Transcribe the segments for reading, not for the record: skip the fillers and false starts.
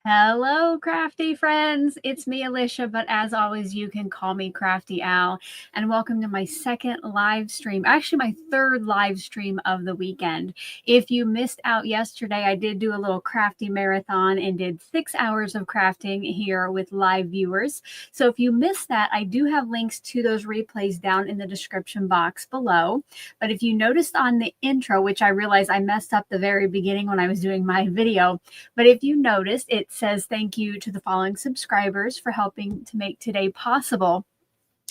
Hello, crafty friends. It's me, Alicia, but as always, you can call me Crafty Al. And welcome to my second live stream, actually, my third live stream of the weekend. If you missed out yesterday, I did do a little crafty marathon and did 6 hours of crafting here with live viewers. So if you missed that, I do have links to those replays down in the description box below. But if you noticed on the intro, which I realized I messed up the very beginning when I was doing my video, but if you noticed, it says thank you to the following subscribers for helping to make today possible.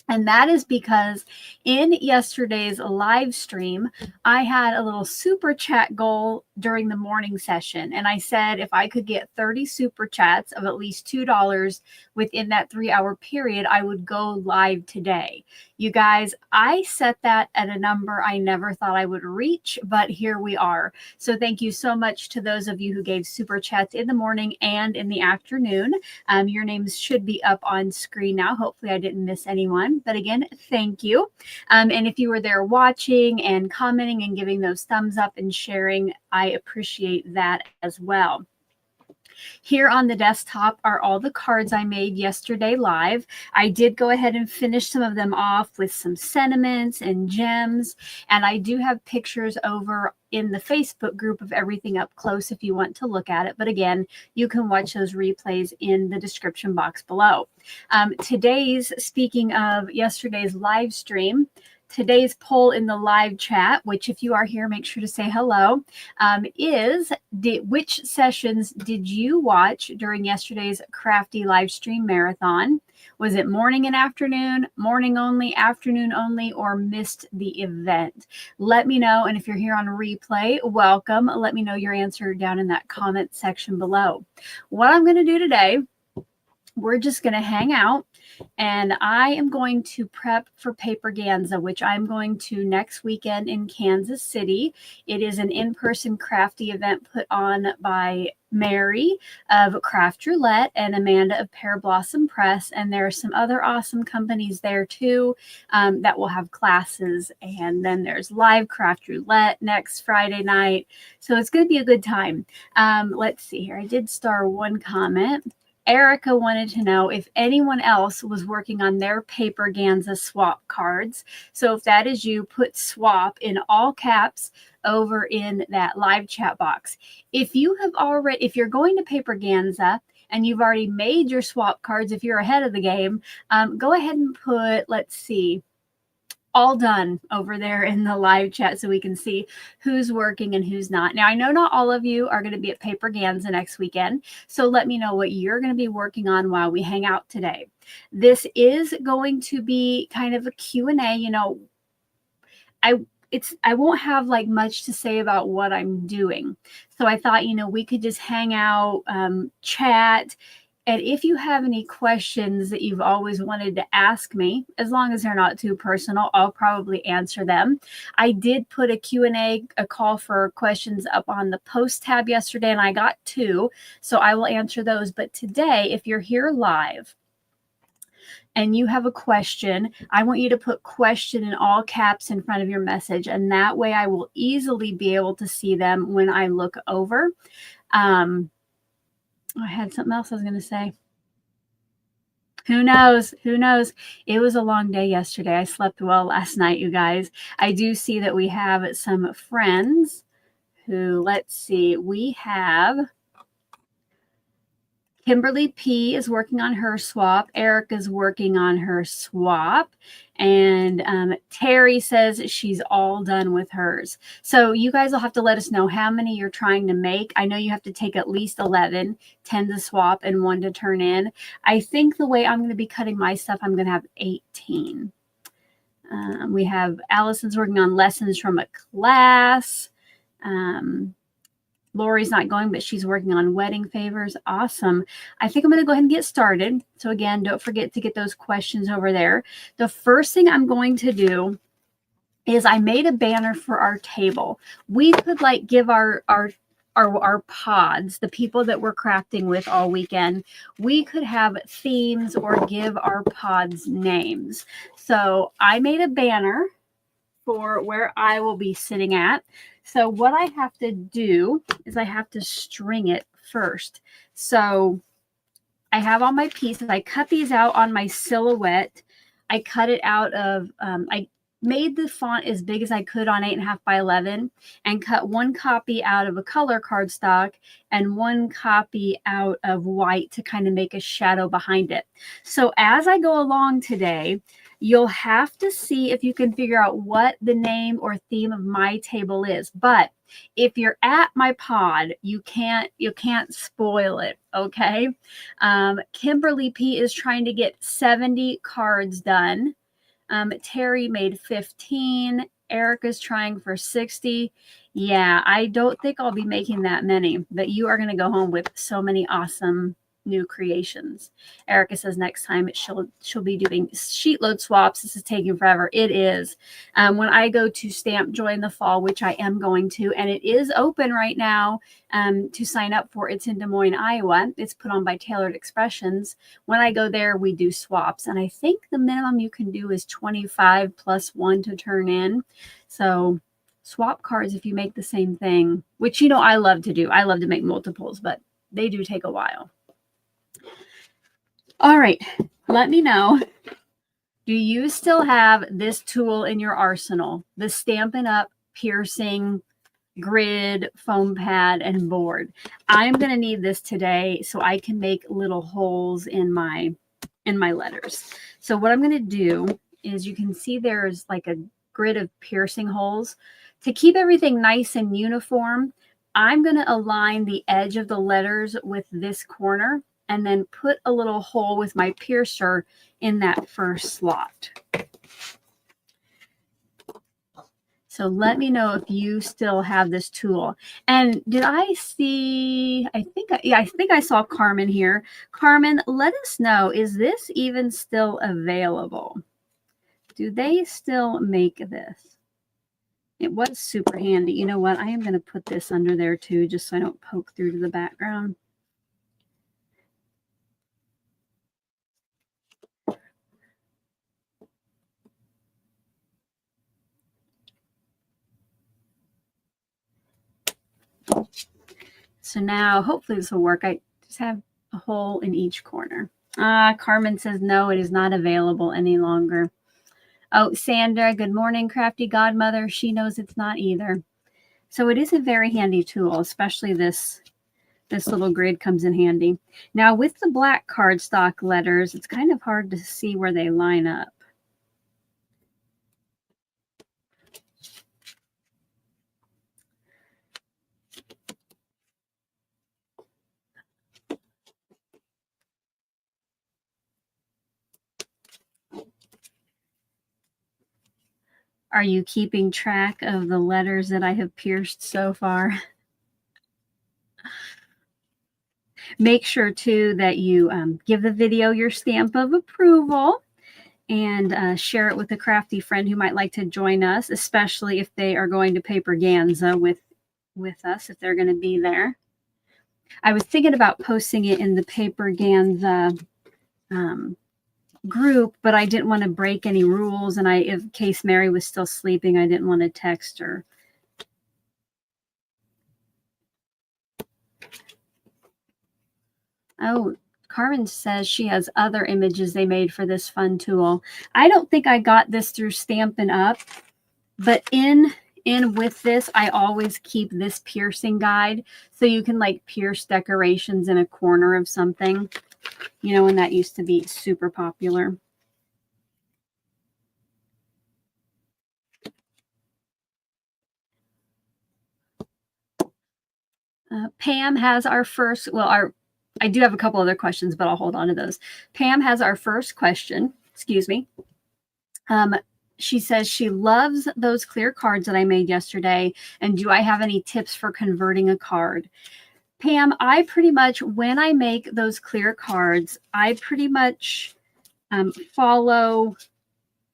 And that is because in yesterday's live stream, I had a little super chat goal during the morning session. And I said if I could get 30 super chats of at least $2 within that 3-hour period, I would go live today. You guys, I set that at a number I never thought I would reach, but here we are. So thank you so much to those of you who gave super chats in the morning and in the afternoon. Your names should be up on screen now. Hopefully I didn't miss anyone. But again, thank you. And if you were there watching and commenting and giving those thumbs up and sharing, I appreciate that as well. Here on the desktop are all the cards I made yesterday live. I did go ahead and finish some of them off with some sentiments and gems. And I do have pictures over in the Facebook group of everything up close if you want to look at it. But again, you can watch those replays in the description box below. Speaking of yesterday's live stream, today's poll in the live chat, which if you are here, make sure to say hello, is which sessions did you watch during yesterday's Crafty Livestream Marathon? Was it morning and afternoon, morning only, afternoon only, or missed the event? Let me know. And if you're here on replay, welcome. Let me know your answer down in that comment section below. What I'm going to do today, we're just going to hang out and I am going to prep for Paperganza, which I'm going to next weekend in Kansas City. It is an in-person crafty event put on by Mary of Craft Julep and Amanda of Pear Blossom Press. And there are some other awesome companies there too that will have classes. And then there's live Craft Julep next Friday night. So it's going to be a good time. Let's see here. I did star one comment. Erica wanted to know if anyone else was working on their Paperganza swap cards. So if that is you, put swap in all caps over in that live chat box. If you're going to Paperganza and you've already made your swap cards, if you're ahead of the game, go ahead and put, let's see, all done over there in the live chat so we can see who's working and who's not. Now, I know not all of you are going to be at Paperganza next weekend, so let me know what you're going to be working on while we hang out today. This is going to be kind of a Q&A. You know, I won't have like much to say about what I'm doing. So I thought, you know, we could just hang out, chat. And if you have any questions that you've always wanted to ask me, as long as they're not too personal, I'll probably answer them. I did put a Q&A, a call for questions up on the post tab yesterday, and I got 2. So I will answer those. But today, if you're here live and you have a question, I want you to put question in all caps in front of your message. And that way I will easily be able to see them when I look over. I had something else I was going to say. Who knows? Who knows? It was a long day yesterday. I slept well last night, you guys. I do see that we have some friends who, let's see, we have Kimberly P is working on her swap. Erica's working on her swap. And Terry says she's all done with hers. So you guys will have to let us know how many you're trying to make. I know you have to take at least 11, 10 to swap, and 1 to turn in. I think the way I'm going to be cutting my stuff, I'm going to have 18. We have Allison's working on lessons from a class. Lori's not going, but she's working on wedding favors. Awesome. I think I'm going to go ahead and get started. So again, don't forget to get those questions over there. The first thing I'm going to do is I made a banner for our table. We could like give our pods, the people that we're crafting with all weekend, we could have themes or give our pods names. So I made a banner for where I will be sitting at. So what I have to do is I have to string it first. So I have all my pieces. I cut these out on my silhouette. I cut it out of, I made the font as big as I could on 8.5 by 11 and cut one copy out of a color cardstock and one copy out of white to kind of make a shadow behind it. So as I go along today, you'll have to see if you can figure out what the name or theme of my table is. But if you're at my pod, you can't spoil it, okay? Kimberly P is trying to get 70 cards done. Terry made 15. Erica's trying for 60. Yeah, I don't think I'll be making that many, but you are going to go home with so many awesome new creations. Erica says next time she'll be doing sheet load swaps. This is taking forever. It is. When I go to Stamp Joy in the fall, which I am going to, and it is open right now to sign up for. It's in Des Moines, Iowa. It's put on by Tailored Expressions. When I go there, we do swaps, and I think the minimum you can do is 25 plus 1 to turn in. So swap cards if you make the same thing, which I love to do. I love to make multiples, but they do take a while. All right, let me know. Do you still have this tool in your arsenal? The Stampin' Up! Piercing grid, foam pad, and board. I'm going to need this today so I can make little holes in my letters. So what I'm going to do is, you can see there's like a grid of piercing holes. To keep everything nice and uniform, I'm going to align the edge of the letters with this corner and then put a little hole with my piercer in that first slot. So let me know if you still have this tool. And did I see, I think I saw Carmen here. Carmen, let us know, is this even still available? Do they still make this? It was super handy. You know what? I am going to put this under there too, just so I don't poke through to the background. So now hopefully this will work. I just have a hole in each corner. Carmen says, no, it is not available any longer. Oh, Sandra, good morning, Crafty Godmother. She knows it's not either. So it is a very handy tool, especially this little grid comes in handy. Now with the black cardstock letters, it's kind of hard to see where they line up. Are you keeping track of the letters that I have pierced so far? Make sure, too, that you give the video your stamp of approval and share it with a crafty friend who might like to join us, especially if they are going to Paperganza with us, if they're going to be there. I was thinking about posting it in the Paperganza group, but I didn't want to break any rules, and in case Mary was still sleeping, I didn't want to text her. Oh, Carmen says she has other images they made for this fun tool. I don't think I got this through Stampin' Up, but in with this, I always keep this piercing guide, so you can like pierce decorations in a corner of something. When that used to be super popular. Pam has our first, I do have a couple other questions, but I'll hold on to those. Pam has our first question. Excuse me. She says she loves those clear cards that I made yesterday. And do I have any tips for converting a card? Pam, I pretty much, when I make those clear cards, I pretty much follow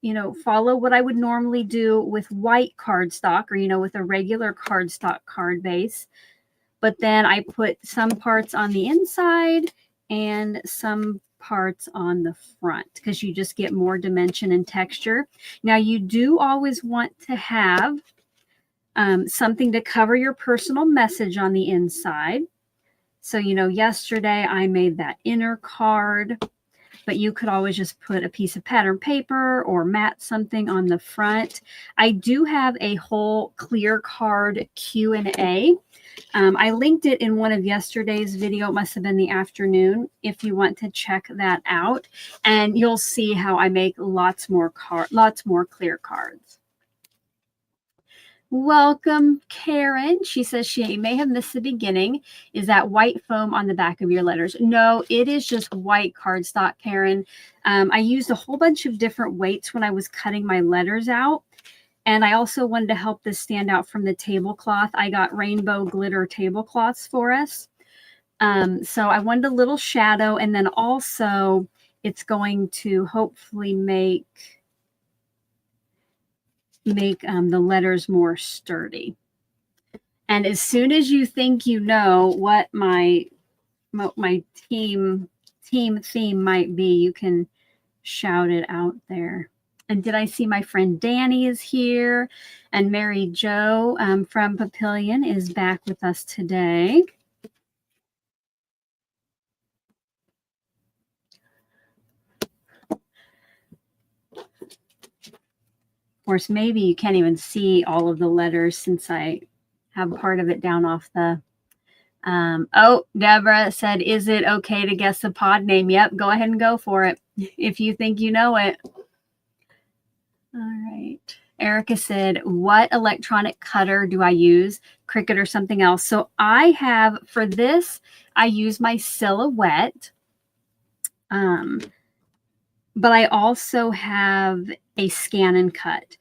what I would normally do with white cardstock, or, with a regular cardstock card base. But then I put some parts on the inside and some parts on the front, because you just get more dimension and texture. Now, you do always want to have something to cover your personal message on the inside. So, yesterday I made that inner card, but you could always just put a piece of pattern paper or mat something on the front. I do have a whole clear card Q&A. I linked it in one of yesterday's video. It must have been the afternoon if you want to check that out. And you'll see how I make lots more clear cards. Welcome, Karen. She says she may have missed the beginning. Is that white foam on the back of your letters? No, it is just white cardstock, Karen. I used a whole bunch of different weights when I was cutting my letters out. And I also wanted to help this stand out from the tablecloth. I got rainbow glitter tablecloths for us. So I wanted a little shadow. And then also it's going to hopefully make the letters more sturdy. And as soon as you think you know what my team theme might be, you can shout it out there. And did I see my friend Danny is here, and Mary Jo from Papillion is back with us today. Of course, maybe you can't even see all of the letters since I have part of it down off the. Oh, Deborah said, is it okay to guess the pod name? Yep, go ahead and go for it if you think you know it. All right. Erica said, what electronic cutter do I use? Cricut or something else? So I have, for this, I use my Silhouette. But I also have a scan and cut.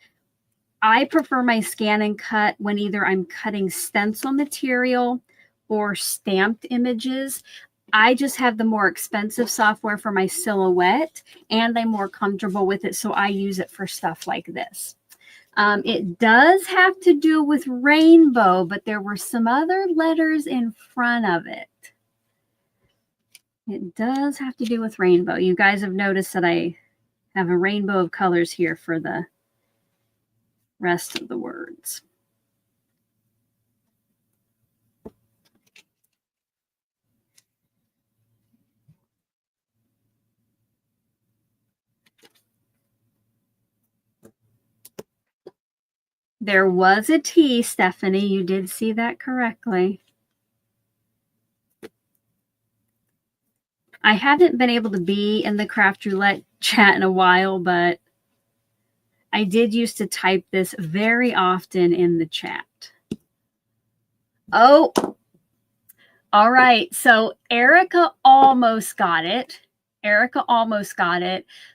I prefer my scan and cut when either I'm cutting stencil material or stamped images. I just have the more expensive software for my Silhouette, and I'm more comfortable with it, so I use it for stuff like this. It does have to do with rainbow, but there were some other letters in front of it. It does have to do with rainbow. You guys have noticed that I have a rainbow of colors here for the rest of the words. There was a T, Stephanie. You did see that correctly. I haven't been able to be in the Craft Roulette chat in a while, but I did used to type this very often in the chat. Oh, all right. So Erica almost got it.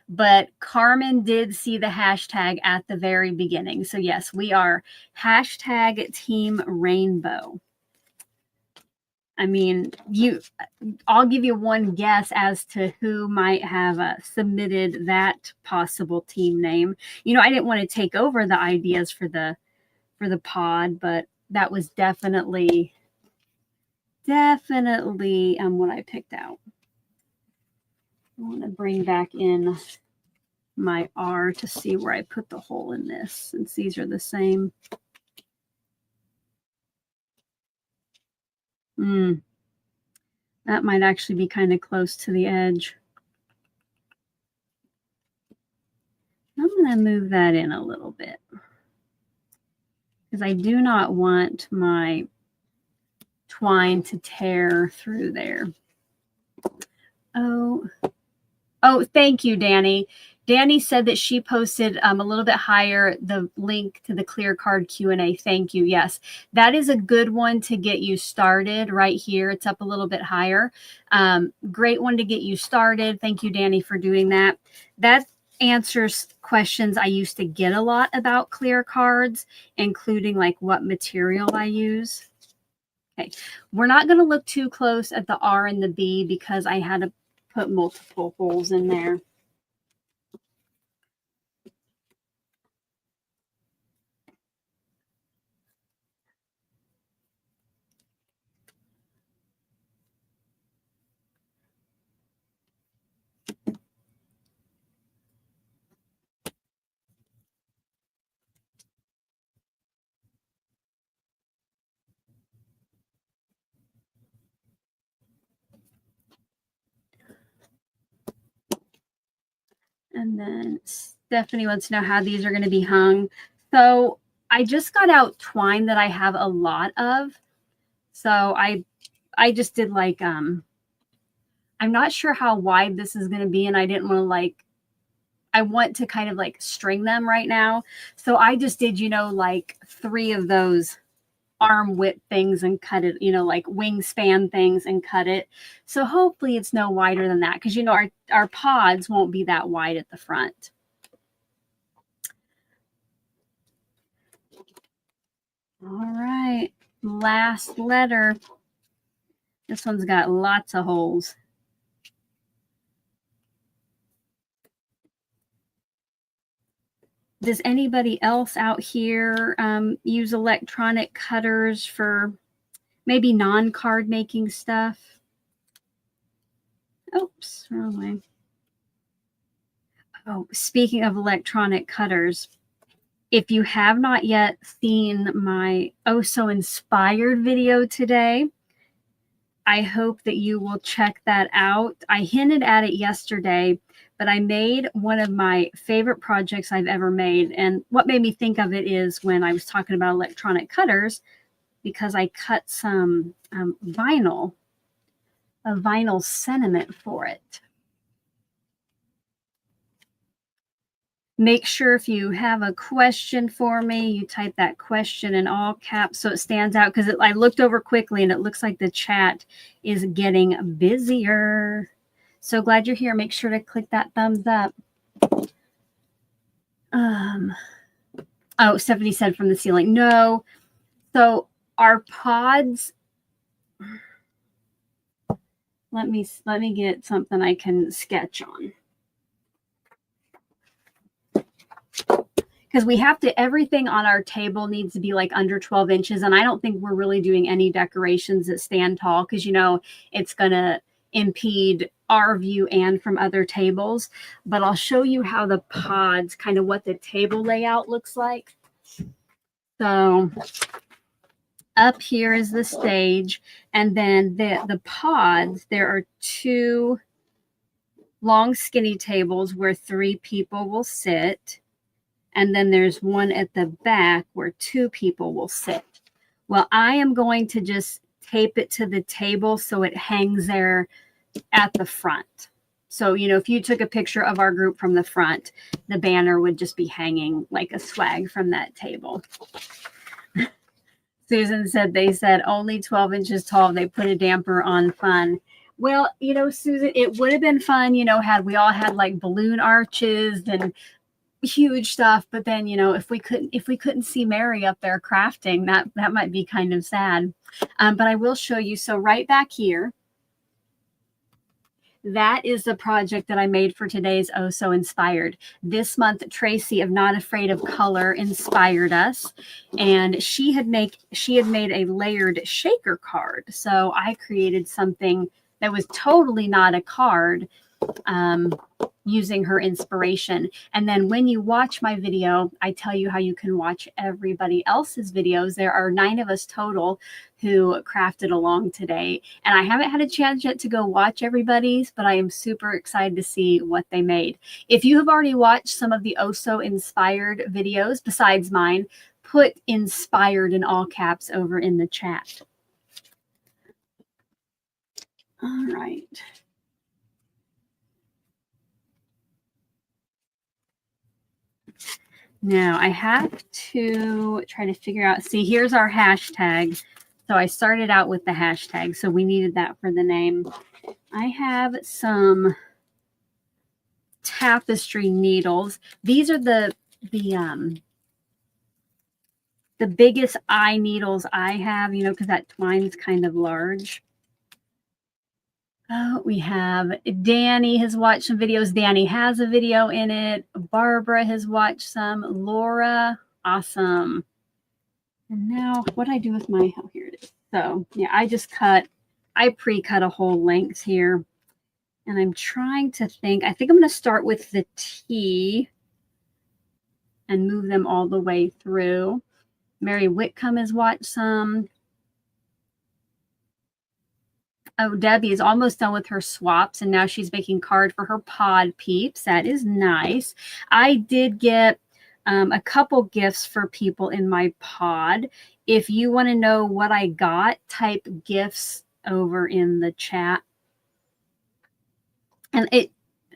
But Carmen did see the hashtag at the very beginning. So yes, we are hashtag Team Rainbow. I mean, I'll give you one guess as to who might have submitted that possible team name. I didn't want to take over the ideas for the pod, but that was definitely what I picked out. I want to bring back in my R to see where I put the hole in this, since these are the same. That might actually be kind of close to the edge. I'm going to move that in a little bit because I do not want my twine to tear through there. Oh, thank you, Danny. Danny said that she posted a little bit higher the link to the clear card Q&A. Thank you. Yes, that is a good one to get you started right here. It's up a little bit higher. Great one to get you started. Thank you, Danny, for doing that. That answers questions I used to get a lot about clear cards, including like what material I use. Okay, we're not going to look too close at the R and the B because I had to put multiple holes in there. then Stephanie wants to know how these are going to be hung. So I just got out twine that I have a lot of. So I just did like, I'm not sure how wide this is going to be, and I didn't want to like, I want to kind of like string them right now. So I just did, you know, like 3 of those arm width things and cut it, you know, like wingspan things and cut it. So hopefully it's no wider than that, because, you know, our pods won't be that wide at the front. All right, last letter. This one's got lots of holes. Does anybody else out here use electronic cutters for maybe non-card making stuff? Oops, wrong way. Oh, speaking of electronic cutters, if you have not yet seen my Oh So Inspired video today, I hope that you will check that out. I hinted at it yesterday, but I made one of my favorite projects I've ever made. And what made me think of it is when I was talking about electronic cutters, because I cut some vinyl, a vinyl sentiment for it. Make sure if you have a question for me, you type that question in all caps so it stands out, because I looked over quickly and it looks like the chat is getting busier. So glad you're here. Make sure to click that thumbs up. Oh, Stephanie said from the ceiling. No. So our pods, let me get something I can sketch on. Because we have to, everything on our table needs to be like under 12 inches. And I don't think we're really doing any decorations that stand tall, because, you know, it's going to impede our view and from other tables. But I'll show you how the pods, kind of what the table layout looks like. So up here is the stage. And then the pods, there are 2 long skinny tables where 3 people will sit. And then there's one at the back where 2 people will sit. Well, I am going to just tape it to the table so it hangs there at the front. So, you know, if you took a picture of our group from the front, the banner would just be hanging like a swag from that table. Susan said they said only 12 inches tall. They put a damper on fun. Well, you know, Susan, it would have been fun, you know, had we all had like balloon arches and huge stuff, but then, you know, if we couldn't see Mary up there crafting, that might be kind of sad. But I will show you. So right back here, that is the project that I made for today's Oh So Inspired. This month, Tracy of Not Afraid of Color inspired us, and she had made a layered shaker card. So I created something that was totally not a card, using her inspiration. And then when you watch my video, I tell you how you can watch everybody else's videos. There are 9 of us total who crafted along today. And I haven't had a chance yet to go watch everybody's, but I am super excited to see what they made. If you have already watched some of the Oh So Inspired videos besides mine, put inspired in all caps over in the chat. All right. Now I have to try to figure out, see, here's our hashtag. So I started out with the hashtag, so we needed that for the name. I have some tapestry needles. These are the biggest eye needles I have, you know, because that twine's kind of large. We have Danny has watched some videos. Danny has a video in it. Barbara has watched some. Laura, awesome. And now what do I do with my, oh, here it is. So yeah, I pre-cut a whole length here. And I'm trying to think, I think I'm going to start with the T and move them all the way through. Mary Whitcomb has watched some. Oh, Debbie is almost done with her swaps, and now she's making card for her pod peeps. That is nice. I did get a couple gifts for people in my pod. If you want to know what I got, type gifts over in the chat. And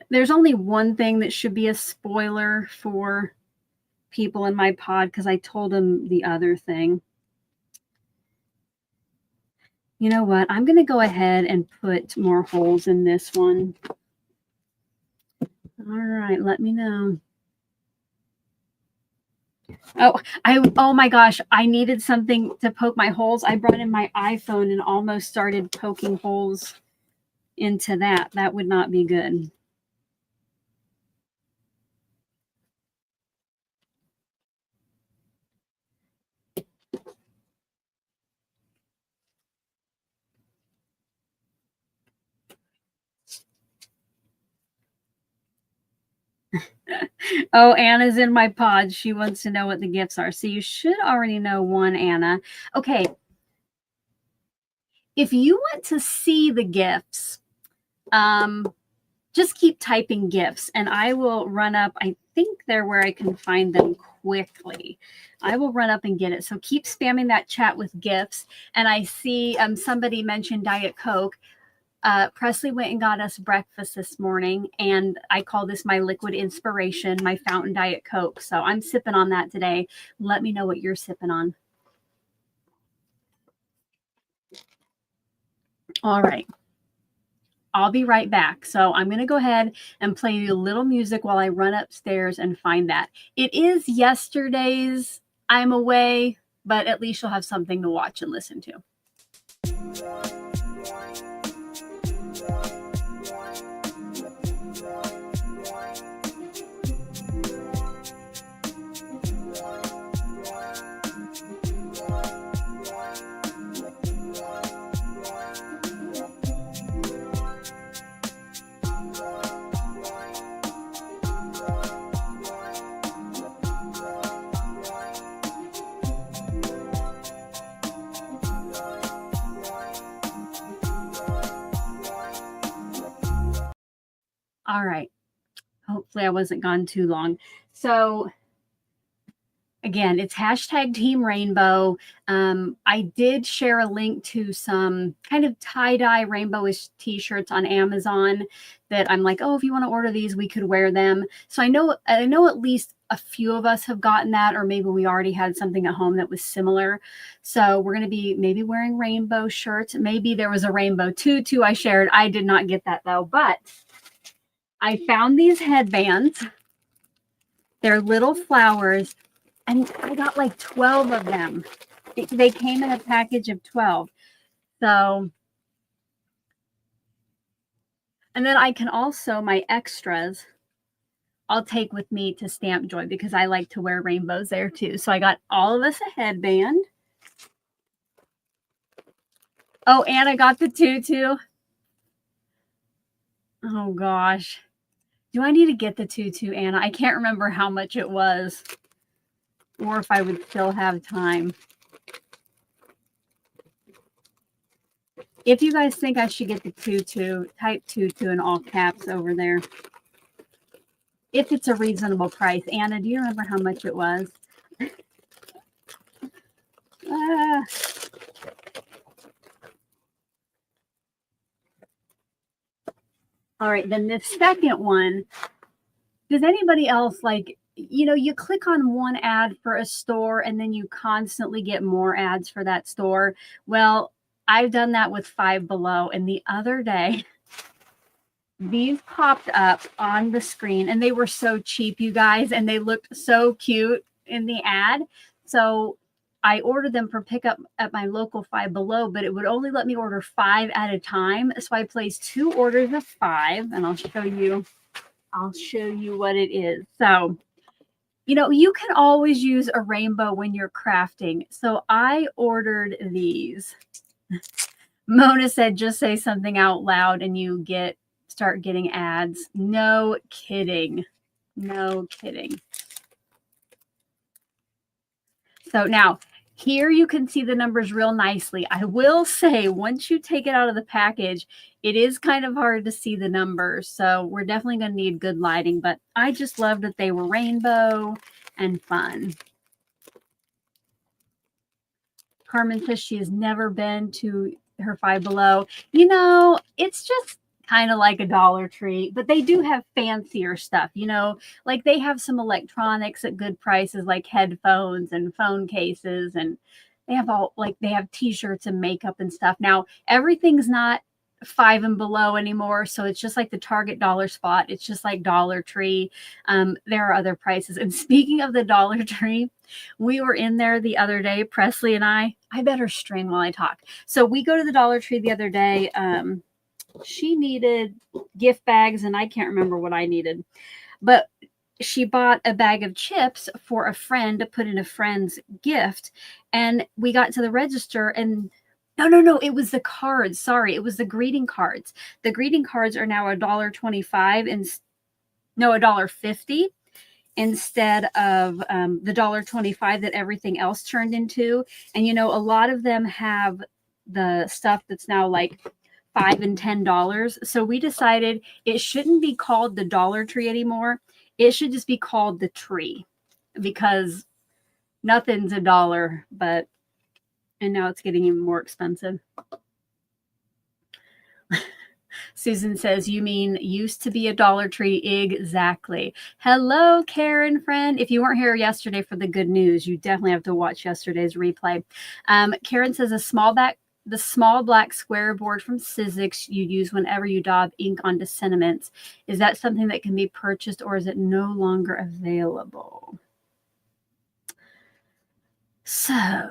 there's only one thing that should be a spoiler for people in my pod, because I told them the other thing. You know what? I'm going to go ahead and put more holes in this one. All right, let me know. Oh my gosh, I needed something to poke my holes. I brought in my iPhone and almost started poking holes into that. That would not be good. Oh, Anna's in my pod. She wants to know what the gifts are. So you should already know one, Anna. Okay. If you want to see the gifts, just keep typing gifts and I will run up. I think they're where I can find them quickly. I will run up and get it. So keep spamming that chat with gifts. And I see somebody mentioned Diet Coke. Presley went and got us breakfast this morning, and I call this my liquid inspiration, my fountain Diet Coke. So I'm sipping on that today. Let me know what you're sipping on. All right. I'll be right back. So I'm going to go ahead and play you a little music while I run upstairs and find that. It is yesterday's I'm away, but at least you'll have something to watch and listen to. All right. Hopefully I wasn't gone too long. So again, it's hashtag Team Rainbow. I did share a link to some kind of tie-dye rainbowish t-shirts on Amazon that I'm like, oh, if you want to order these, we could wear them. So I know at least a few of us have gotten that, or maybe we already had something at home that was similar. So we're going to be maybe wearing rainbow shirts. Maybe there was a rainbow tutu I shared. I did not get that though, but I found these headbands. They're little flowers, and I got like 12 of them. They came in a package of 12. So, and then I can also, my extras, I'll take with me to Stamp Joy because I like to wear rainbows there too. So I got all of us a headband. Oh, Anna got the tutu. Oh gosh. Do I need to get the tutu, Anna? I can't remember how much it was or if I would still have time. If you guys think I should get the tutu, type tutu in all caps over there. If it's a reasonable price. Anna, do you remember how much it was? All right, then this second one, does anybody else like, you know, you click on one ad for a store and then you constantly get more ads for that store? Well, I've done that with Five Below, and the other day these popped up on the screen and they were so cheap, you guys, and they looked so cute in the ad. So I ordered them for pickup at my local Five Below, but it would only let me order 5 at a time. So I placed 2 orders of 5, and I'll show you what it is. So, you know, you can always use a rainbow when you're crafting. So I ordered these. Mona said, just say something out loud and you start getting ads. No kidding. No kidding. So now, Here you can see the numbers real nicely. I will say, once you take it out of the package, it is kind of hard to see the numbers. So we're definitely going to need good lighting, but I just love that they were rainbow and fun. Carmen says she has never been to her Five Below. You know, it's just kind of like a Dollar Tree, but they do have fancier stuff, you know, like they have some electronics at good prices, like headphones and phone cases, and they have all, like, they have t-shirts and makeup and stuff. Now, everything's not Five and Below anymore, so it's just like the Target dollar spot. It's just like Dollar Tree. There are other prices. And speaking of the Dollar Tree, we were in there the other day, Presley and I better strain while I talk. So we go to the Dollar Tree the other day. She needed gift bags, and I can't remember what I needed, but she bought a bag of chips for a friend to put in a friend's gift. And we got to the register, and no, it was the cards. Sorry, it was the greeting cards. The greeting cards are now $1.25 and no, $1.50 instead of the $1.25 that everything else turned into. And you know, a lot of them have the stuff that's now like $5 and $10. So we decided it shouldn't be called the Dollar Tree anymore. It should just be called the Tree, because nothing's $1, but and now it's getting even more expensive. Susan says, you mean used to be a Dollar Tree? Exactly. Hello, Karen, friend. If you weren't here yesterday for the good news, you definitely have to watch yesterday's replay. Karen says, the small black square board from Sizzix you use whenever you daub ink onto sentiments. Is that something that can be purchased, or is it no longer available? So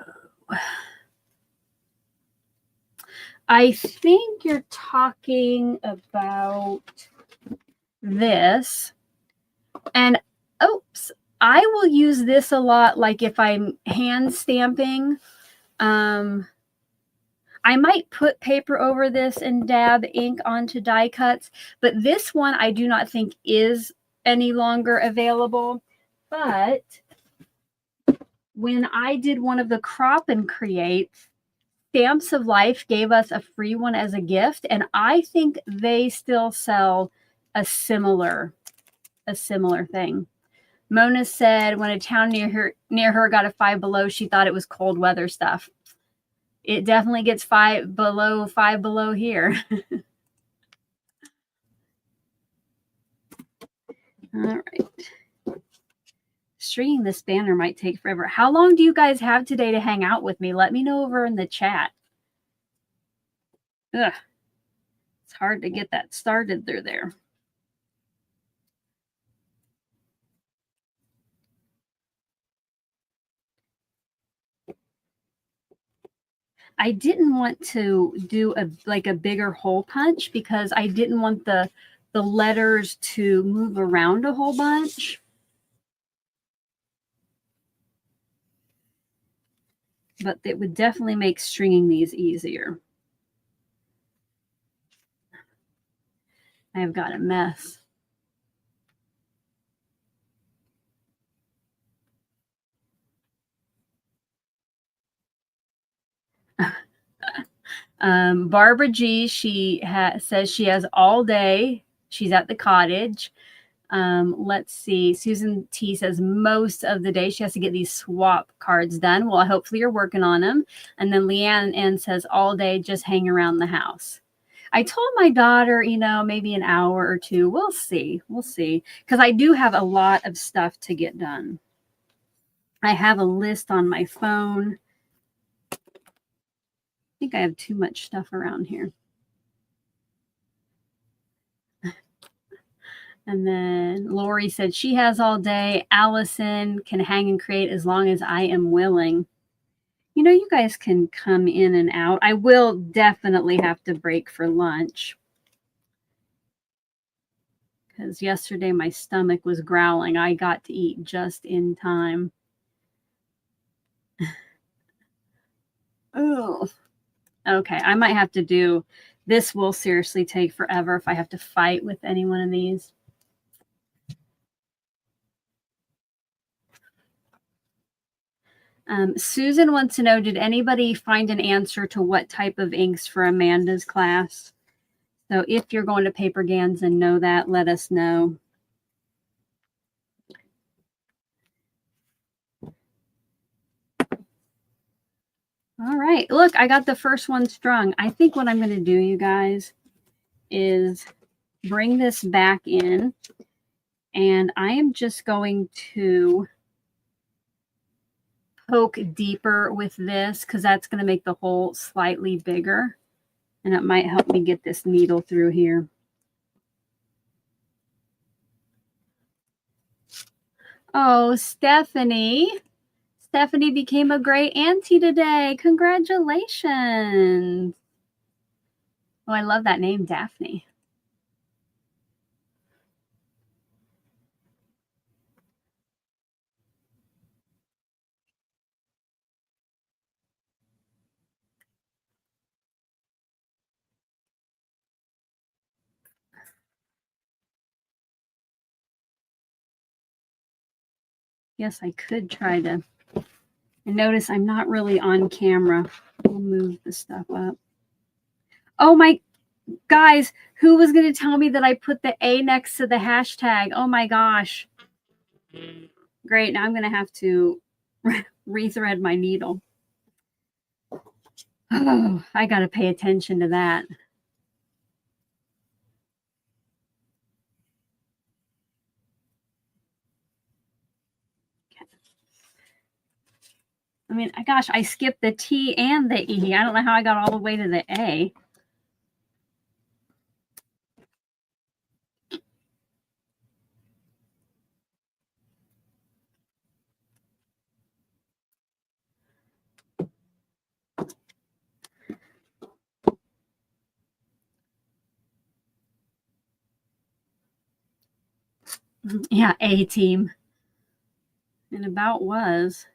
I think you're talking about this. And oops, I will use this a lot, like if I'm hand stamping. I might put paper over this and dab ink onto die cuts, but this one I do not think is any longer available. But when I did one of the crop and creates, Stamps of Life gave us a free one as a gift, and I think they still sell a similar thing. Mona said when a town near her got a Five Below, she thought it was cold weather stuff. It definitely gets five below here. All right. Stringing this banner might take forever. How long do you guys have today to hang out with me? Let me know over in the chat. Ugh. It's hard to get that started through there. I didn't want to do a bigger hole punch because I didn't want the letters to move around a whole bunch. But it would definitely make stringing these easier. I've got a mess. Barbara G, says she has all day. She's at the cottage. Let's see. Susan T says most of the day she has to get these swap cards done. Well, hopefully you're working on them. And then Leanne N says all day, just hang around the house. I told my daughter, you know, maybe an hour or two. We'll see. We'll see. Because I do have a lot of stuff to get done. I have a list on my phone. I think I have too much stuff around here. And then Lori said she has all day. Allison can hang and create as long as I am willing. You know, you guys can come in and out. I will definitely have to break for lunch, because yesterday my stomach was growling. I got to eat just in time. Oh, okay. I might have to do this. Will seriously take forever if I have to fight with any one of these. Susan wants to know, did anybody find an answer to what type of inks for Amanda's class? So if you're going to Paperganza and know that, let us know. All right. Look, I got the first one strung. I think what I'm going to do, you guys, is bring this back in. And I am just going to poke deeper with this because that's going to make the hole slightly bigger. And it might help me get this needle through here. Oh, Stephanie. Stephanie became a great auntie today. Congratulations. Oh, I love that name, Daphne. Yes, I could try to. And notice I'm not really on camera. I'll move the stuff up. Oh my, guys, who was going to tell me that I put the A next to the hashtag? Oh my gosh. Great, now I'm going to have to rethread my needle. Oh, I got to pay attention to that. I mean, gosh, I skipped the T and the E. I don't know how I got all the way to the A. Yeah, A team. And about was.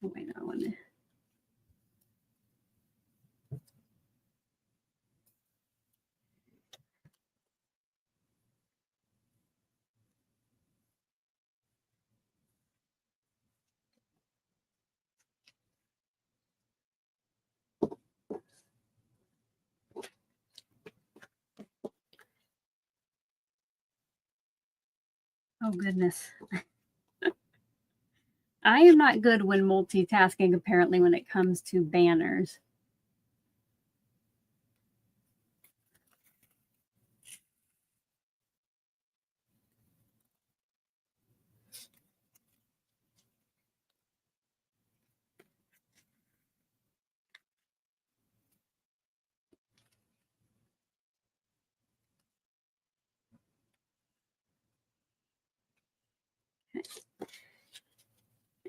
Oh, wait, I want to. Oh, goodness. I am not good when multitasking, apparently, when it comes to banners.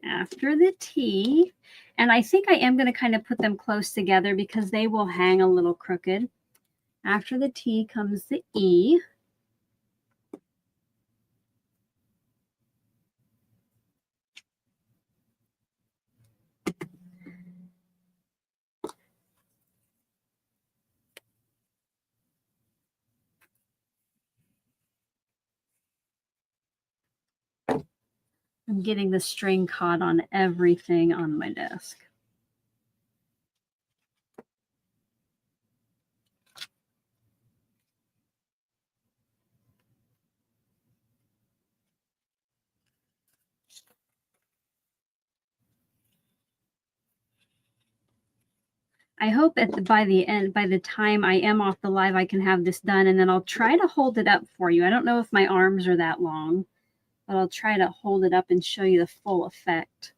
After the T, and I think I am going to kind of put them close together because they will hang a little crooked. After the T comes the E. I'm getting the string caught on everything on my desk. I hope by the time I am off the live, I can have this done, and then I'll try to hold it up for you. I don't know if my arms are that long, but I'll try to hold it up and show you the full effect.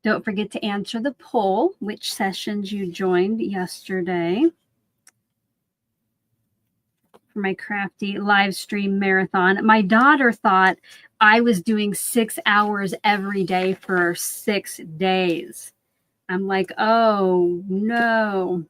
Don't forget to answer the poll, which sessions you joined yesterday for my Crafty live stream marathon. My daughter thought I was doing 6 hours every day for 6 days. I'm like, oh, no.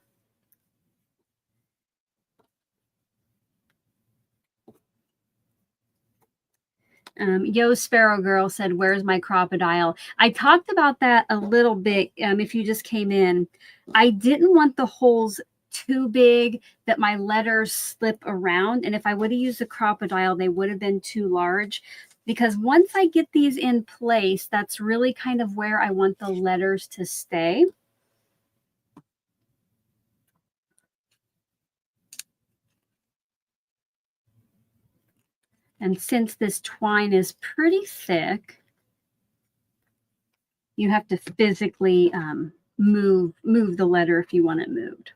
Yo Sparrow Girl said, "Where's my crocodile?" I talked about that a little bit. If you just came in, I didn't want the holes too big that my letters slip around. And if I would have used a crocodile, they would have been too large. Because once I get these in place, that's really kind of where I want the letters to stay. And since this twine is pretty thick, you have to physically move the letter if you want it moved.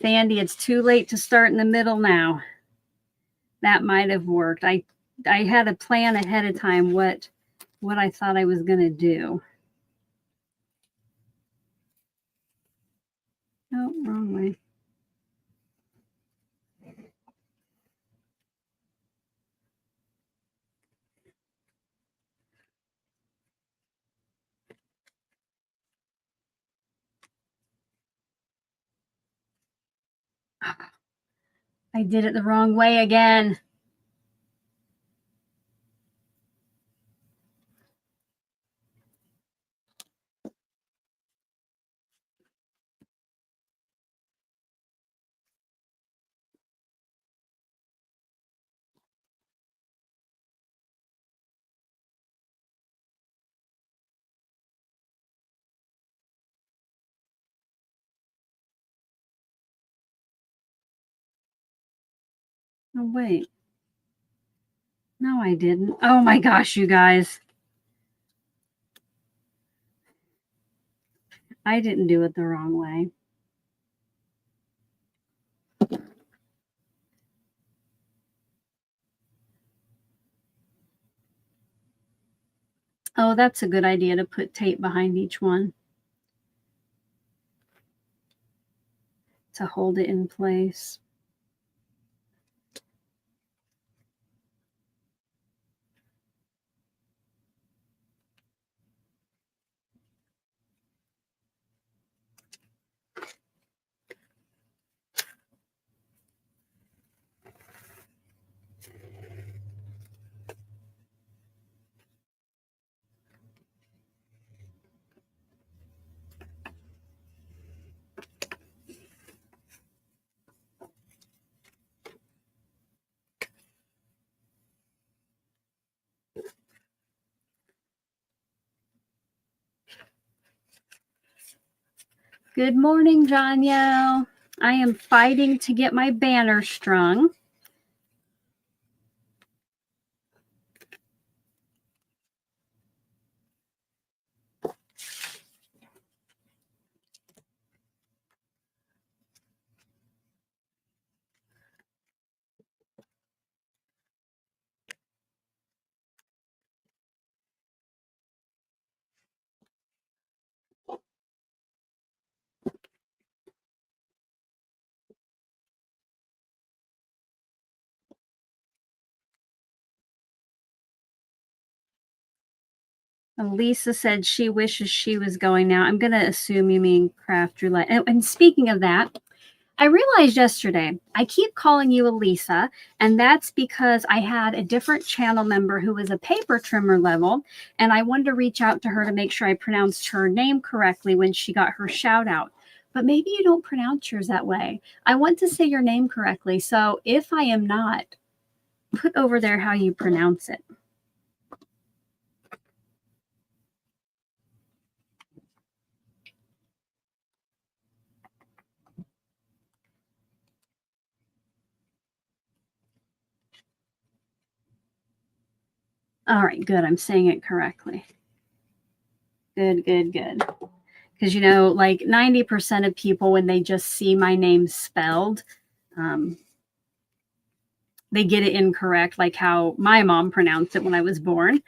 Sandy, it's too late to start in the middle now. That might have worked. I had a plan ahead of time what I thought I was going to do. Oh, wrong way. I did it the wrong way again. Oh, wait. No, I didn't. Oh my gosh, you guys. I didn't do it the wrong way. Oh, that's a good idea to put tape behind each one to hold it in place. Good morning, Janya. I am fighting to get my banner strung. Lisa said she wishes she was going now. I'm going to assume you mean Craft Roulette. And speaking of that, I realized yesterday I keep calling you Elisa, and that's because I had a different channel member who was a paper trimmer level, and I wanted to reach out to her to make sure I pronounced her name correctly when she got her shout out. But maybe you don't pronounce yours that way. I want to say your name correctly. So if I am not, put over there how you pronounce it. All right, good. I'm saying it correctly. Good, good, good. Because, you know, like 90% of people, when they just see my name spelled, they get it incorrect, like how my mom pronounced it when I was born.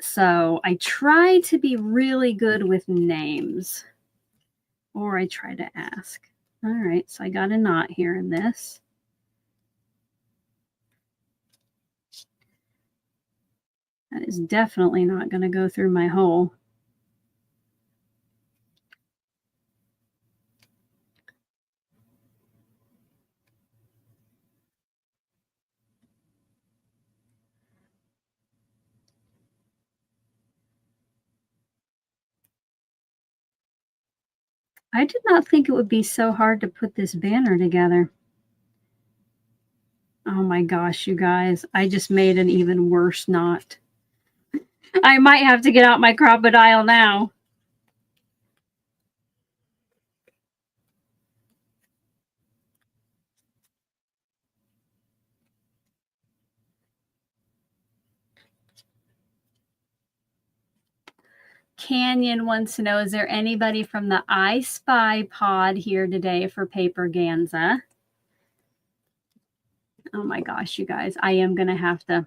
So I try to be really good with names, or I try to ask. All right, so I got a knot here in this. That is definitely not going to go through my hole. I did not think it would be so hard to put this banner together. Oh my gosh, you guys. I just made an even worse knot. I might have to get out my crocodile now. Canyon wants to know, is there anybody from the I Spy pod here today for Paperganza? Oh my gosh, you guys. I am going to have to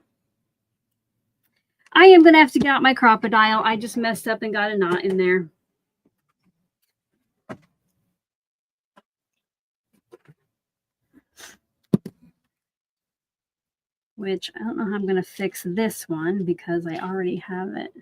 get out my crocodile. I just messed up and got a knot in there. Which I don't know how I'm going to fix this one because I already have it.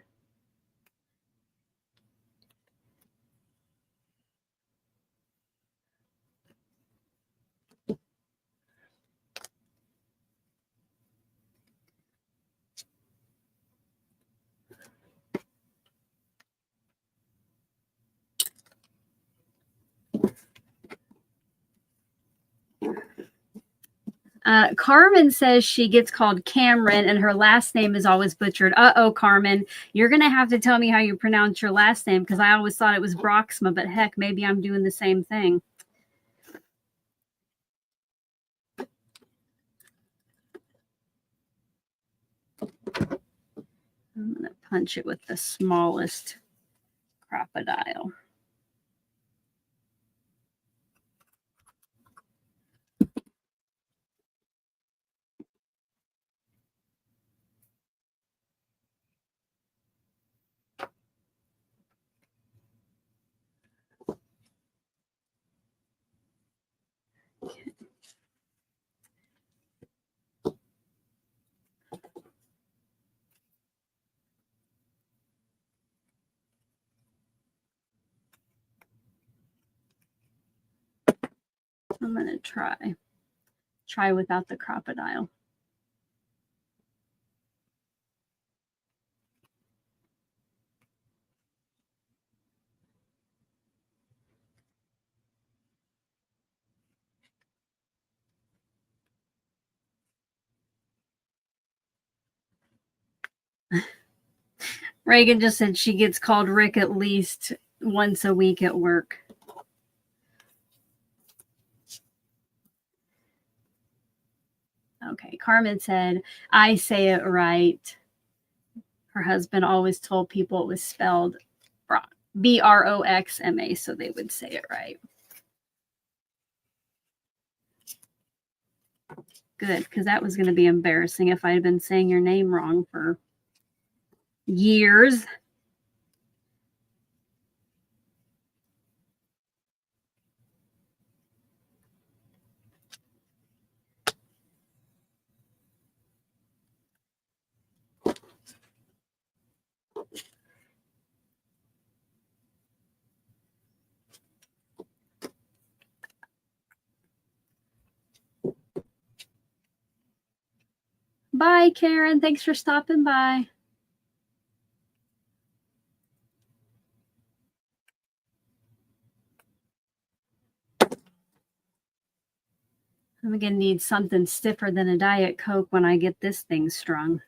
Carmen says she gets called Cameron and her last name is always butchered. Uh-oh, Carmen. You're going to have to tell me how you pronounce your last name because I always thought it was Broxma, but heck, maybe I'm doing the same thing. I'm going to punch it with the smallest crocodile. Okay. I'm going to try without the crocodile. Reagan just said she gets called Rick at least once a week at work. Okay, Carmen said, I say it right. Her husband always told people it was spelled Broxma, so they would say it right. Good, because that was going to be embarrassing if I had been saying your name wrong for years. Bye, Karen. Thanks for stopping by. I'm going to need something stiffer than a Diet Coke when I get this thing strung.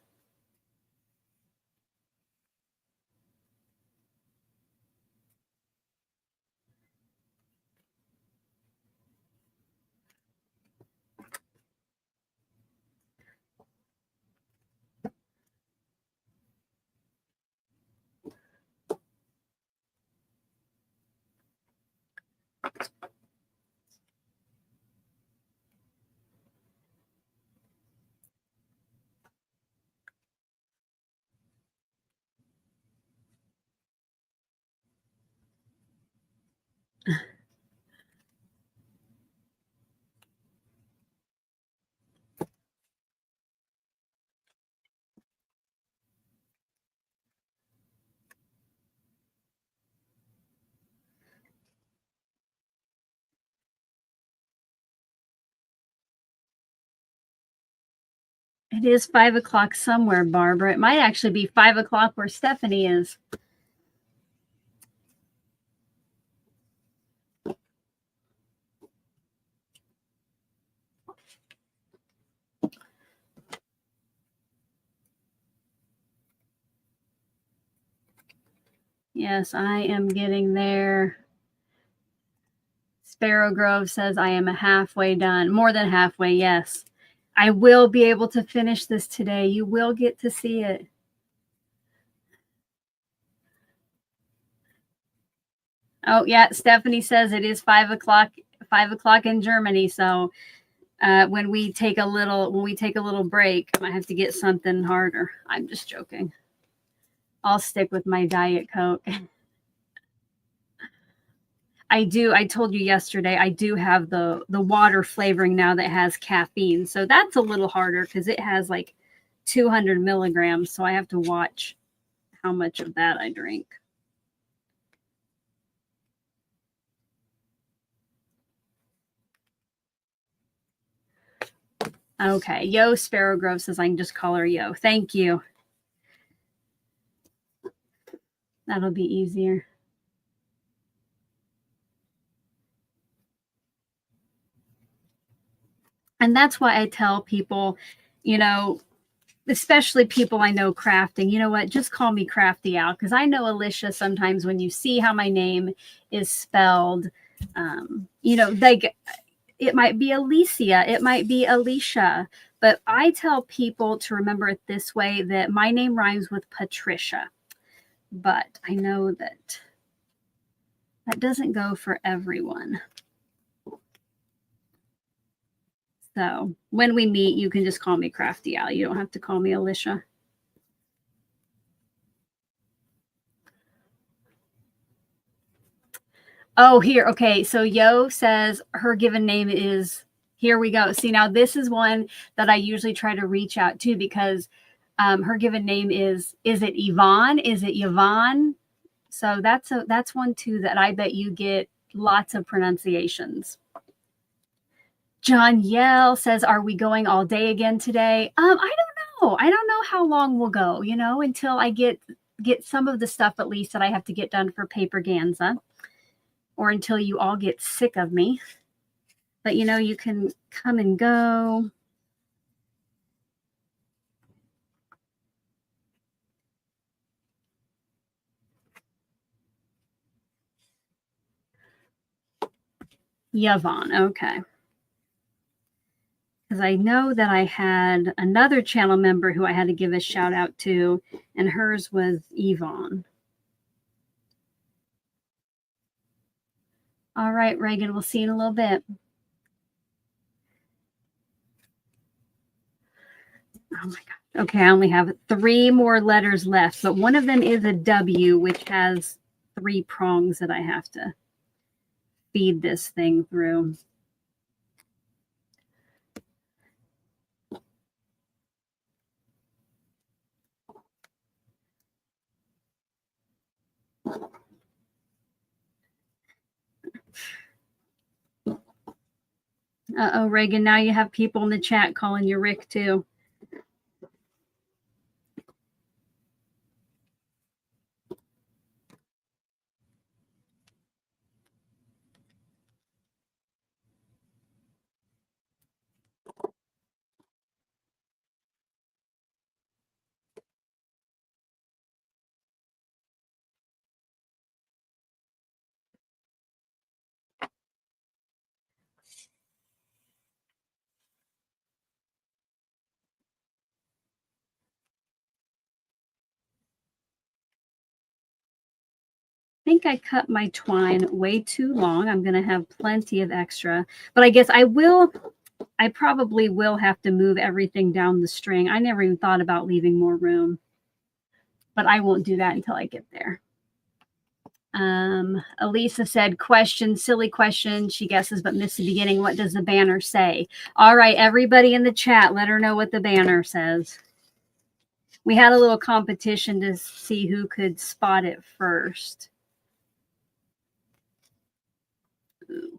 It is 5 o'clock somewhere, Barbara. It might actually be 5 o'clock where Stephanie is. Yes, I am getting there. Sparrow Grove says I am halfway done. More than halfway, yes. I will be able to finish this today. You will get to see it. Oh, yeah. Stephanie says it is 5 o'clock in Germany. So when we take a little break, I have to get something harder. I'm just joking. I'll stick with my Diet Coke. I told you yesterday, I do have the water flavoring now that has caffeine. So that's a little harder because it has like 200 milligrams. So I have to watch how much of that I drink. Okay. Yo, Sparrow Grove says I can just call her Yo. Thank you. That'll be easier. And that's why I tell people, you know, especially people I know crafting, you know what, just call me Crafty Al. Because I know, Alicia, sometimes when you see how my name is spelled, you know, like it might be Alicia, it might be Alicia. But I tell people to remember it this way, that my name rhymes with Patricia. But I know that doesn't go for everyone. So when we meet, you can just call me Crafty Al. You don't have to call me Alicia. Oh, here. Okay. So Yo says her given name is, here we go. See, now this is one that I usually try to reach out to because her given name is it Yvonne? Is it Yvonne? So that's one too that I bet you get lots of pronunciations. John Yell says, are we going all day again today? I don't know. I don't know how long we'll go, you know, until I get some of the stuff at least that I have to get done for Paperganza, or until you all get sick of me. But you know, you can come and go. Yvonne, okay. Because I know that I had another channel member who I had to give a shout out to, and hers was Yvonne. All right, Reagan, we'll see you in a little bit. Oh my God. Okay, I only have 3 more letters left, but one of them is a W, which has 3 prongs that I have to feed this thing through. Uh-oh, Reagan, now you have people in the chat calling you Rick too. I think I cut my twine way too long. I'm going to have plenty of extra, but I guess I probably will have to move everything down the string. I never even thought about leaving more room, but I won't do that until I get there. Elisa said, question, silly question. She guesses, but missed the beginning. What does the banner say? All right, everybody in the chat, let her know what the banner says. We had a little competition to see who could spot it first. Ooh.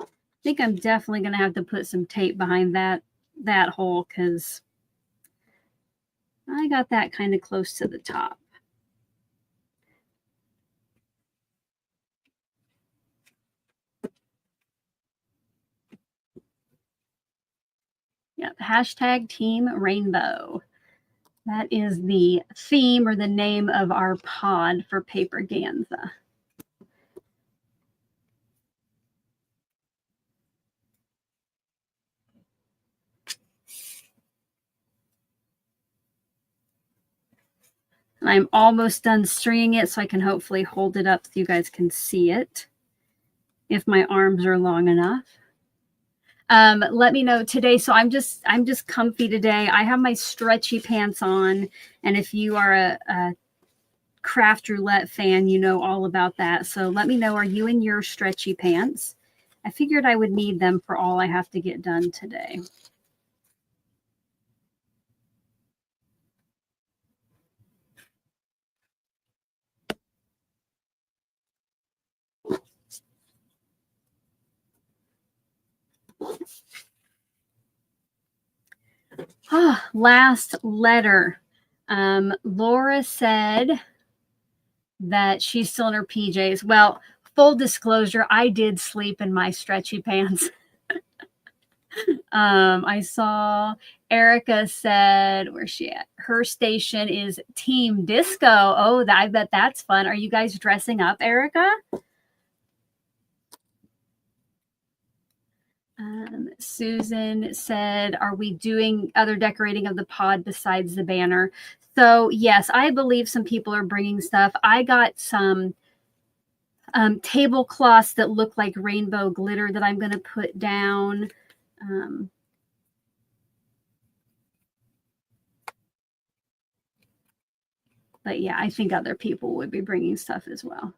I think I'm definitely going to have to put some tape behind that hole because I got that kind of close to the top. hashtag Team Rainbow. That is the theme or the name of our pod for Paperganza. And I'm almost done stringing it, so I can hopefully hold it up so you guys can see it if my arms are long enough. Let me know today. So I'm just comfy today. I have my stretchy pants on, and if you are a craft roulette fan, you know all about that. So let me know, are you in your stretchy pants? I figured I would need them for all I have to get done today. Last letter. Laura said that she's still in her PJs. Well, full disclosure, I did sleep in my stretchy pants. I saw Erica said, where's she at? Her station is Team Disco. Oh, I bet that's fun. Are you guys dressing up, Erica? Susan said, are we doing other decorating of the pod besides the banner? So yes, I believe some people are bringing stuff. I got some tablecloths that look like rainbow glitter that I'm going to put down. But yeah, I think other people would be bringing stuff as well.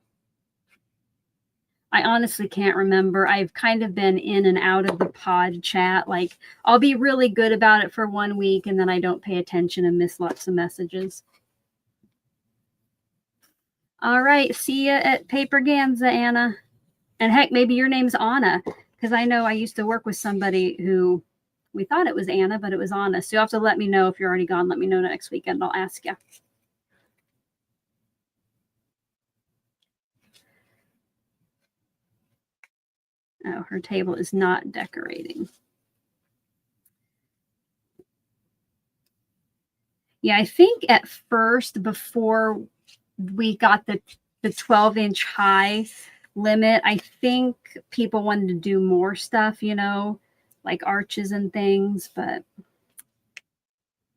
I honestly can't remember. I've kind of been in and out of the pod chat. Like, I'll be really good about it for 1 week, and then I don't pay attention and miss lots of messages. All right. See you at Paperganza, Anna. And heck, maybe your name's Anna, because I know I used to work with somebody who we thought it was Anna, but it was Anna. So you'll have to let me know if you're already gone. Let me know next weekend. I'll ask you. Oh, her table is not decorating. Yeah, I think at first, before we got the 12-inch high limit, I think people wanted to do more stuff, you know, like arches and things. But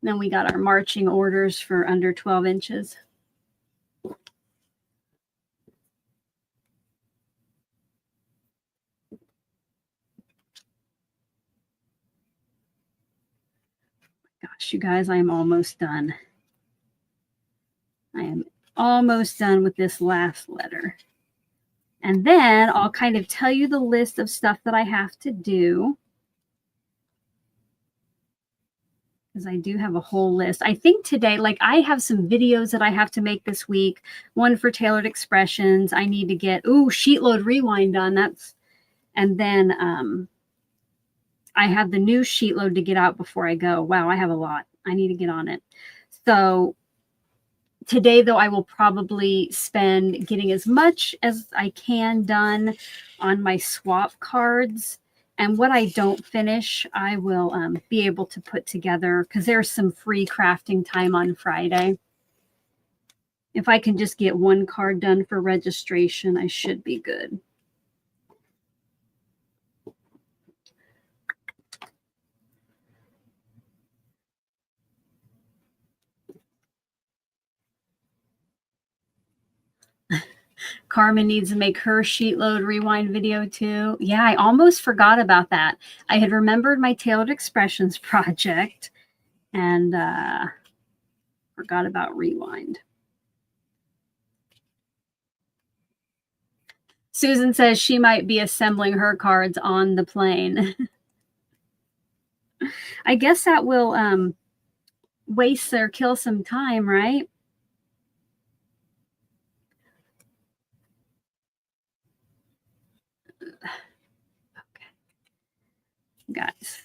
then we got our marching orders for under 12 inches. Gosh, you guys, I am almost done. I am almost done with this last letter. And then I'll kind of tell you the list of stuff that I have to do, because I do have a whole list. I think today, like, I have some videos that I have to make this week. One for Tailored Expressions. I need to get, sheet load rewind done. And then I have the new sheet load to get out before I go. Wow, I have a lot. I need to get on it. So today, though, I will probably spend getting as much as I can done on my swap cards. And what I don't finish, I will be able to put together, because there's some free crafting time on Friday. If I can just get one card done for registration, I should be good. Carmen needs to make her sheet load rewind video too. Yeah, I almost forgot about that. I had remembered my Tailored Expressions project and forgot about rewind. Susan says she might be assembling her cards on the plane. I guess that will waste or kill some time, right? Okay, guys.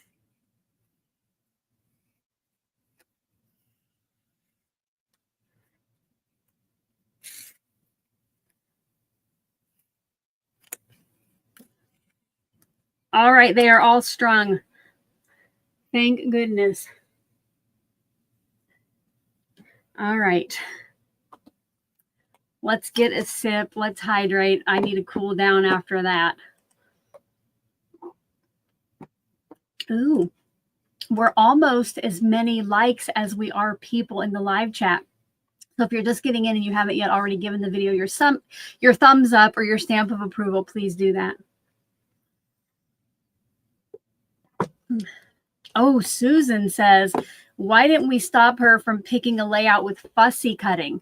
All right, they are all strung. Thank goodness. All right. Let's get a sip. Let's hydrate. I need to cool down after that. Ooh, we're almost as many likes as we are people in the live chat. So if you're just getting in and you haven't yet already given the video your thumbs up or your stamp of approval, please do that. Oh, Susan says, why didn't we stop her from picking a layout with fussy cutting?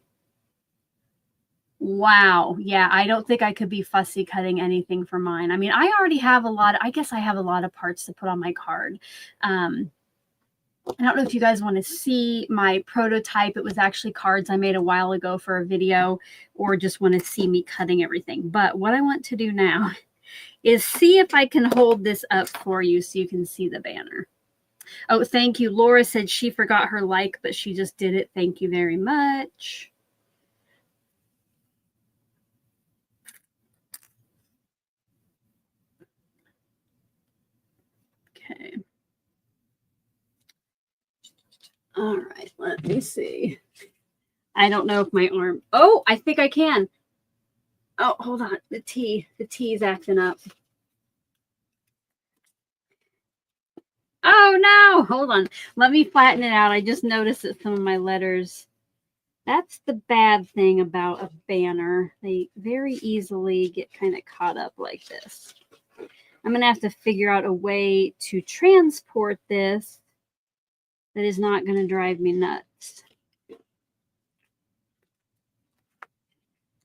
Wow. Yeah, I don't think I could be fussy cutting anything for mine. I mean, I already have I guess I have a lot of parts to put on my card. I don't know if you guys want to see my prototype. It was actually cards I made a while ago for a video, or just want to see me cutting everything. But what I want to do now is see if I can hold this up for you so you can see the banner. Oh, thank you. Laura said she forgot her like, but she just did it. Thank you very much. Okay. All right, let me see. I don't know if my arm. Oh, I think I can. Oh, hold on. The T is acting up. Oh no, hold on. Let me flatten it out. I just noticed that some of my letters. That's the bad thing about a banner. They very easily get kind of caught up like this. I'm going to have to figure out a way to transport this that is not going to drive me nuts.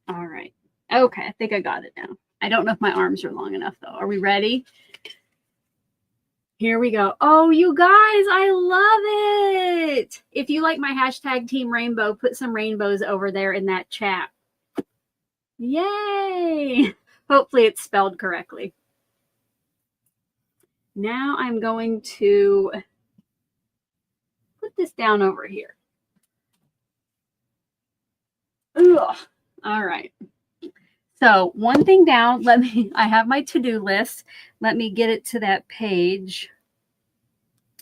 All right. Okay, I think I got it now. I don't know if my arms are long enough, though. Are we ready? Here we go. Oh, you guys, I love it. If you like my hashtag Team Rainbow, put some rainbows over there in that chat. Yay. Hopefully it's spelled correctly. Now I'm going to put this down over here. Ugh. All right. So one thing down, I have my to-do list. Let me get it to that page.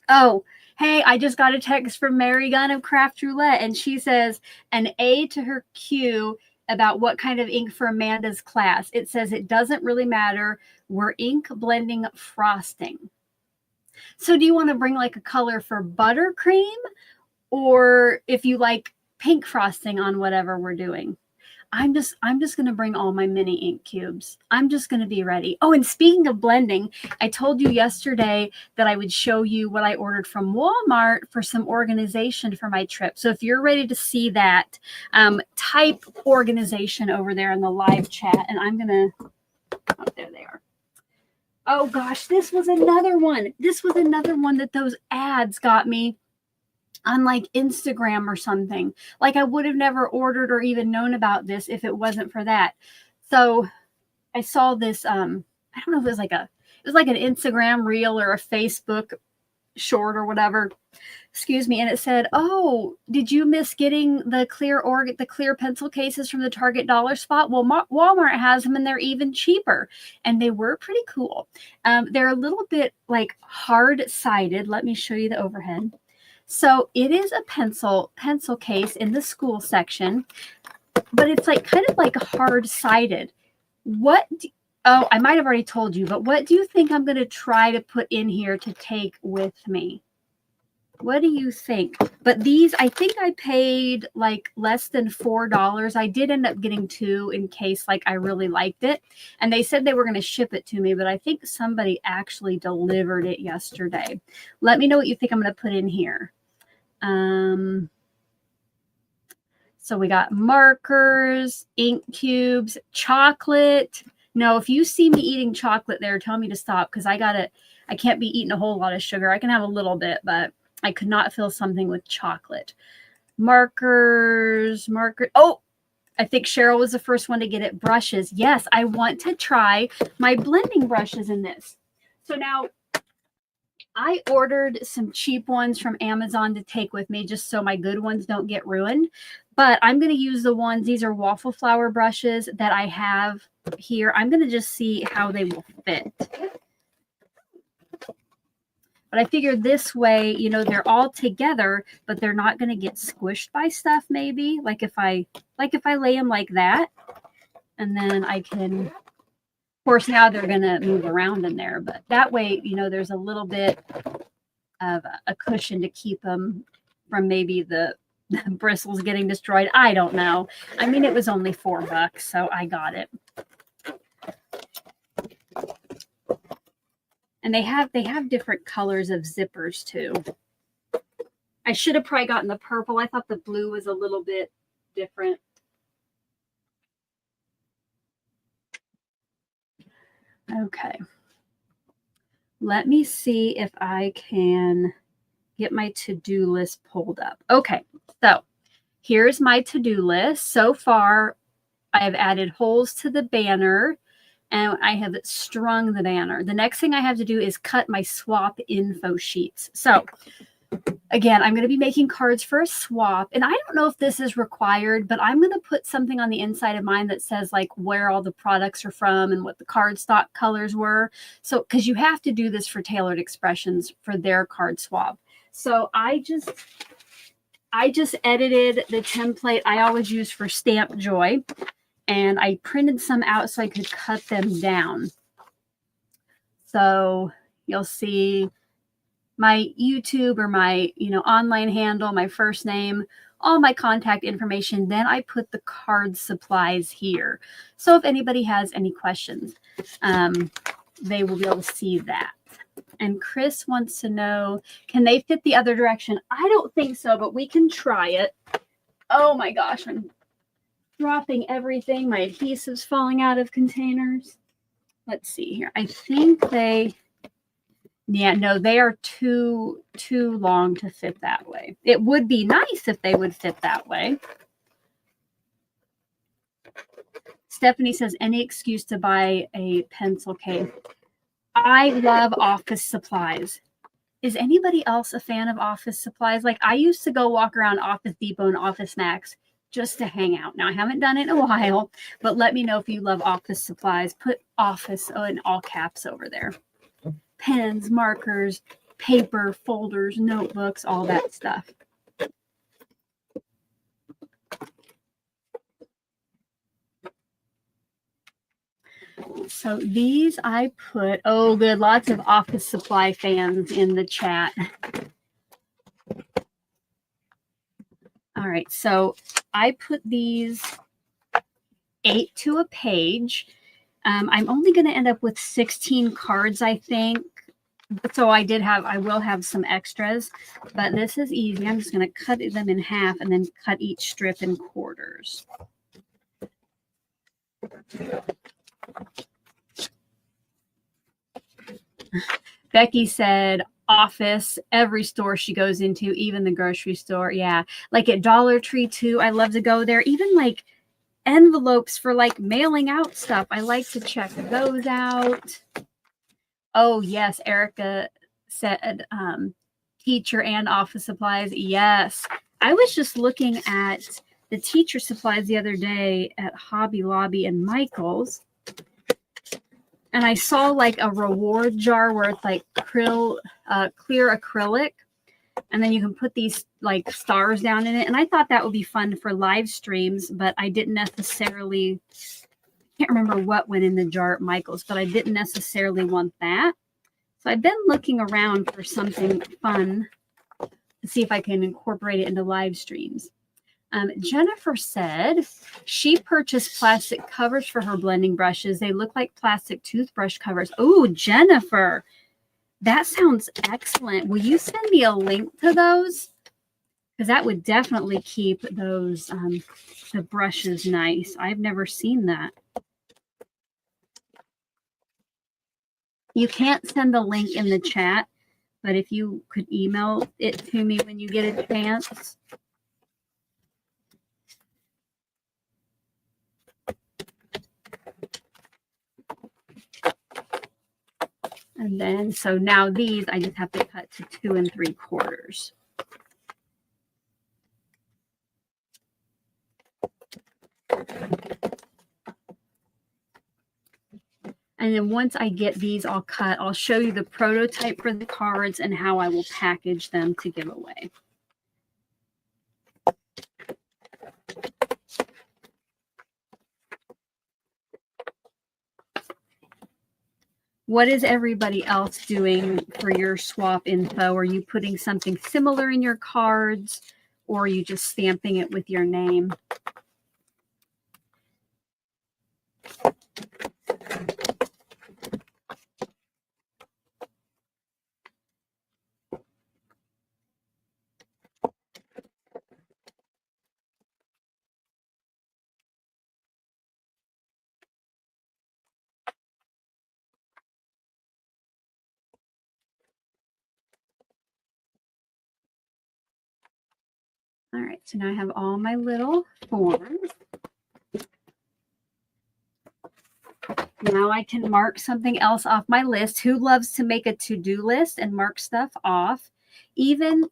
Oh, hey, I just got a text from Mary Gunn of Craft Roulette, and she says an A to her Q about what kind of ink for Amanda's class. It says it doesn't really matter. We're ink blending frosting. So do you want to bring like a color for buttercream, or if you like pink frosting on whatever we're doing? I'm just going to bring all my mini ink cubes. I'm just going to be ready. Oh, and speaking of blending, I told you yesterday that I would show you what I ordered from Walmart for some organization for my trip. So if you're ready to see that, type organization over there in the live chat, and I'm going to, oh, there they are. Oh gosh, this was another one. This was another one that those ads got me on like Instagram or something. Like I would have never ordered or even known about this if it wasn't for that. So I saw this, I don't know if it was like an Instagram reel or a Facebook short or whatever. Excuse me. And it said, oh, did you miss getting the clear pencil cases from the Target dollar spot? Well, Walmart has them and they're even cheaper. And they were pretty cool. They're a little bit like hard-sided. Let me show you the overhead. So it is a pencil case in the school section, but it's like kind of like hard-sided. Oh, I might have already told you, but what do you think I'm going to try to put in here to take with me? What do you think? But these, I think I paid like less than $4. I did end up getting 2 in case like I really liked it. And they said they were going to ship it to me, but I think somebody actually delivered it yesterday. Let me know what you think I'm going to put in here. So we got markers, ink cubes, chocolate. No, if you see me eating chocolate there, tell me to stop because I can't be eating a whole lot of sugar. I can have a little bit, but I could not fill something with chocolate. Markers. Oh, I think Cheryl was the first one to get it. Brushes. Yes, I want to try my blending brushes in this. So now I ordered some cheap ones from Amazon to take with me just so my good ones don't get ruined. But I'm going to use the ones, these are waffle flower brushes that I have here. I'm going to just see how they will fit. But I figured this way, you know, they're all together, but they're not going to get squished by stuff maybe. Like if I lay them like that, and then I can, of course, now they're going to move around in there, but that way, you know, there's a little bit of a cushion to keep them from maybe the bristles getting destroyed. I don't know. I mean, it was only $4, so I got it. And they have different colors of zippers too. I should have probably gotten the purple. I thought the blue was a little bit different. Okay. Let me see if I can get my to-do list pulled up. Okay, so here's my to-do list. So far, I have added holes to the banner and I have strung the banner. The next thing I have to do is cut my swap info sheets. So again, I'm going to be making cards for a swap, and I don't know if this is required, but I'm going to put something on the inside of mine that says like where all the products are from and what the cardstock colors were. So, because you have to do this for Tailored Expressions for their card swap. So I just edited the template I always use for Stamp Joy, and I printed some out so I could cut them down. So you'll see my YouTube or my, you know, online handle, my first name, all my contact information. Then I put the card supplies here. So if anybody has any questions, they will be able to see that. And Chris wants to know, can they fit the other direction? I don't think so, but we can try it. Oh my gosh, I'm dropping everything. My adhesive's falling out of containers. Let's see here. I think they... Yeah, no, they are too long to fit that way. It would be nice if they would fit that way. Stephanie says, any excuse to buy a pencil case. I love office supplies. Is anybody else a fan of office supplies? Like, I used to go walk around Office Depot and Office Max just to hang out. Now, I haven't done it in a while, but let me know if you love office supplies. Put office in all caps over there. Pens, markers, paper, folders, notebooks, all that stuff. So these I put, oh good, lots of office supply fans in the chat. All right, so I put these 8 to a page. I'm only going to end up with 16 cards, I think. So I will have some extras, but this is easy. I'm just going to cut them in half and then cut each strip in quarters. Becky said office, every store she goes into, even the grocery store. Yeah, like at Dollar Tree too. I love to go there. Even like envelopes for like mailing out stuff. I like to check those out. Oh yes, Erica said teacher and office supplies. Yes, I was just looking at the teacher supplies the other day at Hobby Lobby and Michael's, and I saw like a reward jar where it's like clear acrylic, and then you can put these like stars down in it. And I thought that would be fun for live streams, but I didn't necessarily, can't remember what went in the jar at Michael's, but I didn't necessarily want that. So I've been looking around for something fun to see if I can incorporate it into live streams. Jennifer said she purchased plastic covers for her blending brushes. They look like plastic toothbrush covers. Oh, Jennifer, that sounds excellent. Will you send me a link to those? Because that would definitely keep those the brushes nice. I've never seen that. You can't send the link in the chat, but if you could email it to me when you get a chance. And then, so now these, I just have to cut to 2 3/4. And then once I get these all cut, I'll show you the prototype for the cards and how I will package them to give away. What is everybody else doing for your swap info? Are you putting something similar in your cards, or are you just stamping it with your name? All right, so now I have all my little forms. Now I can mark something else off my list. Who loves to make a to-do list and mark stuff off? Even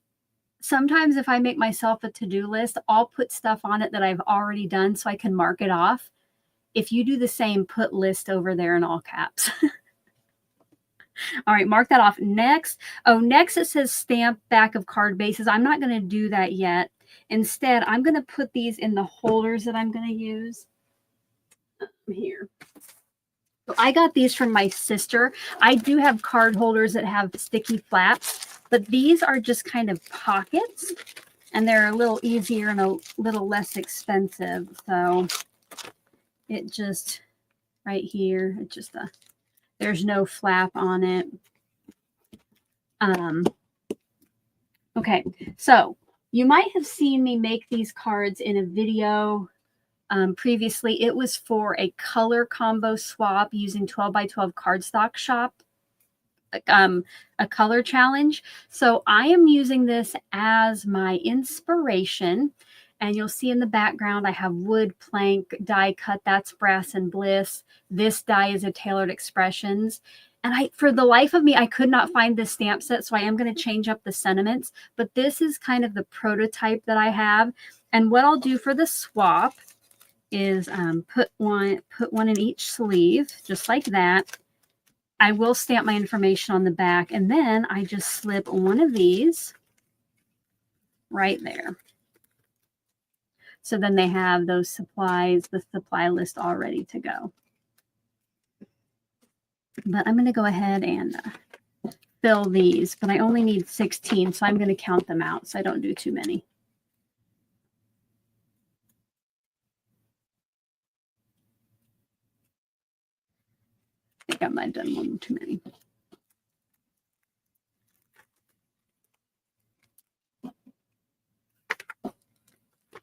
sometimes if I make myself a to-do list, I'll put stuff on it that I've already done so I can mark it off. If you do the same, put list over there in all caps. All right, mark that off. Next it says stamp back of card bases. I'm not going to do that yet. Instead, I'm going to put these in the holders that I'm going to use here. So I got these from my sister. I do have card holders that have sticky flaps, but these are just kind of pockets, and they're a little easier and a little less expensive. So it just, right here, it just, there's no flap on it. Okay, so you might have seen me make these cards in a video previously. It was for a color combo swap using 12 by 12 cardstock shop, a color challenge. So I am using this as my inspiration. And you'll see in the background, I have wood, plank, die cut. That's Brass and Bliss. This die is a Tailored Expressions. And for the life of me, I could not find this stamp set. So I am going to change up the sentiments. But this is kind of the prototype that I have. And what I'll do for the swap is put one in each sleeve, just like that. I will stamp my information on the back. And then I just slip one of these right there. So then they have those supplies, the supply list all ready to go. But I'm going to go ahead and fill these, but I only need 16, so I'm going to count them out so I don't do too many. I think I might have done one too many.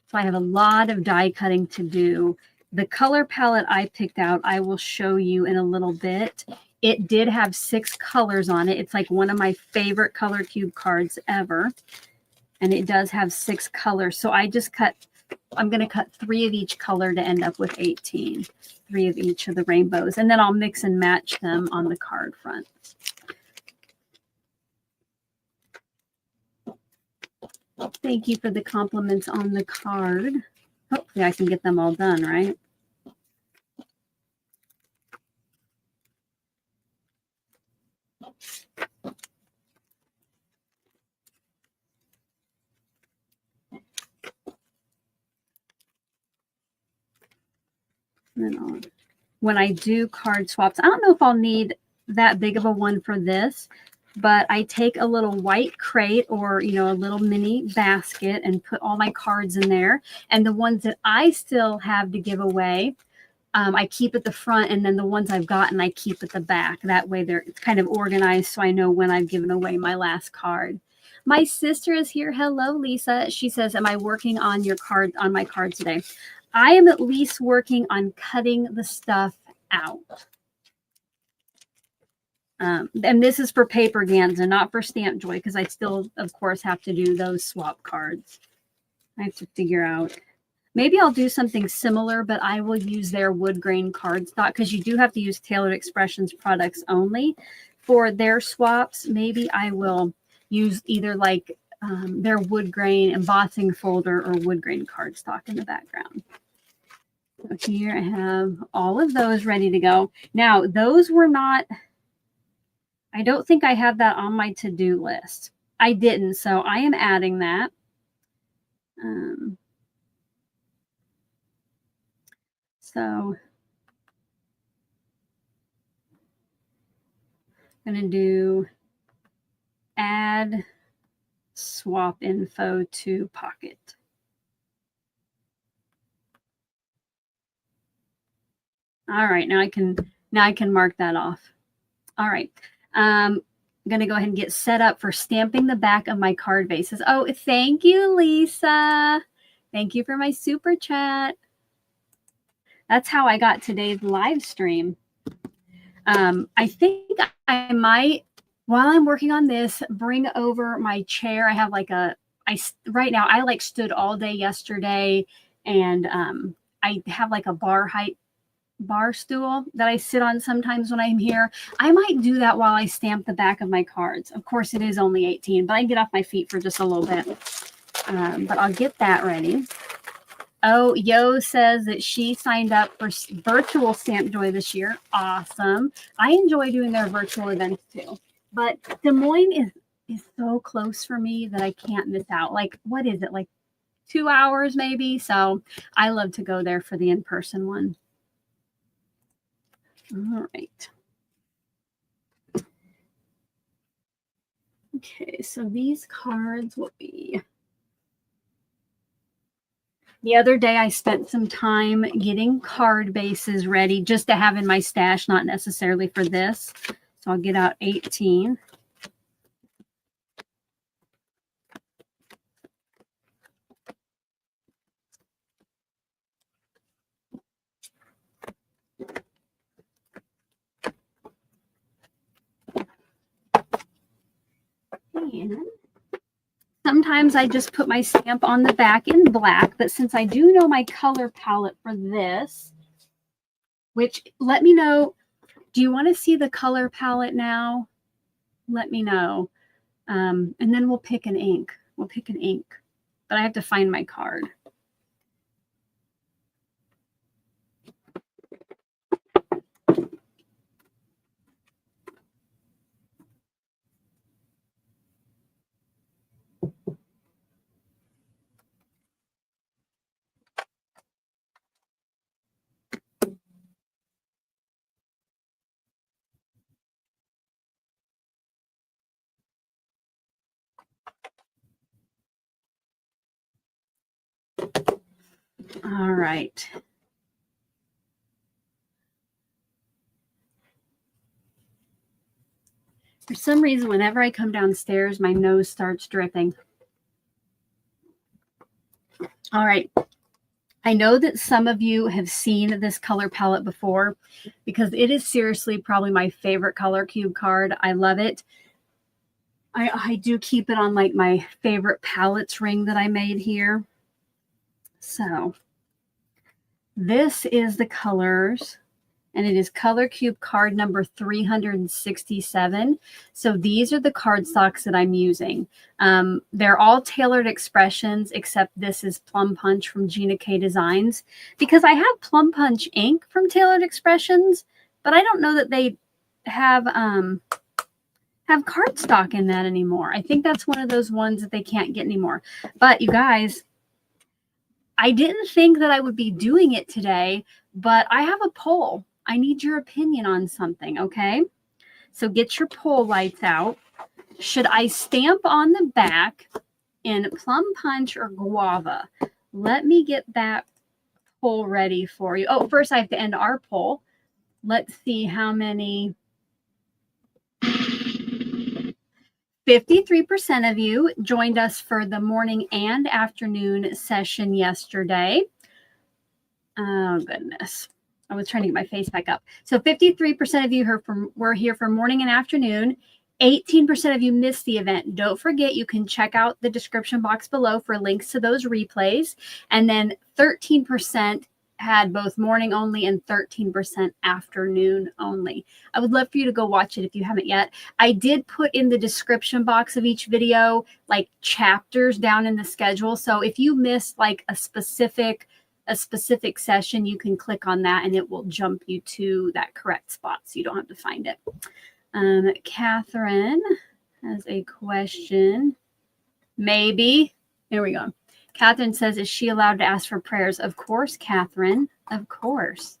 So I have a lot of die cutting to do. The color palette I picked out, I will show you in a little bit. It did have 6 colors on it. It's like one of my favorite color cube cards ever. And it does have 6 colors. So I'm going to cut 3 of each color to end up with 18. 3 of each of the rainbows. And then I'll mix and match them on the card front. Thank you for the compliments on the card. Hopefully I can get them all done, right? And then when I do card swaps, I don't know if I'll need that big of a one for this, but I take a little white crate or, you know, a little mini basket and put all my cards in there. And the ones that I still have to give away, I keep at the front, and then the ones I've gotten, I keep at the back. That way it's kind of organized so I know when I've given away my last card. My sister is here. Hello, Lisa. She says, am I working on your card, on my card today? I am at least working on cutting the stuff out. And this is for Paperganza, not for Stamp Joy, because I still, of course, have to do those swap cards. I have to figure out. Maybe I'll do something similar, but I will use their wood grain cardstock, because you do have to use Tailored Expressions products only for their swaps. Maybe I will use either like their wood grain embossing folder or wood grain cardstock in the background. So here I have all of those ready to go. Now, those were not, I don't think I have that on my to-do list. I didn't, so I am adding that. So I'm going to do add swap info to pocket. All right, now I can mark that off. All right. I'm going to go ahead and get set up for stamping the back of my card bases. Oh, thank you, Lisa. Thank you for my super chat. That's how I got today's live stream. I think I might, while I'm working on this, bring over my chair. I have like right now I like stood all day yesterday, and I have like a bar stool that I sit on sometimes when I'm here. I might do that while I stamp the back of my cards. Of course, it is only 18, but I can get off my feet for just a little bit. But I'll get that ready. Oh, Yo says that she signed up for virtual Stamp Joy this year. Awesome. I enjoy doing their virtual events too. But Des Moines is so close for me that I can't miss out. Like, what is it? Like 2 hours maybe? So I love to go there for the in-person one. All right. Okay, so these cards will be... The other day, I spent some time getting card bases ready just to have in my stash, not necessarily for this. So I'll get out 18. And sometimes I just put my stamp on the back in black, but since I do know my color palette for this, which let me know, do you want to see the color palette now? Let me know. And then we'll pick an ink. We'll pick an ink, but I have to find my card. All right. For some reason, whenever I come downstairs, my nose starts dripping. All right. I know that some of you have seen this color palette before because it is seriously probably my favorite color cube card. I love it. I do keep it on like my favorite palettes ring that I made here. So this is the colors, and it is color cube card number 367. So these are the cardstocks that I'm using. They're all tailored expressions, except this is Plum Punch from Gina K Designs, because I have Plum Punch ink from Tailored Expressions, but I don't know that they have cardstock in that anymore. I think that's one of those ones that they can't get anymore. But you guys, I didn't think that I would be doing it today, but I have a poll. I need your opinion on something, okay? So get your poll lights out. Should I stamp on the back in Plum Punch or Guava? Let me get that poll ready for you. Oh, first I have to end our poll. Let's see how many. 53% of you joined us for the morning and afternoon session yesterday. Oh, goodness. I was trying to get my face back up. So 53% of you were here for morning and afternoon. 18% of you missed the event. Don't forget, you can check out the description box below for links to those replays. And then 13% had both morning only and 13% afternoon only. I would love for you to go watch it if you haven't yet. I did put in the description box of each video like chapters down in the schedule. So if you missed like a specific a specific session, you can click on that and it will jump you to that correct spot, so you don't have to find it. Catherine has a question. Maybe. There we go. Catherine says, is she allowed to ask for prayers? Of course, Catherine. Of course.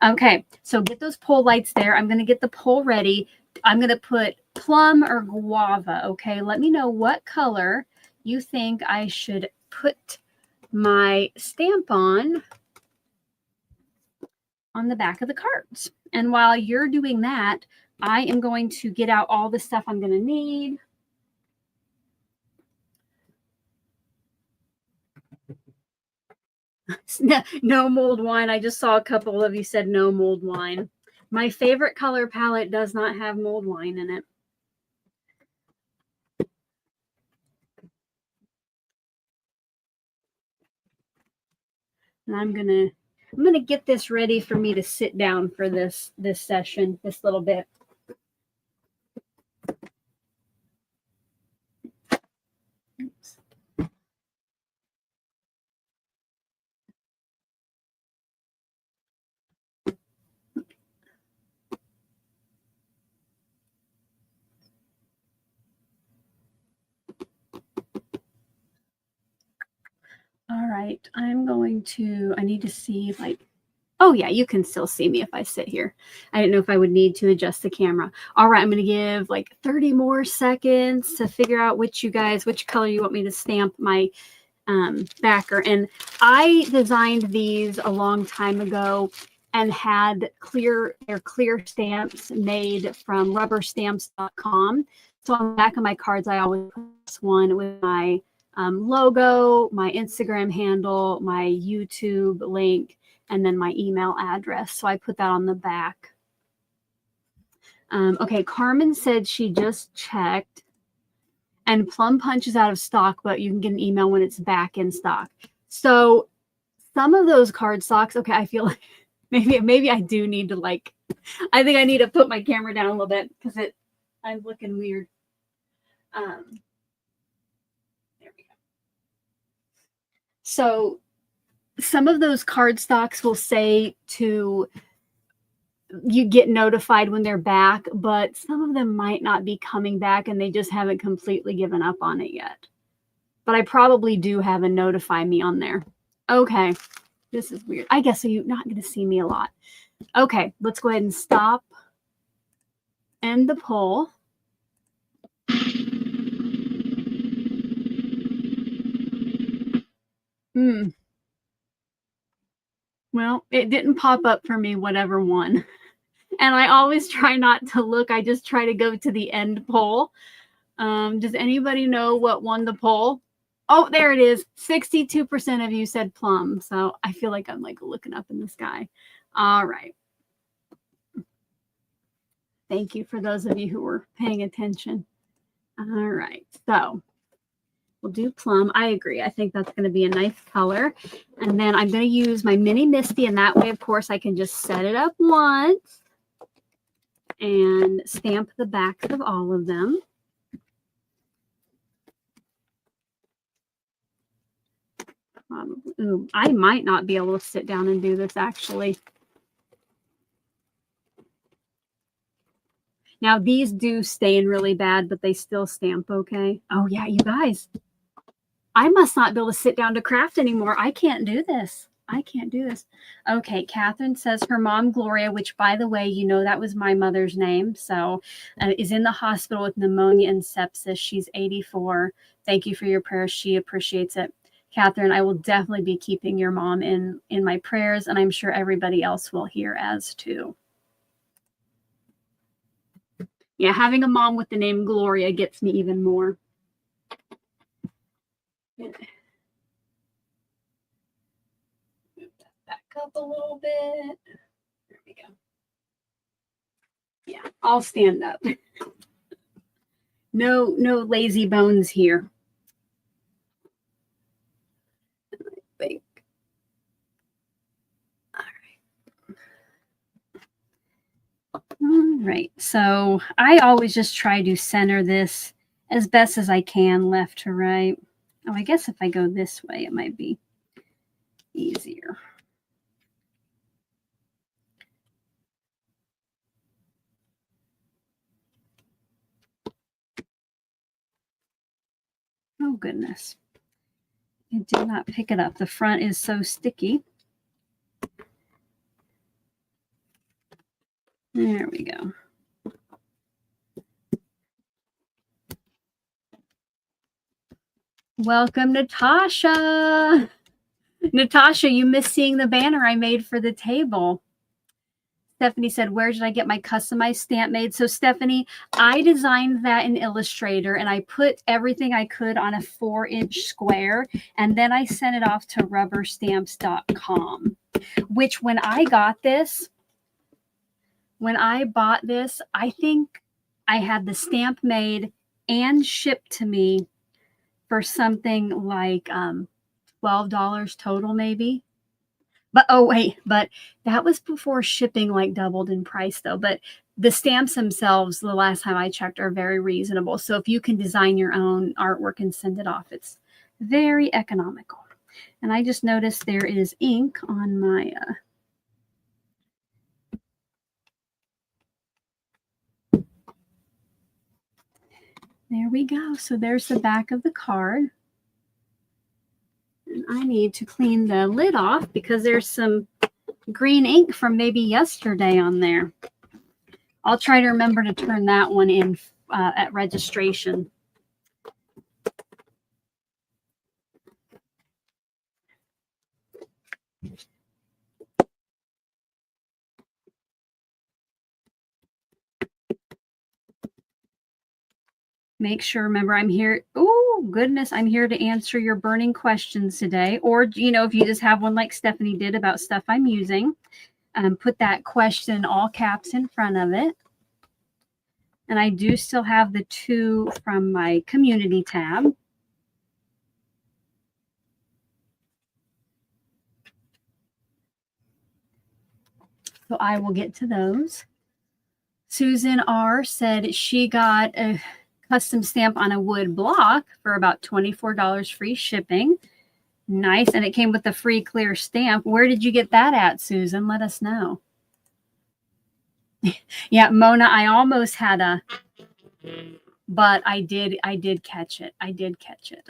Okay, so get those pole lights there. I'm going to get the pole ready. I'm going to put plum or guava, okay? Let me know what color you think I should put my stamp on the back of the cards. And while you're doing that, I am going to get out all the stuff I'm going to need. No mold wine. I just saw a couple of you said no mold wine. My favorite color palette does not have mold wine in it. And I'm gonna get this ready for me to sit down for this session, this little bit. Oops. All right, I need to see if oh yeah, you can still see me if I sit here. I didn't know if I would need to adjust the camera. All right, I'm going to give like 30 more seconds to figure out which color you want me to stamp my backer. And I designed these a long time ago and had clear stamps made from rubberstamps.com. So on the back of my cards, I always put this one with my logo, my Instagram handle, my YouTube link, and then my email address. So I put that on the back. Okay, Carmen said she just checked and Plum Punch is out of stock, but you can get an email when it's back in stock. So some of those card stocks, okay, I feel like maybe I do need to I think I need to put my camera down a little bit because I'm looking weird. There we go. So some of those card stocks will say you get notified when they're back, but some of them might not be coming back and they just haven't completely given up on it yet. But I probably do have a notify me on there. Okay, this is weird. I guess you're not going to see me a lot. Okay, let's go ahead and stop. End the poll. Well, it didn't pop up for me, whatever won. And I always try not to look. I just try to go to the end poll. Does anybody know what won the poll? Oh, there it is. 62% of you said plum. So I feel like I'm looking up in the sky. All right. Thank you for those of you who were paying attention. All right. So we'll do plum. I agree. I think that's going to be a nice color. And then I'm going to use my mini Misty. And that way, of course, I can just set it up once and stamp the backs of all of them. Ooh, I might not be able to sit down and do this actually. Now these do stain really bad, but they still stamp okay. Oh yeah, you guys. I must not be able to sit down to craft anymore. I can't do this. I can't do this. Okay, Catherine says her mom, Gloria, which, by the way, that was my mother's name, so is in the hospital with pneumonia and sepsis. She's 84. Thank you for your prayers. She appreciates it. Catherine, I will definitely be keeping your mom in my prayers, and I'm sure everybody else will here as too. Yeah, having a mom with the name Gloria gets me even more. Move that back up a little bit. There we go. Yeah, I'll stand up. No lazy bones here. I think. All right. So I always just try to center this as best as I can, left to right. Oh, I guess if I go this way, it might be. easier. Oh, goodness. It did not pick it up. The front is so sticky. There we go. Welcome, Natasha. Natasha, you missed seeing the banner I made for the table. Stephanie said, where did I get my customized stamp made? So Stephanie, I designed that in Illustrator and I put everything I could on a 4-inch square. And then I sent it off to rubberstamps.com, which when I got this, when I bought this, I think I had the stamp made and shipped to me for something like $12 total, maybe. But oh wait, but that was before shipping like doubled in price though. But the stamps themselves, the last time I checked, are very reasonable. So if you can design your own artwork and send it off, it's very economical. And I just noticed there is ink on my there we go. So there's the back of the card. And I need to clean the lid off because there's some green ink from maybe yesterday on there. I'll try to remember to turn that one in at registration. Make sure, remember, I'm here. Oh, goodness, I'm here to answer your burning questions today. Or, you know, if you just have one like Stephanie did about stuff I'm using, put that question all caps in front of it. And I do still have the 2 from my community tab. So I will get to those. Susan R. said she got a custom stamp on a wood block for about $24 free shipping. Nice. And it came with a free clear stamp. Where did you get that at, Susan? Let us know. Yeah, Mona, I almost had a, but I did catch it. I did catch it.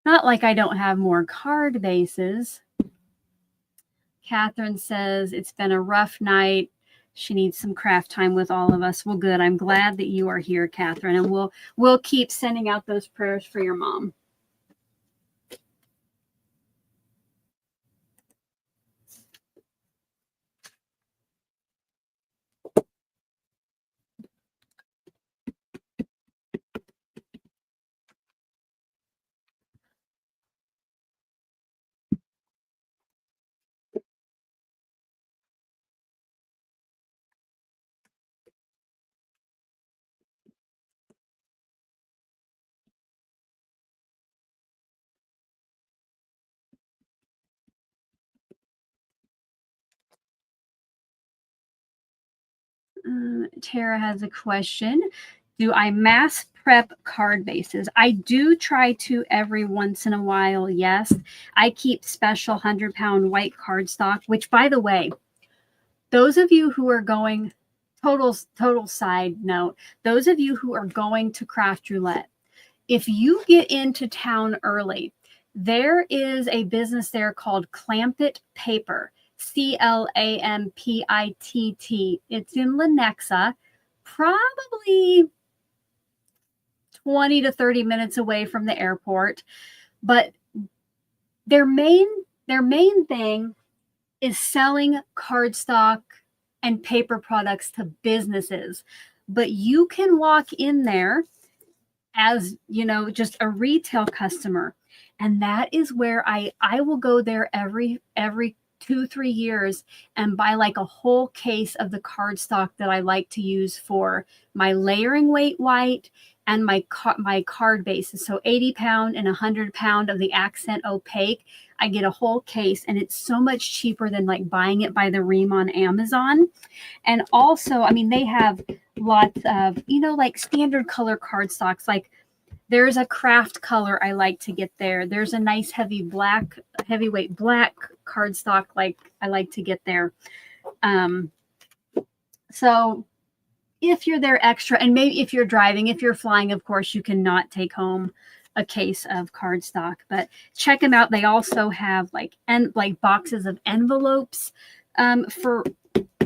Not like I don't have more card bases. Catherine says it's been a rough night. She needs some craft time with all of us. Well, good. I'm glad that you are here, Catherine, and we'll keep sending out those prayers for your mom. Tara has a question. Do I mass prep card bases? I do try to every once in a while, yes. I keep special 100-pound white cardstock, which, by the way, those of you who are going, total side note, those of you who are going to Craft Julep, if you get into town early, there is a business there called Clampit Paper. Clampitt. It's in Lenexa, probably 20 to 30 minutes away from the airport. But their main thing is selling cardstock and paper products to businesses. But you can walk in there as, you know, just a retail customer. And that is where I will go there every 2-3 years and buy like a whole case of the cardstock that I like to use for my layering weight white and my card bases. So 80 pound and 100 pound of the accent opaque. I get a whole case, and it's so much cheaper than like buying it by the ream on Amazon. And also, I mean, they have lots of, you know, like standard color cardstocks. Like there's a craft color I like to get there. There's a nice heavyweight black cardstock like I like to get there. So if you're there extra, and maybe if you're driving, if you're flying, of course, you cannot take home a case of cardstock, but check them out. They also have like boxes of envelopes for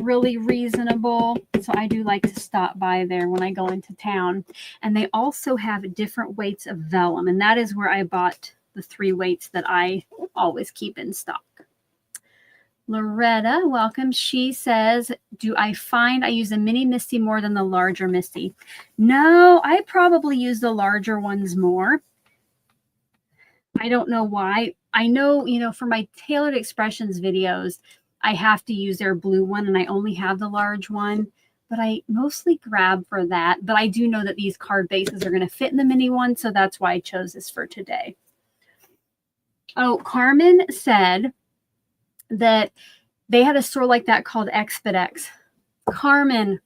really reasonable. So I do like to stop by there when I go into town. And they also have different weights of vellum, and that is where I bought the 3 weights that I always keep in stock. Loretta, welcome. She says, do I find I use a mini Misty more than the larger Misty? No, I probably use the larger ones more. I don't know why. I know, you know, for my Tailored Expressions videos, I have to use their blue one, and I only have the large one, but I mostly grab for that. But I do know that these card bases are going to fit in the mini one, so that's why I chose this for today. Oh, Carmen said that they had a store like that called Expedex. Carmen,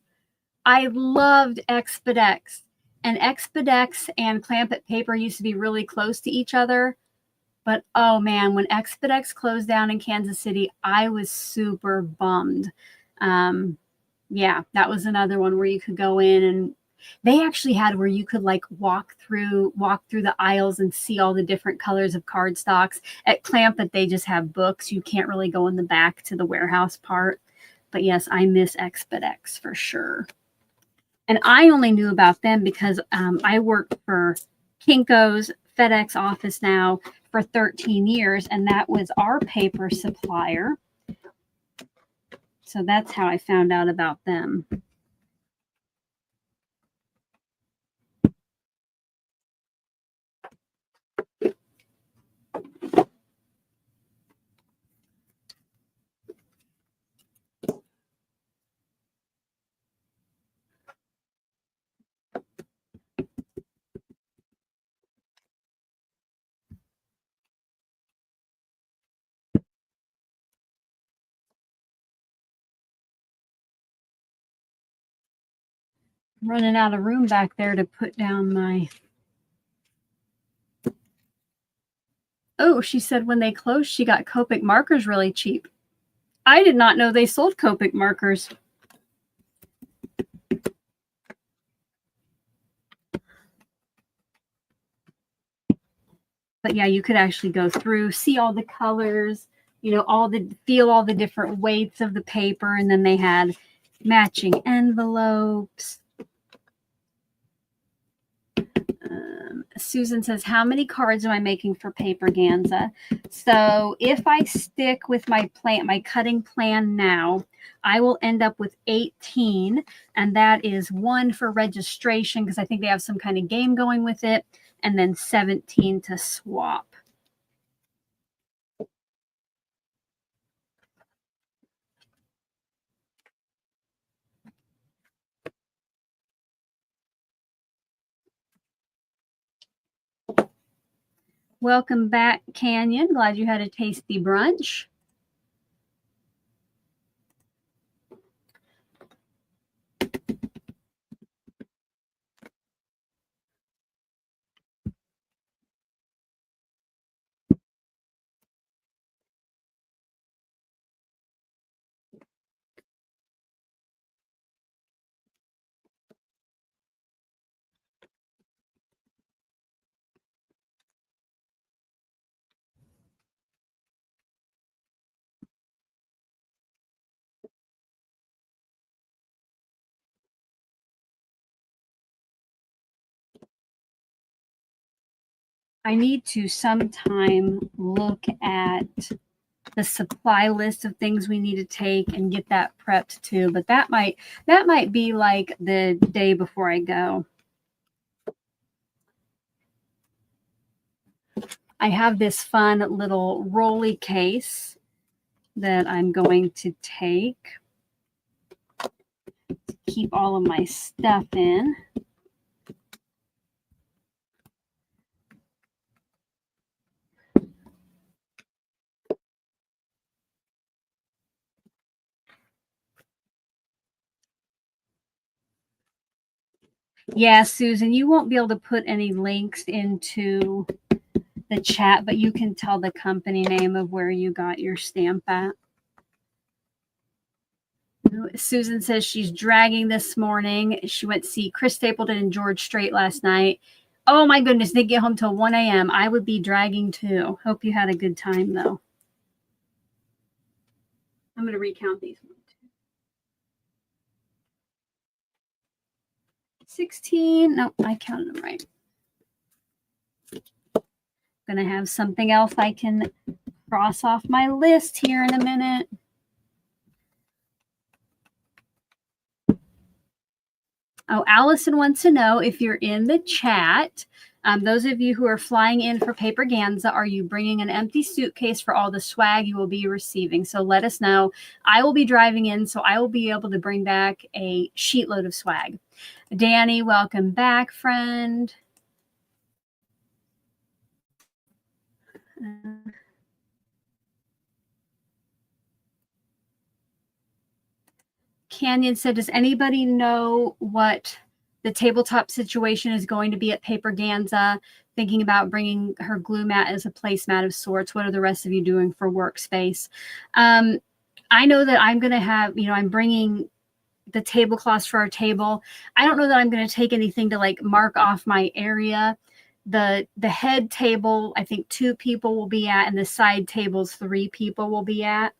I loved Expedex. And Expedex and Clampett Paper used to be really close to each other. But, oh, man, when Expedex closed down in Kansas City, I was super bummed. Yeah, that was another one where you could go in, and they actually had where you could like walk through the aisles and see all the different colors of cardstocks. At Clampett, they just have books. You can't really go in the back to the warehouse part. But yes, I miss Expedex for sure. And I only knew about them because I worked for Kinko's FedEx office now for 13 years, and that was our paper supplier. So that's how I found out about them. Running out of room back there to put down my... Oh, she said when they closed, she got Copic markers really cheap. I did not know they sold Copic markers. But yeah, you could actually go through, see all the colors, you know, feel all the different weights of the paper. And then they had matching envelopes. Susan says, how many cards am I making for Paperganza? So if I stick with my cutting plan now, I will end up with 18. And that is 1 for registration, because I think they have some kind of game going with it. And then 17 to swap. Welcome back, Canyon. Glad you had a tasty brunch. I need to sometime look at the supply list of things we need to take and get that prepped too. But that might be like the day before I go. I have this fun little rolly case that I'm going to take to keep all of my stuff in. Yeah, Susan, you won't be able to put any links into the chat, but you can tell the company name of where you got your stamp at. Susan says she's dragging this morning. She went to see Chris Stapleton and George Strait last night. Oh my goodness, they get home till 1 a.m. I would be dragging too. Hope you had a good time though. I'm going to recount these. 16. No, I counted them right. I'm going to have something else I can cross off my list here in a minute. Oh, Allison wants to know if you're in the chat. Those of you who are flying in for Paperganza, are you bringing an empty suitcase for all the swag you will be receiving? So let us know. I will be driving in, so I will be able to bring back a sheetload of swag. Danny, welcome back, friend. Canyon said, does anybody know what the tabletop situation is going to be at Paperganza? Thinking about bringing her glue mat as a placemat of sorts. What are the rest of you doing for workspace? I know that I'm going to have, I'm bringing the tablecloths for our table. I don't know that I'm going to take anything to like mark off my area. The head table, I think 2 people will be at, and the side tables, 3 people will be at.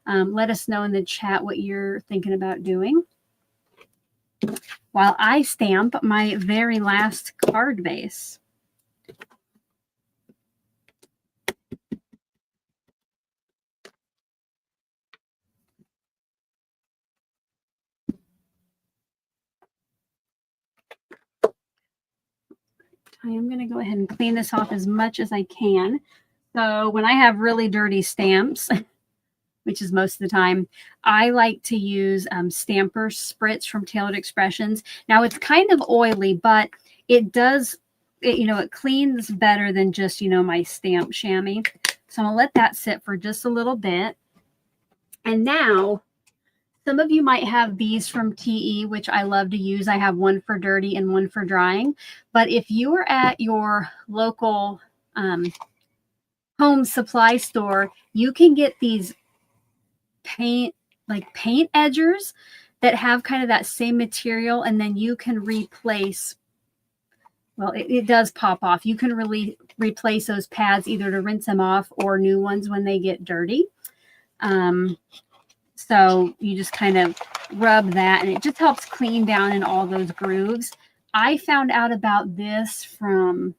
Let us know in the chat what you're thinking about doing. While I stamp my very last card base. I am going to go ahead and clean this off as much as I can. So when I have really dirty stamps, which is most of the time, I like to use Stamper Spritz from Tailored Expressions. Now it's kind of oily, but it does, it cleans better than just, my stamp chamois. So I'm going to let that sit for just a little bit. And now, some of you might have these from TE, which I love to use. I have one for dirty and one for drying. But if you are at your local home supply store, you can get these paint edgers that have kind of that same material, and then you can replace, well, it does pop off. You can really replace those pads either to rinse them off or new ones when they get dirty. So you just kind of rub that, and it just helps clean down in all those grooves. I found out about this from,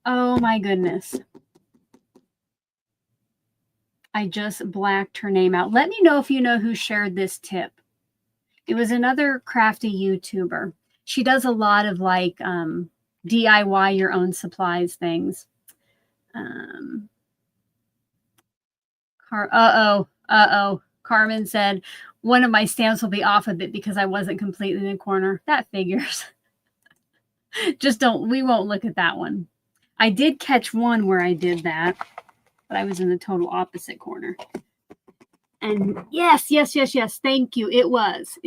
oh my goodness. I just blacked her name out. Let me know if you know who shared this tip. It was another crafty YouTuber. She does a lot of like DIY your own supplies things. Carmen said, one of my stamps will be off of it because I wasn't completely in the corner. That figures. We won't look at that one. I did catch one where I did that, but I was in the total opposite corner. And yes. Thank you. It was.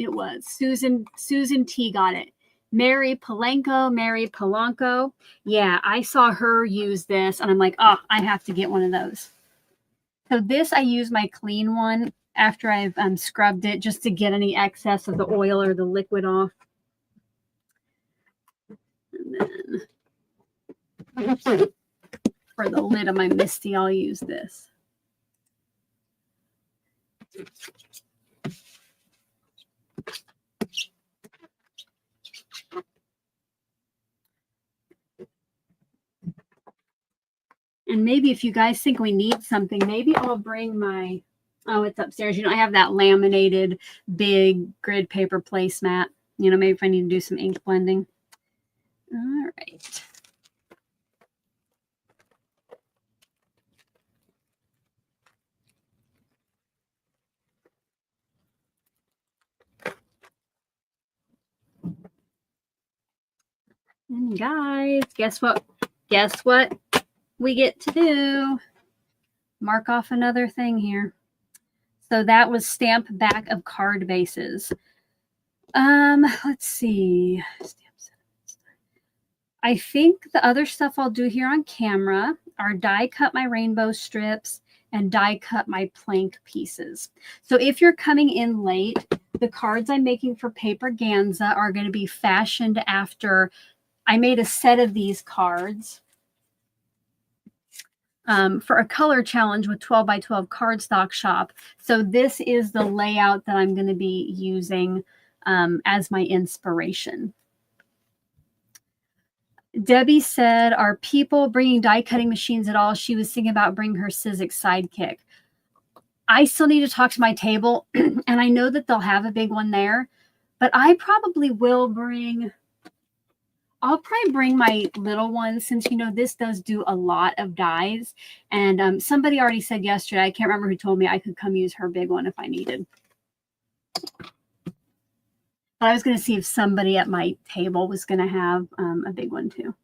Susan T got it. Mary Polanco. Yeah, I saw her use this, and I'm like, oh, I have to get one of those. So this, I use my clean one after I've scrubbed it just to get any excess of the oil or the liquid off. And then for the lid of my Misty, I'll use this. And maybe if you guys think we need something, maybe I'll bring my, oh, it's upstairs. I have that laminated big grid paper placemat. Maybe if I need to do some ink blending. All right. And guys, guess what? We get to do? Mark off another thing here. So that was stamp back of card bases. Let's see. I think the other stuff I'll do here on camera are die cut my rainbow strips and die cut my plank pieces. So if you're coming in late, the cards I'm making for Paperganza are going to be fashioned after I made a set of these cards for a color challenge with 12 by 12 cardstock shop. So this is the layout that I'm going to be using as my inspiration. Debbie said, are people bringing die cutting machines at all? She was thinking about bringing her Sizzix sidekick. I still need to talk to my table, and I know that they'll have a big one there, but I probably will bring, I'll probably bring my little one, since, you know, this does do a lot of dies. And somebody already said yesterday, I can't remember who told me I could come use her big one if I needed. But I was going to see if somebody at my table was going to have a big one too.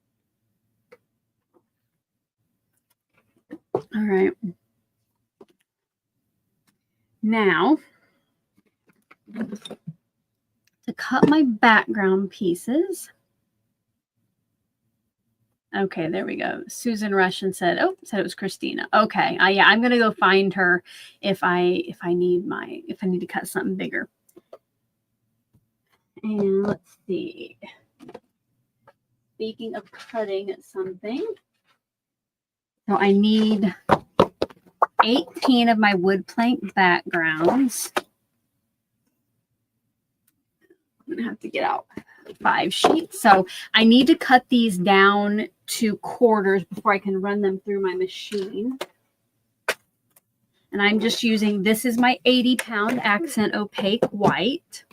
All right. Now, to cut my background pieces. Okay, there we go. Susan Russian said, "Oh, said it was Christina." Okay, yeah, I'm gonna go find her if I need to cut something bigger. And let's see. Speaking of cutting something, so I need 18 of my wood plank backgrounds. I'm gonna have to get out 5 sheets. So I need to cut these down to quarters before I can run them through my machine. And I'm just using, this is my 80-pound accent opaque white.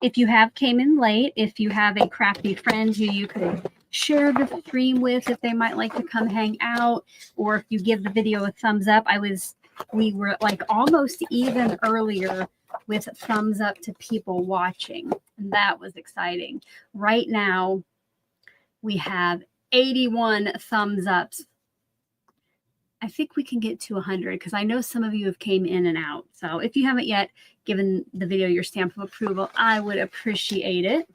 If you have came in late, if you have a crafty friend who you could share the stream with, if they might like to come hang out, or if you give the video a thumbs up, we were like almost even earlier with thumbs up to people watching, and that was exciting. Right now, we have 81 thumbs ups. I think we can get to 100 because I know some of you have came in and out. So if you haven't yet given the video your stamp of approval, I would appreciate it.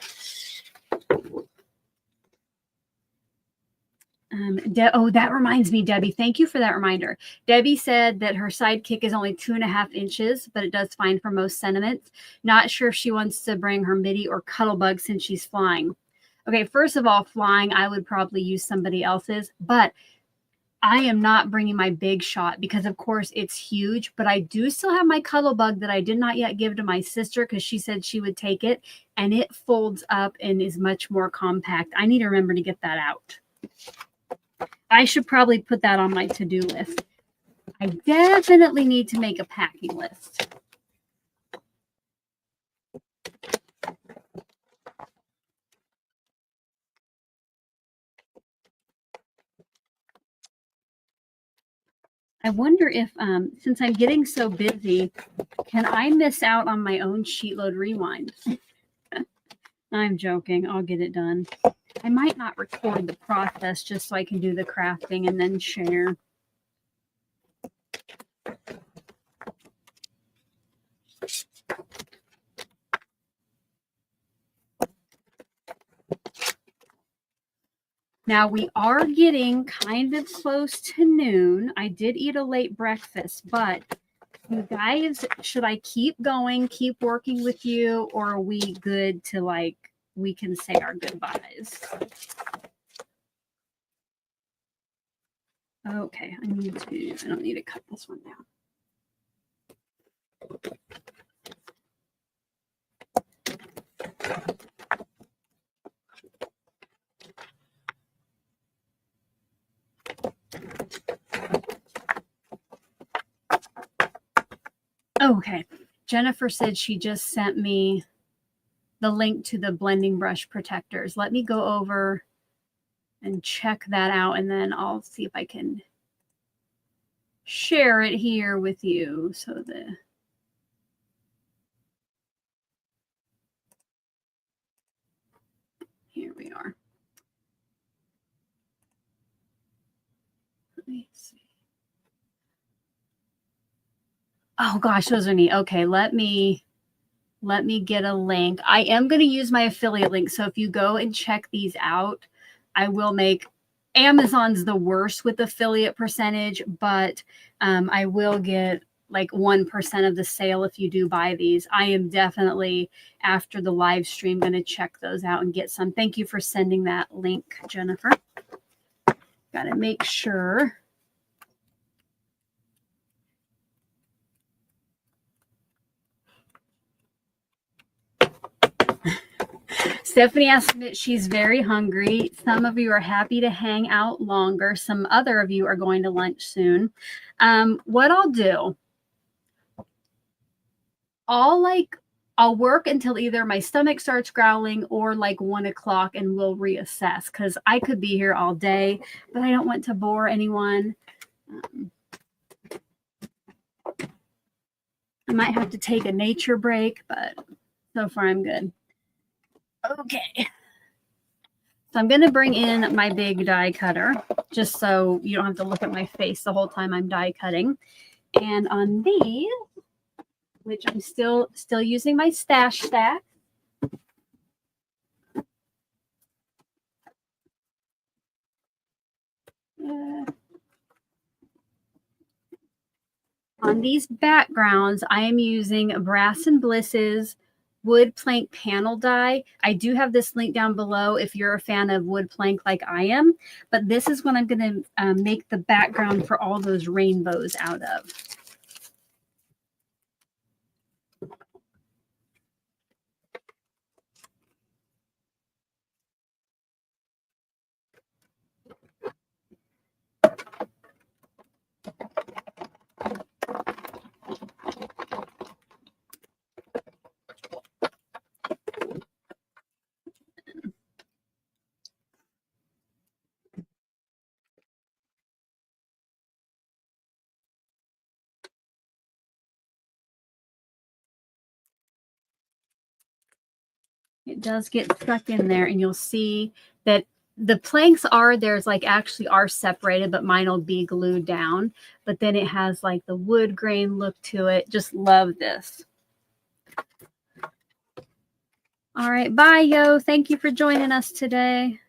Oh, that reminds me, Debbie. Thank you for that reminder. Debbie said that her sidekick is only 2.5 inches, but it does fine for most sentiments. Not sure if she wants to bring her midi or Cuttlebug since she's flying. Okay, first of all, flying, I would probably use somebody else's, but I am not bringing my big shot because, of course, it's huge, but I do still have my Cuttlebug that I did not yet give to my sister because she said she would take it, and it folds up and is much more compact. I need to remember to get that out. I should probably put that on my to-do list. I definitely need to make a packing list. I wonder if, since I'm getting so busy, can I miss out on my own sheetload rewind? I'm joking. I'll get it done. I might not record the process just so I can do the crafting and then share. Now we are getting kind of close to noon. I did eat a late breakfast, but you guys, should I keep going, keep working with you, or are we good to, like, we can say our goodbyes? Okay, I don't need to cut this one down. Okay, Jennifer said she just sent me the link to the blending brush protectors. Let me go over and check that out, and then I'll see if I can share it here with you. So Let me see. Oh gosh, those are neat. Okay, let me get a link. I am going to use my affiliate link. So if you go and check these out, I will make Amazon's the worst with affiliate percentage, but I will get like 1% of the sale if you do buy these. I am definitely, after the live stream, going to check those out and get some. Thank you for sending that link, Jennifer. Got to make sure. Stephanie asked that she's very hungry. Some of you are happy to hang out longer. Some other of you are going to lunch soon. What I'll do, I'll work until either my stomach starts growling or like 1 o'clock, and we'll reassess, because I could be here all day, but I don't want to bore anyone. I might have to take a nature break, but so far I'm good. Okay. So I'm going to bring in my big die cutter, just so you don't have to look at my face the whole time I'm die cutting. And on these, which I'm still using my stash stack. On these backgrounds, I am using Brass and Bliss's wood plank panel die. I do have this link down below if you're a fan of wood plank like I am, but this is what I'm going to make the background for all those rainbows out of. It does get stuck in there, and you'll see that the planks there's like actually are separated, but mine will be glued down. But then it has like the wood grain look to it. Just love this. All right, bye, Yo. Thank you for joining us today.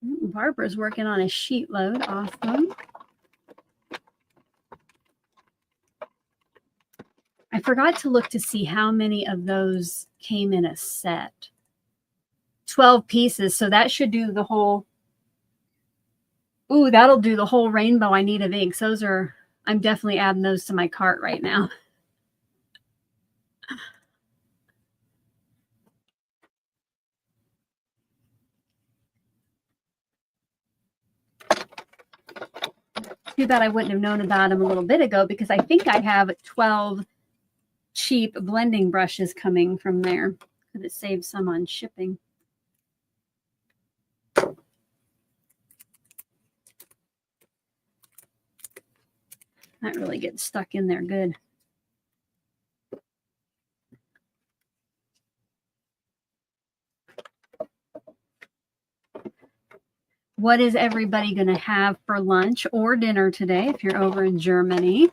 Barbara's working on a sheet load. Awesome. I forgot to look to see how many of those came in a set. 12 pieces, so that should do the whole. Ooh, that'll do the whole rainbow I need of inks. Those are, I'm definitely adding those to my cart right now. Too bad I wouldn't have known about them a little bit ago, because I think I have 12 cheap blending brushes coming from there, because it saves some on shipping. That really gets stuck in there good. What is everybody going to have for lunch or dinner today if you're over in Germany?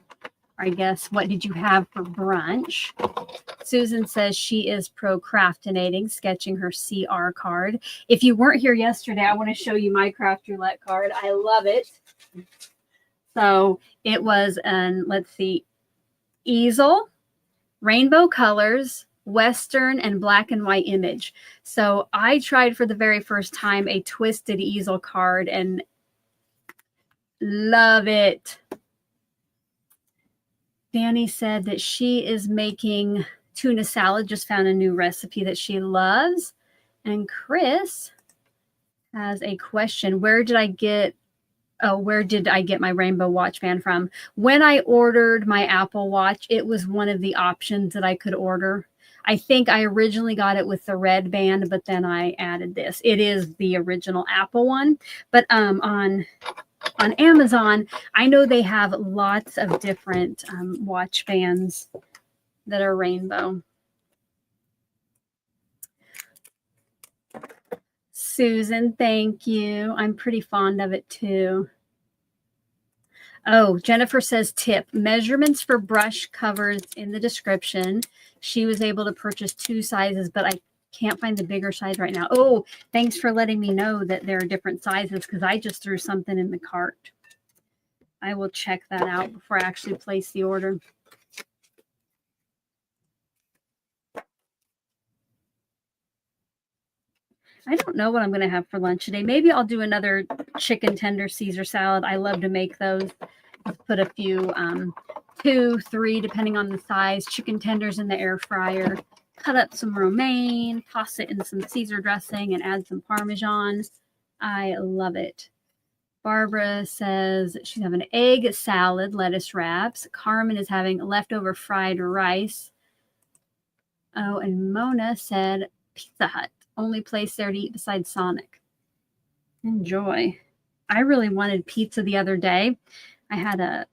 I guess, what did you have for brunch? Susan says she is procrastinating, sketching her CR card. If you weren't here yesterday, I want to show you my craft roulette card. I love it. So it was let's see, easel, rainbow colors, Western, and black and white image. So I tried for the very first time a twisted easel card and love it. Danny said that she is making tuna salad, just found a new recipe that she loves. And Chris has a question. Where did I get my rainbow watch band from? When I ordered my Apple Watch, it was one of the options that I could order. I think I originally got it with the red band, but then I added this. It is the original Apple one, but on Amazon, I know they have lots of different watch bands that are rainbow. Susan, thank you. I'm pretty fond of it too. Oh, Jennifer says tip, measurements for brush covers in the description. She was able to purchase 2 sizes, but I can't find the bigger size right now. Oh, thanks for letting me know that there are different sizes because I just threw something in the cart. I will check that out before I actually place the order. I don't know what I'm going to have for lunch today. Maybe I'll do another chicken tender Caesar salad. I love to make those. Put a few, 2, 3, depending on the size, chicken tenders in the air fryer. Cut up some romaine, toss it in some Caesar dressing, and add some Parmesan. I love it. Barbara says she's having egg salad, lettuce wraps. Carmen is having leftover fried rice. Oh, and Mona said Pizza Hut. Only place there to eat besides Sonic. Enjoy. I really wanted pizza the other day. I had an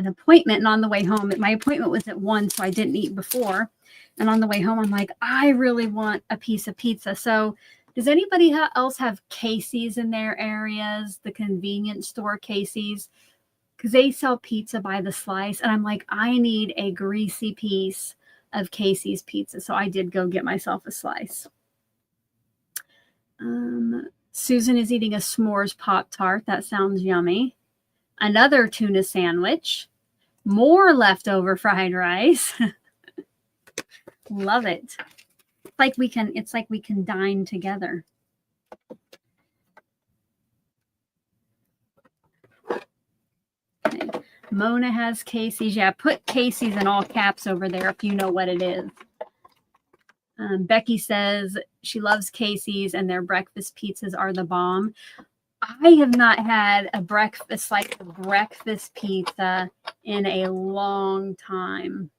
appointment, and on the way home, my appointment was at 1, so I didn't eat before. And on the way home, I'm like, I really want a piece of pizza. So does anybody else have Casey's in their areas, the convenience store Casey's? Because they sell pizza by the slice. And I'm like, I need a greasy piece of Casey's pizza. So I did go get myself a slice. Susan is eating a s'mores Pop-Tart. That sounds yummy. Another tuna sandwich. More leftover fried rice. Love it. It's like we can dine together. Okay. Mona has Casey's. Yeah, put Casey's in all caps over there if you know what it is. Becky says she loves Casey's and their breakfast pizzas are the bomb. I have not had a breakfast pizza in a long time.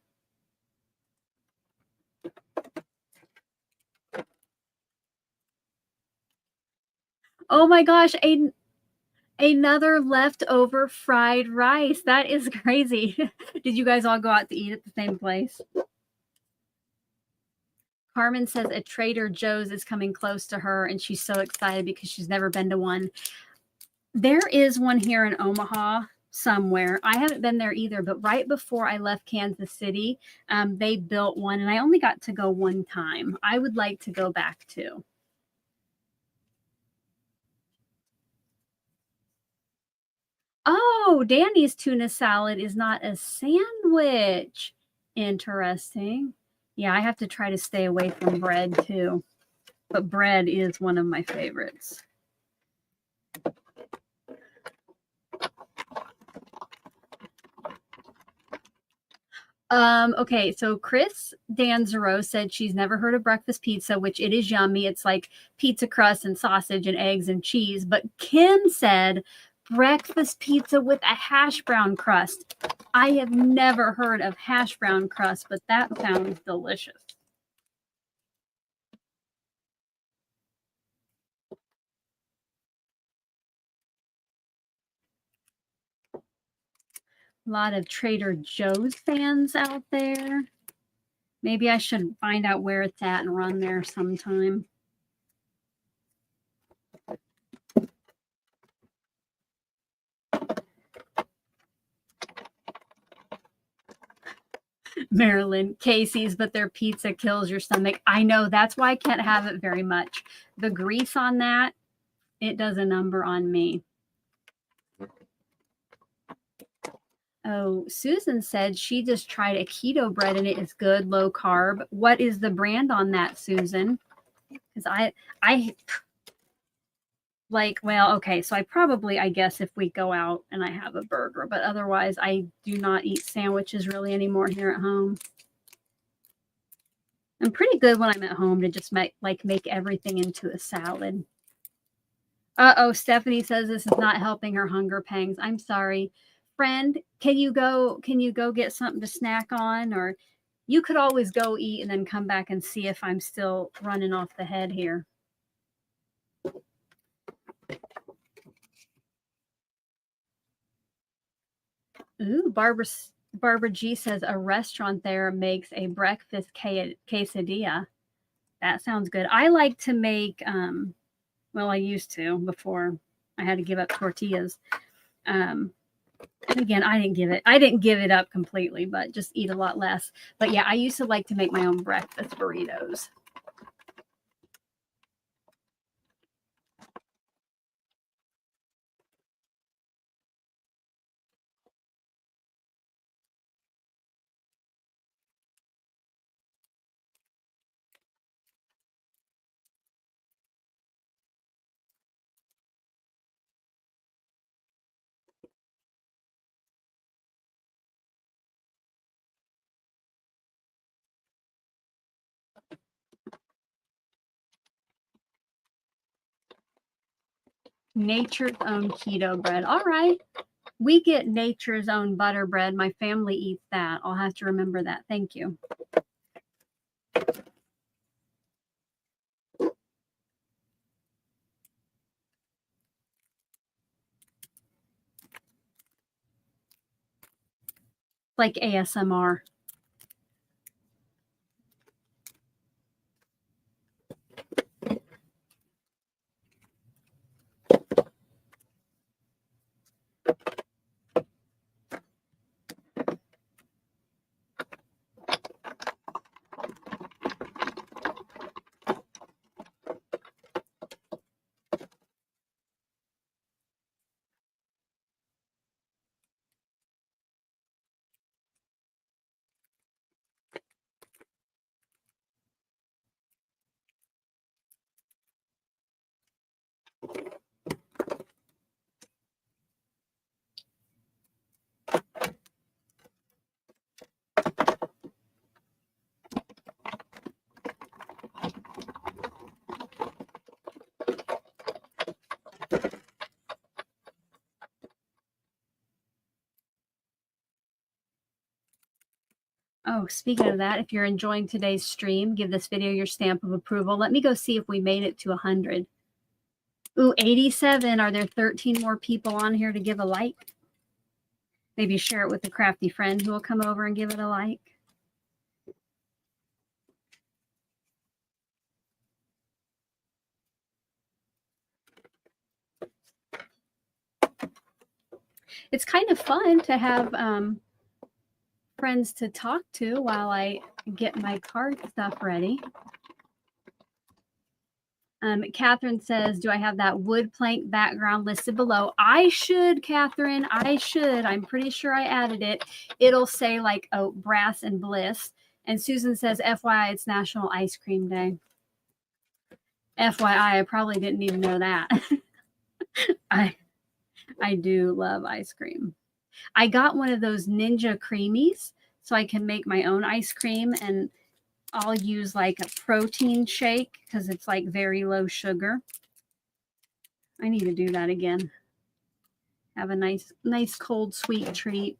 Oh my gosh, another leftover fried rice. That is crazy. Did you guys all go out to eat at the same place? Carmen says a Trader Joe's is coming close to her, and she's so excited because she's never been to one. There is one here in Omaha somewhere. I haven't been there either, but right before I left Kansas City, they built one, and I only got to go one time. I would like to go back too. Oh, Danny's tuna salad is not a sandwich. Interesting. Yeah, I have to try to stay away from bread too. But bread is one of my favorites. Okay, so Chris Danzero said she's never heard of breakfast pizza, which it is yummy. It's like pizza crust and sausage and eggs and cheese. But Kim said breakfast pizza with a hash brown crust. I have never heard of hash brown crust, but that sounds delicious. A lot of Trader Joe's fans out there. Maybe I should find out where it's at and run there sometime. Maryland, Casey's, but their pizza kills your stomach. I know, that's why I can't have it very much. The grease on that, it does a number on me. Oh, Susan said she just tried a keto bread and it is good, low carb. What is the brand on that, Susan? Because I like, well, okay, so I guess if we go out and I have a burger, but otherwise I do not eat sandwiches really anymore here at home. I'm pretty good when I'm at home to just make everything into a salad. Uh-oh, Stephanie says this is not helping her hunger pangs. I'm sorry. Friend, can you go get something to snack on? Or you could always go eat and then come back and see if I'm still running off the head here. Ooh, Barbara G says a restaurant there makes a breakfast quesadilla. That sounds good. I like to make Well, I used to before I had to give up tortillas. And again, I didn't give it up completely, but just eat a lot less. But yeah, I used to like to make my own breakfast burritos. Nature's own keto bread. All right. We get nature's own butter bread. My family eats that. I'll have to remember that. Thank you. Like ASMR. Oh, speaking of that, if you're enjoying today's stream, give this video your stamp of approval. Let me go see if we made it to 100. Ooh, 87. Are there 13 more people on here to give a like? Maybe share it with a crafty friend who will come over and give it a like. It's kind of fun to have friends to talk to while I get my card stuff ready. Catherine says, do I have that wood plank background listed below? I should, Catherine. I should. I'm pretty sure I added it. It'll say like, oh, brass and bliss. And Susan says, FYI, it's National Ice Cream Day. FYI, I probably didn't even know that. I do love ice cream. I got one of those Ninja Creamies so I can make my own ice cream, and I'll use like a protein shake because it's like very low sugar. I need to do that again. Have a nice cold sweet treat.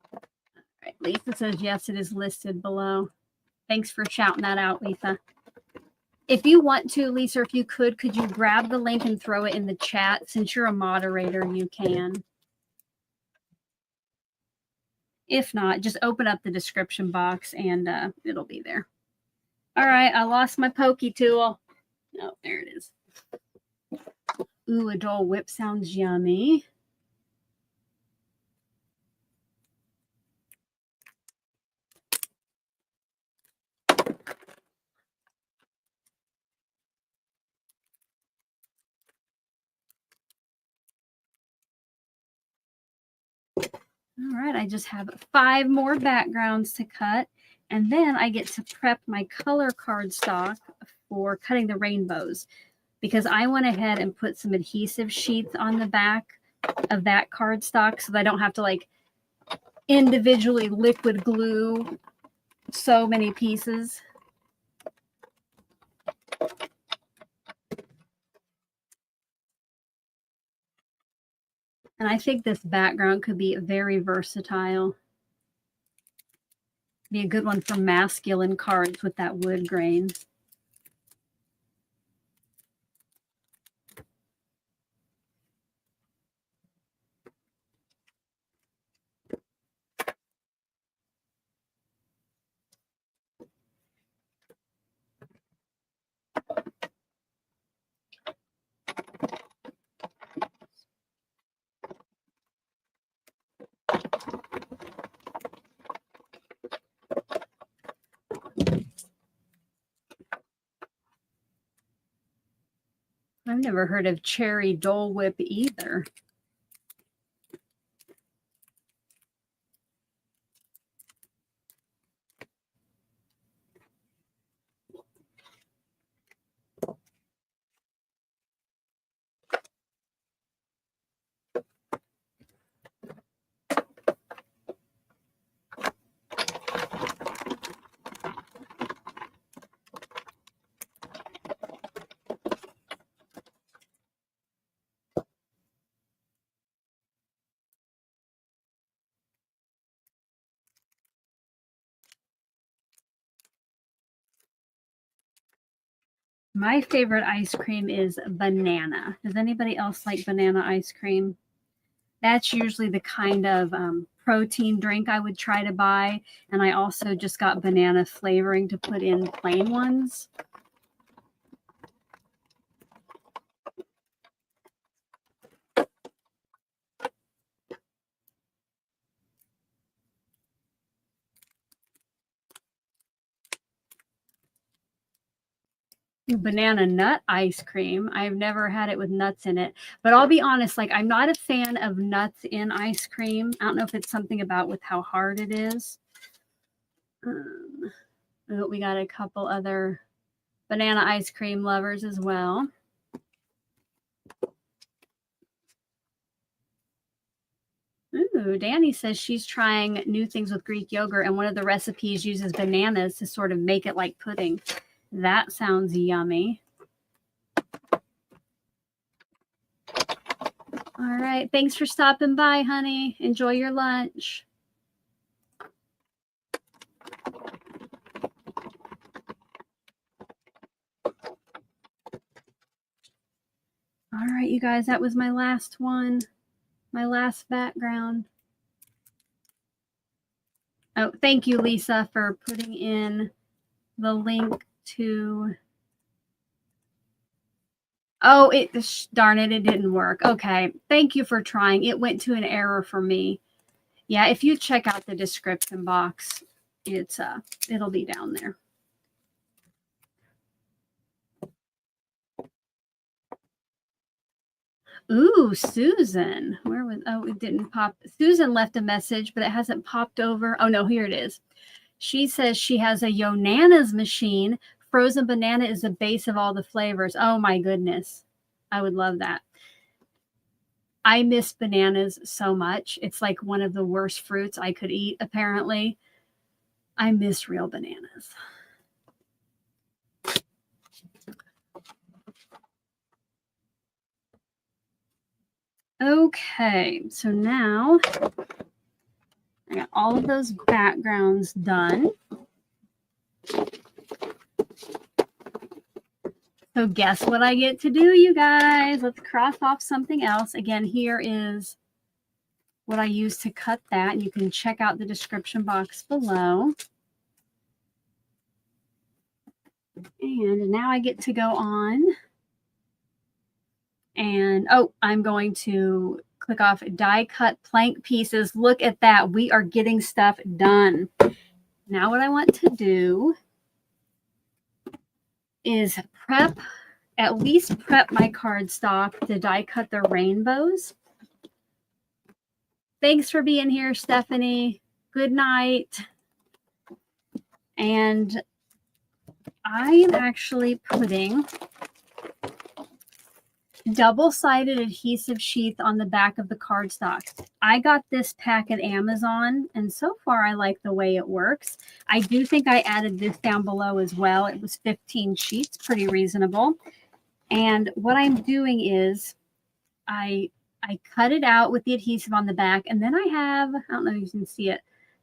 All right, Lisa says, yes, it is listed below. Thanks for shouting that out, Lisa. If you want to, Lisa, if you could you grab the link and throw it in the chat? Since you're a moderator, you can. If not, just open up the description box and it'll be there. All right, I lost my pokey tool. Oh, there it is. Ooh, a Dole Whip sounds yummy. All right, I just have 5 more backgrounds to cut, and then I get to prep my color cardstock for cutting the rainbows, because I went ahead and put some adhesive sheets on the back of that cardstock so that I don't have to like individually liquid glue so many pieces. And I think this background could be very versatile. Be a good one for masculine cards with that wood grain. I've never heard of cherry Dole Whip either. My favorite ice cream is banana. Does anybody else like banana ice cream? That's usually the kind of protein drink I would try to buy. And I also just got banana flavoring to put in plain ones. Banana nut ice cream. I've never had it with nuts in it, but I'll be honest, like I'm not a fan of nuts in ice cream. I don't know if it's something about with how hard it is. We got a couple other banana ice cream lovers as well. Ooh, Danny says she's trying new things with Greek yogurt, and one of the recipes uses bananas to sort of make it like pudding. That sounds yummy. All right. Thanks for stopping by, honey. Enjoy your lunch. All right, you guys, that was my last one, my last background. Oh, thank you, Lisa, for putting in the link to... Oh, darn it, it didn't work. Okay, thank you for trying. It went to an error for me. Yeah, if you check out the description box, it'll be down there. Ooh, Susan. Where was... Oh, it didn't pop. Susan left a message, but it hasn't popped over. Oh, no, here it is. She says she has a Yonana's machine. Frozen banana is the base of all the flavors. Oh, my goodness. I would love that. I miss bananas so much. It's like one of the worst fruits I could eat, apparently. I miss real bananas. Okay, so now I got all of those backgrounds done. So guess what I get to do, you guys? Let's cross off something else. Again, here is what I use to cut that. And you can check out the description box below. And now I get to go on. And, oh, I'm going to click off die cut plank pieces. Look at that. We are getting stuff done. Now what I want to do is at least prep my cardstock to die cut the rainbows. Thanks for being here, Stephanie. Good night. And I am actually putting double-sided adhesive sheath on the back of the cardstock. I got this pack at Amazon, and so far I like the way it works. I do think I added this down below as well. It was 15 sheets, pretty reasonable. And what I'm doing is I cut it out with the adhesive on the back, and then I have, I don't know if you can see it,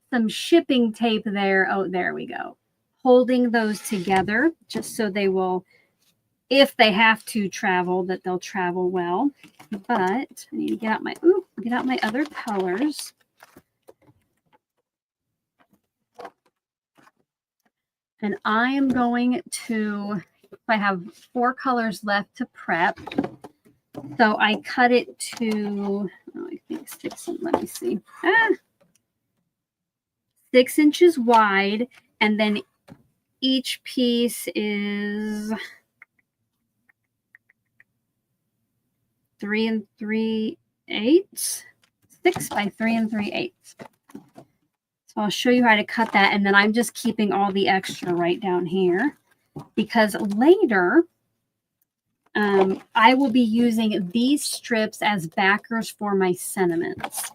some shipping tape there. Oh, there we go. Holding those together just so they will, if they have to travel, that they'll travel well. But I need to get out my other colors. And I am going to, I have 4 colors left to prep. So I cut it to, I think 6, let me see. 6 inches wide, and then each piece is 3 3/8, 6 by 3 3/8. So I'll show you how to cut that, and then I'm just keeping all the extra right down here because later I will be using these strips as backers for my sentiments.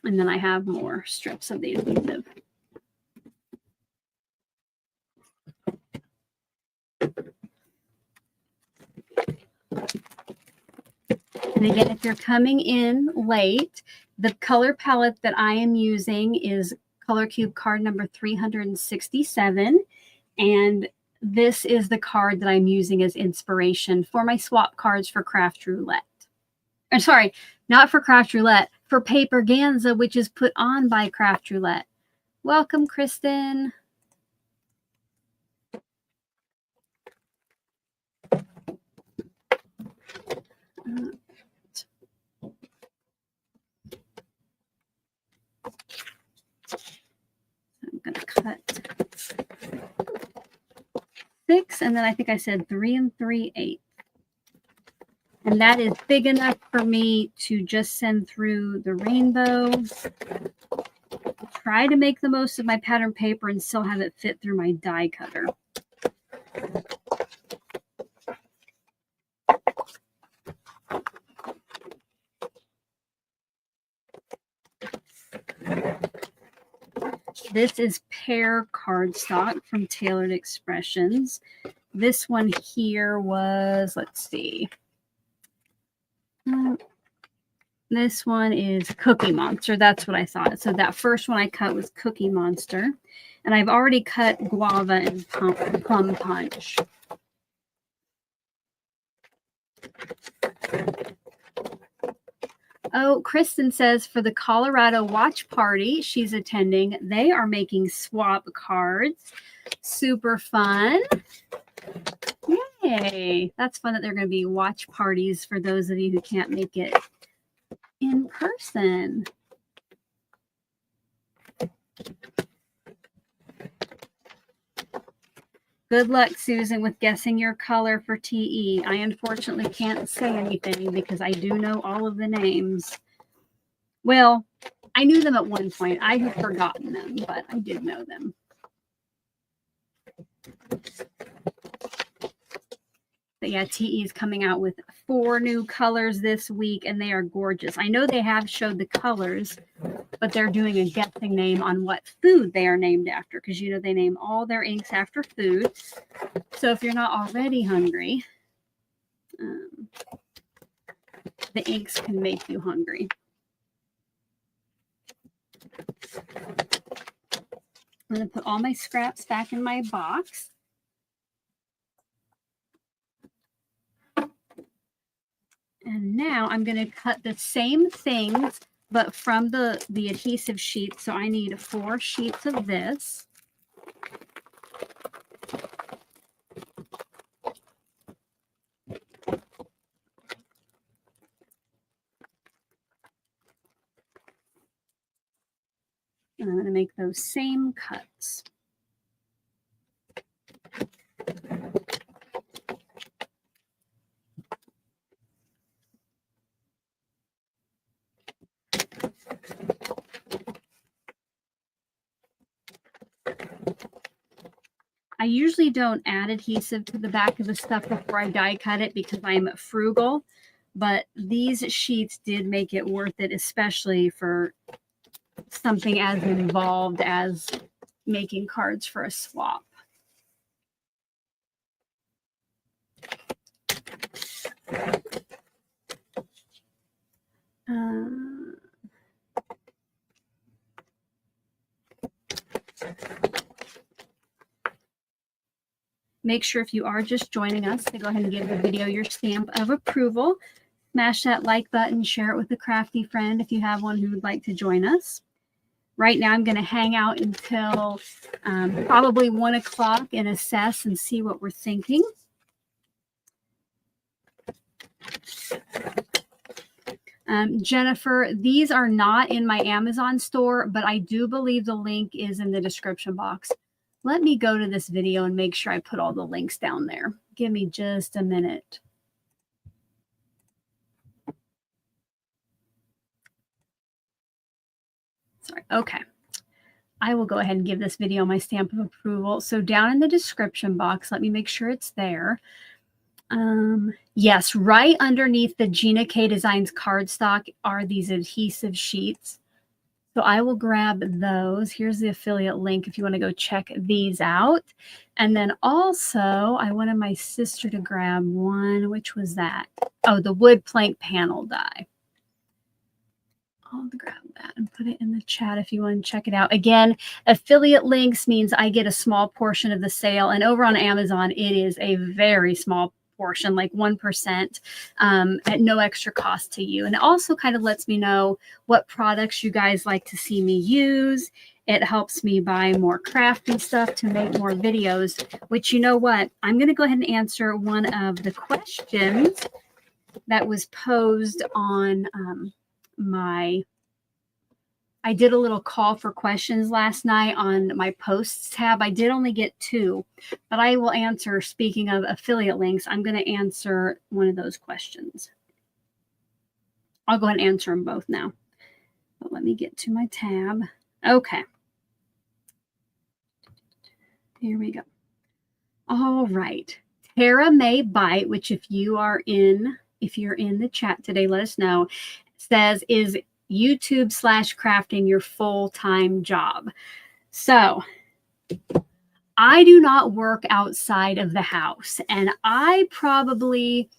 And then I have more strips of the adhesive. And again, if you're coming in late, the color palette that I am using is Color Cube card number 367. And this is the card that I'm using as inspiration for my swap cards for Craft Roulette. Or sorry, not for Craft Roulette, for Paperganza, which is put on by Craft Roulette. Welcome, Kristen. I'm going to cut 6, and then I think I said 3 3/8. And that is big enough for me to just send through the rainbow. Try to make the most of my pattern paper and still have it fit through my die cutter. This is Pear cardstock from Tailored Expressions. This one here was, let's see. This one is Cookie Monster. That's what I thought. So that first one I cut was Cookie Monster. And I've already cut Guava and Plum Punch. Oh, Kristen says for the Colorado watch party she's attending, they are making swap cards. Super fun. Yay. That's fun that they're going to be watch parties for those of you who can't make it in person. Good luck, Susan, with guessing your color for TE. I unfortunately can't say anything because I do know all of the names. Well, I knew them at one point. I have forgotten them, but I did know them. But yeah, TE is coming out with 4 new colors this week, and they are gorgeous. I know they have showed the colors, but they're doing a guessing name on what food they are named after, because you know they name all their inks after food. So if you're not already hungry, the inks can make you hungry. I'm going to put all my scraps back in my box. And now I'm going to cut the same things, but from the adhesive sheet. So I need 4 sheets of this. And I'm going to make those same cuts. I usually don't add adhesive to the back of the stuff before I die cut it because I'm frugal, but these sheets did make it worth it, especially for something as involved as making cards for a swap. Make sure if you are just joining us to go ahead and give the video your stamp of approval. Smash that like button, share it with a crafty friend if you have one who would like to join us. Right now I'm going to hang out until probably 1 o'clock and assess and see what we're thinking. Jennifer, these are not in my Amazon store, but I do believe the link is in the description box. Let me go to this video and make sure I put all the links down there. Give me just a minute. Sorry. Okay. I will go ahead and give this video my stamp of approval. So down in the description box, let me make sure it's there. Yes, right underneath the Gina K Designs cardstock are these adhesive sheets. So I will grab those. Here's the affiliate link if you want to go check these out. And then also, I wanted my sister to grab one. Which was that? Oh, the wood plank panel die. I'll grab that and put it in the chat if you want to check it out. Again, affiliate links means I get a small portion of the sale. And over on Amazon, it is a very small portion, like 1%, at no extra cost to you. And it also kind of lets me know what products you guys like to see me use. It helps me buy more crafty stuff to make more videos, which, you know what? I'm going to go ahead and answer one of the questions that was posed on I did a little call for questions last night on my posts tab. I did only get 2, but I will answer. Speaking of affiliate links, I'm going to answer one of those questions. I'll go ahead and answer them both now. But let me get to my tab. Okay. Here we go. All right. Tara May Bite, which if you're in the chat today, let us know, says, is YouTube/crafting your full-time job? So I do not work outside of the house, and I probably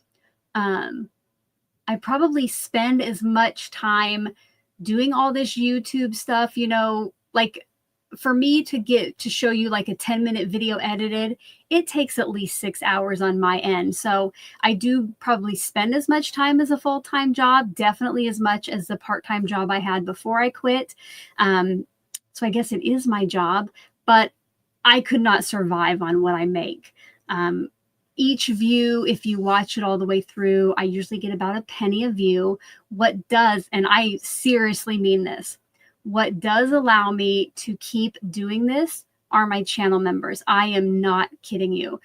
spend as much time doing all this YouTube stuff, you know, like for me to show you like a 10-minute video edited, it takes at least 6 hours on my end. So I do probably spend as much time as a full-time job, definitely as much as the part-time job I had before I quit. So I guess it is my job, but I could not survive on what I make. Each view, if you watch it all the way through, I usually get about a penny a view. What does, and I seriously mean this, what does allow me to keep doing this are my channel members. I am not kidding you.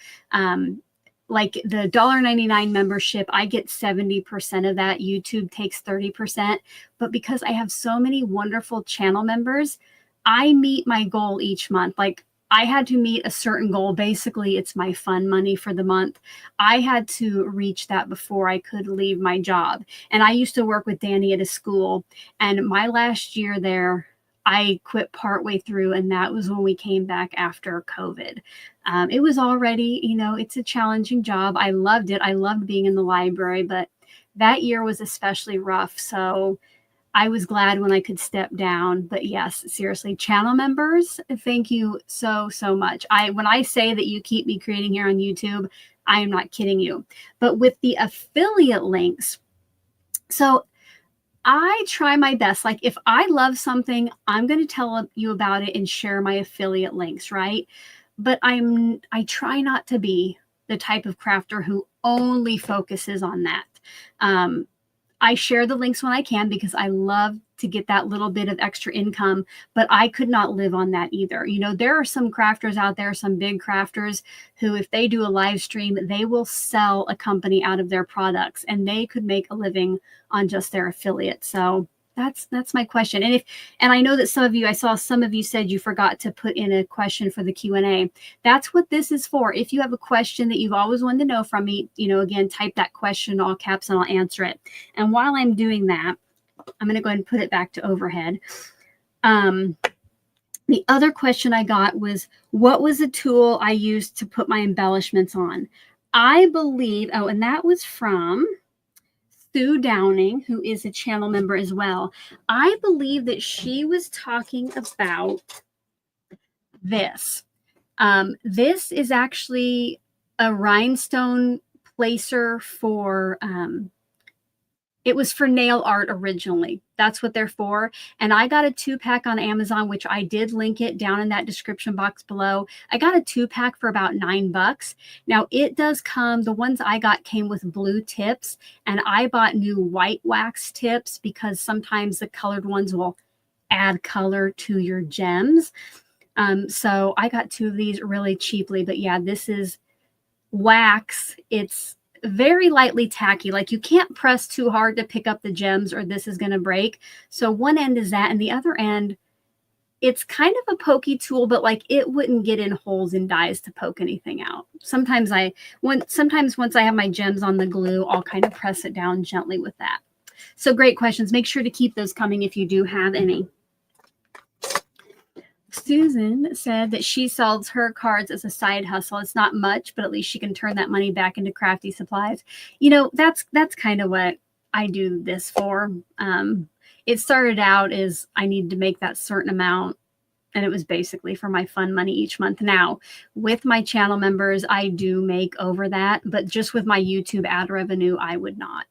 Like the $1.99 membership, I get 70% of that. YouTube takes 30%. But because I have so many wonderful channel members, I meet my goal each month. Like I had to meet a certain goal. Basically, it's my fun money for the month. I had to reach that before I could leave my job. And I used to work with Danny at a school. And my last year there, I quit partway through. And that was when we came back after COVID. It was already, you know, it's a challenging job. I loved it. I loved being in the library. But that year was especially rough. So I was glad when I could step down. But yes, seriously, channel members, thank you so, so much. When I say that you keep me creating here on YouTube, I am not kidding you. But with the affiliate links, so I try my best. Like if I love something, I'm going to tell you about it and share my affiliate links, right? But I try not to be the type of crafter who only focuses on that. I share the links when I can because I love to get that little bit of extra income, but I could not live on that either. You know, there are some crafters out there, some big crafters who, if they do a live stream, they will sell a company out of their products and they could make a living on just their affiliate. So that's my question. And I know that I saw some of you said you forgot to put in a question for the Q&A. That's what this is for. If you have a question that you've always wanted to know from me, you know, again, type that question in all caps and I'll answer it. And while I'm doing that, I'm going to go ahead and put it back to overhead. The other question I got was, what was the tool I used to put my embellishments on? I believe, and that was from Sue Downing, who is a channel member as well. I believe that she was talking about this. This is actually a rhinestone placer for, it was for nail art originally. That's what they're for. And I got a 2-pack on Amazon, which I did link it down in that description box below. I got a 2-pack for about $9. Now it does come, the ones I got came with blue tips, and I bought new white wax tips because sometimes the colored ones will add color to your gems. So I got 2 of these really cheaply. But yeah, this is wax. It's very lightly tacky. Like you can't press too hard to pick up the gems or this is going to break. So one end is that, and the other end, it's kind of a pokey tool, but like it wouldn't get in holes in dies to poke anything out. Sometimes once I have my gems on the glue, I'll kind of press it down gently with that. So great questions. Make sure to keep those coming if you do have any. Susan said that she sells her cards as a side hustle. It's not much, but at least she can turn that money back into crafty supplies. You know, that's kind of what I do this for. It started out as I needed to make that certain amount, and it was basically for my fun money each month. Now, with my channel members, I do make over that, but just with my YouTube ad revenue, I would not.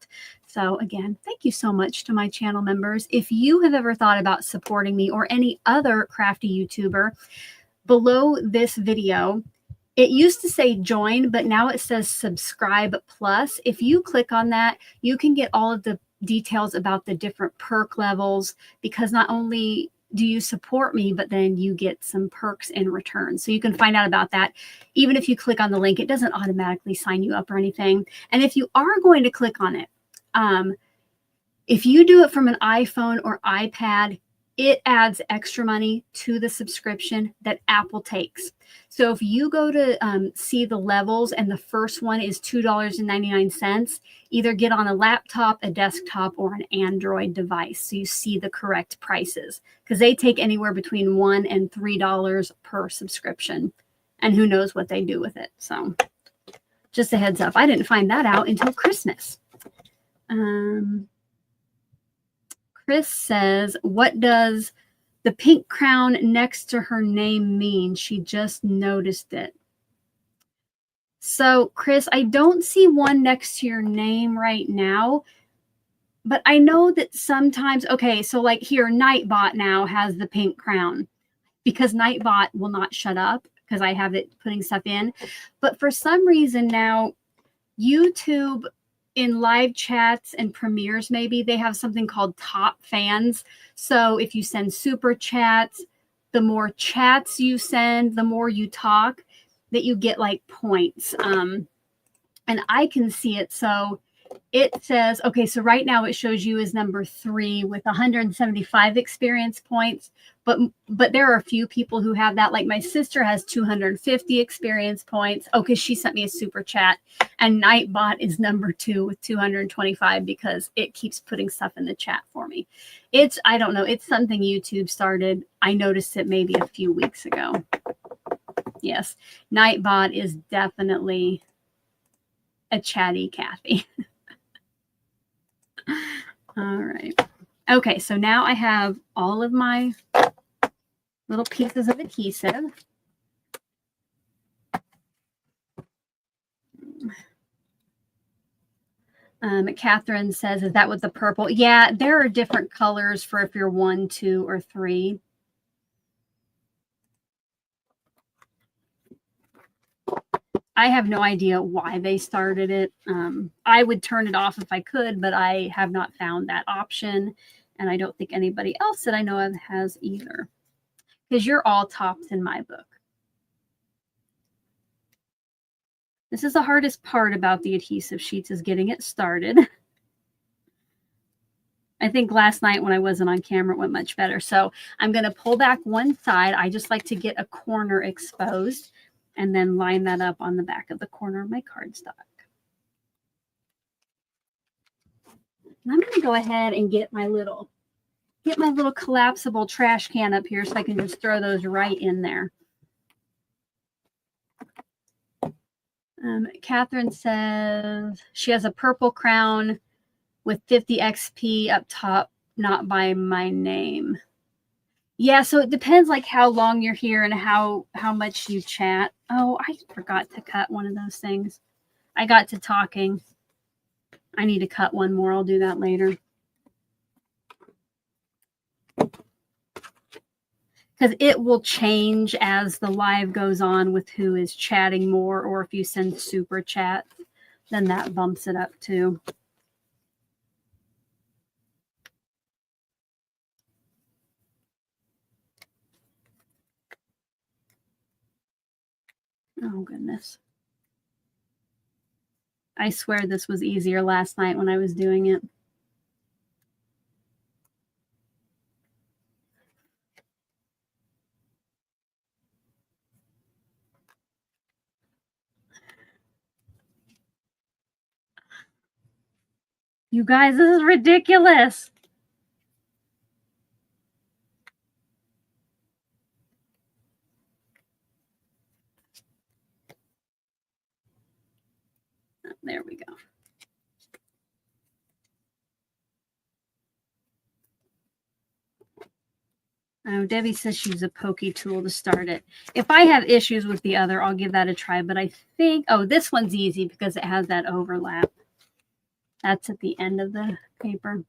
So again, thank you so much to my channel members. If you have ever thought about supporting me or any other crafty YouTuber, below this video, it used to say join, but now it says subscribe plus. If you click on that, you can get all of the details about the different perk levels, because not only do you support me, but then you get some perks in return. So you can find out about that. Even if you click on the link, it doesn't automatically sign you up or anything. And if you are going to click on it, if you do it from an iPhone or iPad, it adds extra money to the subscription that Apple takes. So if you go to see the levels and the first one is $2.99, either get on a laptop, a desktop, or an Android device so you see the correct prices, because they take anywhere between $1 and $3 per subscription, and who knows what they do with it. So just a heads up. I didn't find that out until Christmas. Chris says, what does the pink crown next to her name mean? She just noticed it. So, Chris, I don't see one next to your name right now, but I know that sometimes, okay, so like here, Nightbot now has the pink crown because Nightbot will not shut up because I have it putting stuff in. But for some reason now, YouTube in live chats and premieres, maybe they have something called top fans. So if you send super chats, the more chats you send, the more you talk, that you get like points. And I can see it. So it says, okay, so right now it shows you as number 3 with 175 experience points. But there are a few people who have that. Like my sister has 250 experience points. Oh, because she sent me a super chat. And Nightbot is number 2 with 225 because it keeps putting stuff in the chat for me. I don't know. It's something YouTube started. I noticed it maybe a few weeks ago. Yes, Nightbot is definitely a chatty Kathy. All right. Okay, so now I have all of my little pieces of adhesive. Catherine says, is that with the purple? Yeah, there are different colors for if you're 1, 2, or 3. I have no idea why they started it. I would turn it off if I could, but I have not found that option. And I don't think anybody else that I know of has either. Because you're all tops in my book. This is the hardest part about the adhesive sheets, is getting it started. I think last night when I wasn't on camera, it went much better. So I'm going to pull back one side. I just like to get a corner exposed and then line that up on the back of the corner of my cardstock. And I'm going to go ahead and get my little collapsible trash can up here so I can just throw those right in there. Catherine says she has a purple crown with 50 XP up top, not by my name. Yeah, so it depends like how long you're here and how much you chat. Oh, I forgot to cut one of those things. I got to talking. I need to cut one more. I'll do that later. Because it will change as the live goes on with who is chatting more, or if you send super chat, then that bumps it up too. Oh, goodness. I swear this was easier last night when I was doing it. You guys, this is ridiculous. There we go. Oh, Debbie says she's a pokey tool to start it. If I have issues with the other, I'll give that a try. But I think, oh, this one's easy because it has that overlap. That's at the end of the paper.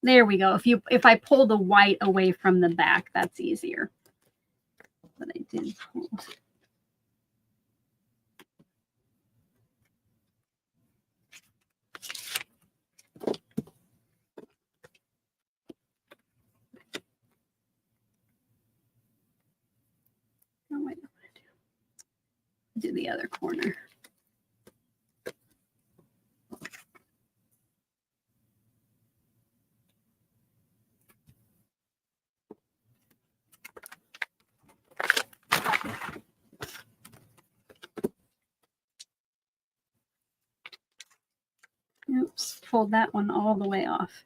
There we go. If I pull the white away from the back, that's easier. But I did pull. Oh, wait, do the other corner. Oops, pulled that one all the way off.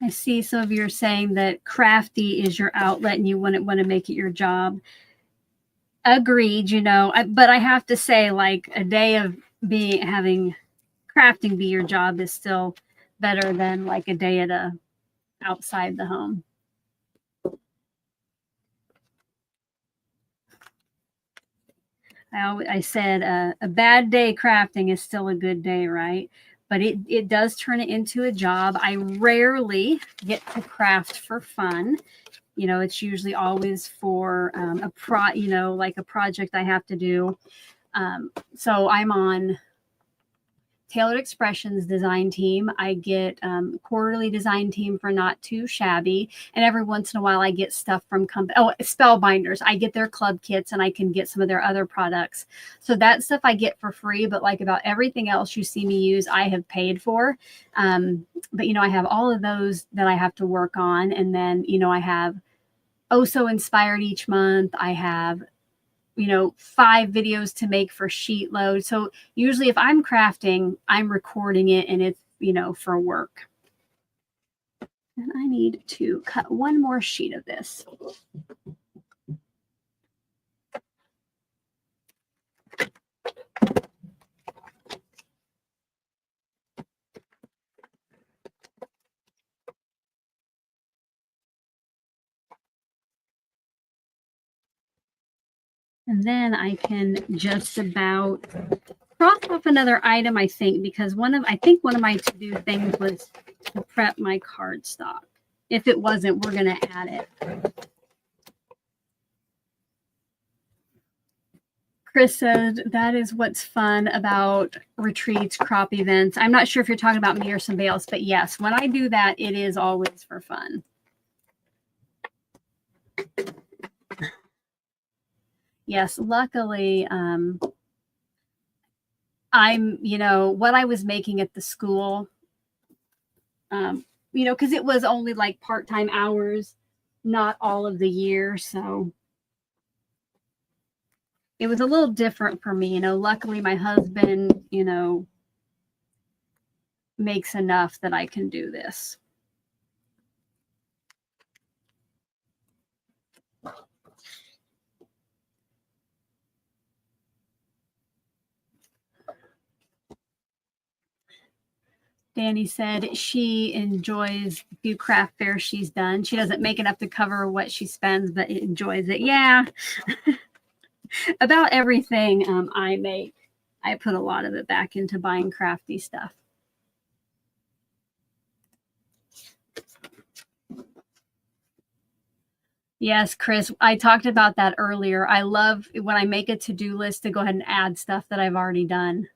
I see some of you are saying that crafty is your outlet and you wouldn't want to make it your job. Agreed, you know, but I have to say, like, a day of having crafting be your job is still better than like a day at outside the home. I said a bad day crafting is still a good day, right? But it does turn it into a job. I rarely get to craft for fun. You know, it's usually always for like a project I have to do. So I'm on Tailored Expressions design team. I get quarterly design team for Not Too Shabby. And every once in a while I get stuff from Spellbinders. I get their club kits and I can get some of their other products. So that stuff I get for free, but like about everything else you see me use, I have paid for. But, you know, I have all of those that I have to work on. And then, you know, I have Oh So Inspired each month. I have, you know, 5 videos to make for sheet load. So usually if I'm crafting, I'm recording it and it's, you know, for work. And I need to cut one more sheet of this. And then I can just about cross off another item, I think, because I think one of my to-do things was to prep my cardstock. If it wasn't, we're going to add it. Chris said that is what's fun about retreats, crop events. I'm not sure if you're talking about me or somebody else, but yes, when I do that, it is always for fun. Yes, luckily, I'm, you know, what I was making at the school, you know, because it was only like part-time hours, not all of the year. So it was a little different for me. You know, luckily my husband, you know, makes enough that I can do this. Danny said she enjoys the few craft fairs she's done. She doesn't make enough to cover what she spends, but enjoys it. Yeah. About everything I make, I put a lot of it back into buying crafty stuff. Yes, Chris, I talked about that earlier. I love when I make a to-do list to go ahead and add stuff that I've already done.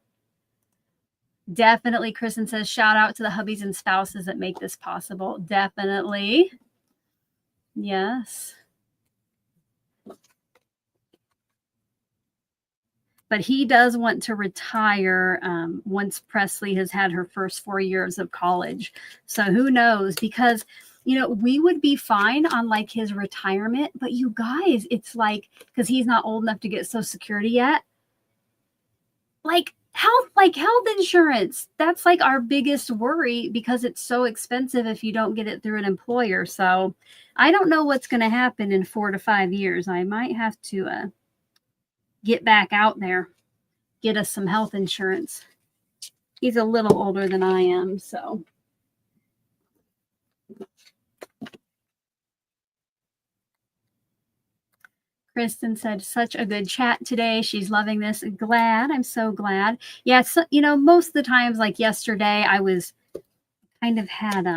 Definitely, Kristen says, shout out to the hubbies and spouses that make this possible. Definitely. Yes. But he does want to retire once Presley has had her first 4 years of college. So who knows? Because, you know, we would be fine on like his retirement. But you guys, it's like, because he's not old enough to get Social Security yet. Like health insurance. That's like our biggest worry because it's so expensive if you don't get it through an employer. So I don't know what's going to happen in 4 to 5 years. I might have to get back out there, get us some health insurance. He's a little older than I am, so. Kristen said, such a good chat today. She's loving this. Glad. I'm so glad. Yeah, so, you know, most of the times, like yesterday, I was kind of had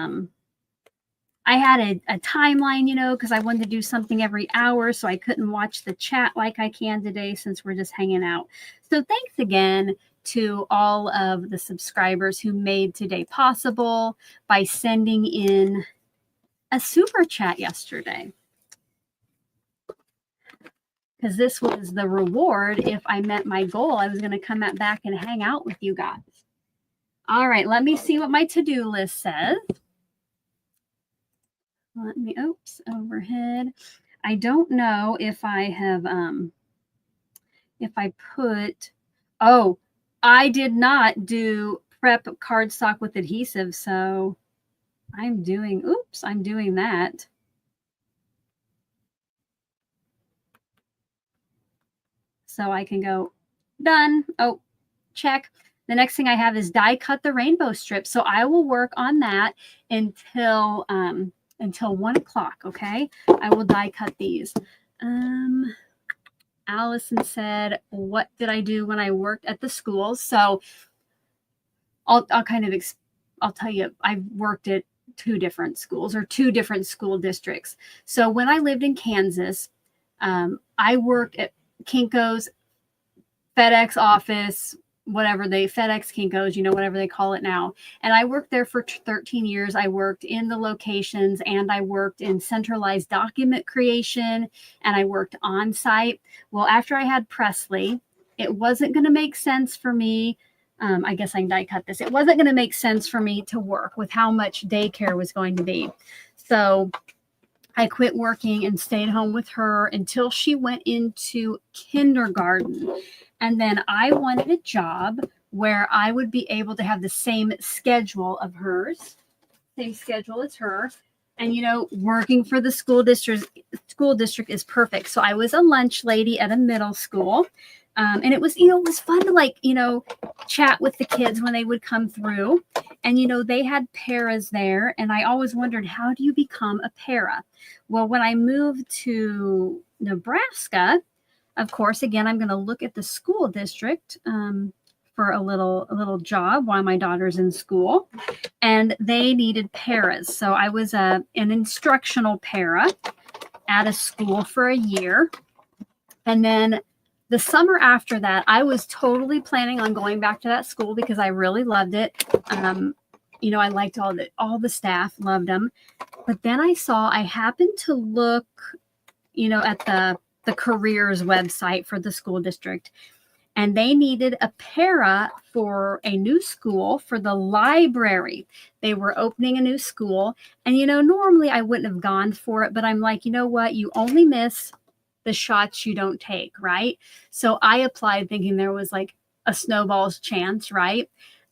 I had a timeline, you know, because I wanted to do something every hour, so I couldn't watch the chat like I can today since we're just hanging out. So thanks again to all of the subscribers who made today possible by sending in a super chat yesterday. Because this was the reward. If I met my goal, I was going to come back and hang out with you guys. All right, let me see what my to-do list says. Let me, oops, overhead. I don't know if I have, if I put, oh, I did not do prep cardstock with adhesive. So I'm doing, oops, I'm doing that. So I can go done. Oh, check. The next thing I have is die cut the rainbow strip. So I will work on that until 1 o'clock. Okay. I will die cut these. Allison said, what did I do when I worked at the school? So I'll tell you, I've worked at 2 different schools or 2 different school districts. So when I lived in Kansas, I worked at Kinko's, FedEx office, whatever FedEx Kinko's, you know, whatever they call it now. And I worked there for 13 years. I worked in the locations and I worked in centralized document creation and I worked on site. Well, after I had Presley, it wasn't going to make sense for me. I guess I can die cut this. It wasn't going to make sense for me to work with how much daycare was going to be. So I quit working and stayed home with her until she went into kindergarten. And then I wanted a job where I would be able to have the same schedule of hers, same schedule as her. And, you know, working for the school district is perfect. So I was a lunch lady at a middle school. And it was, you know, it was fun to like, you know, chat with the kids when they would come through. And, you know, they had paras there. And I always wondered, how do you become a para? Well, when I moved to Nebraska, of course, again, I'm going to look at the school district for a little job while my daughter's in school. And they needed paras. So I was an instructional para at a school for a year. And then the summer after that, I was totally planning on going back to that school because I really loved it. You know, I liked all the staff, loved them. But then I happened to look, you know, at the careers website for the school district, and they needed a para for a new school for the library. They were opening a new school. And, you know, normally I wouldn't have gone for it, but I'm like, you know what? You only miss the shots you don't take, right? So I applied thinking there was like a snowball's chance, right?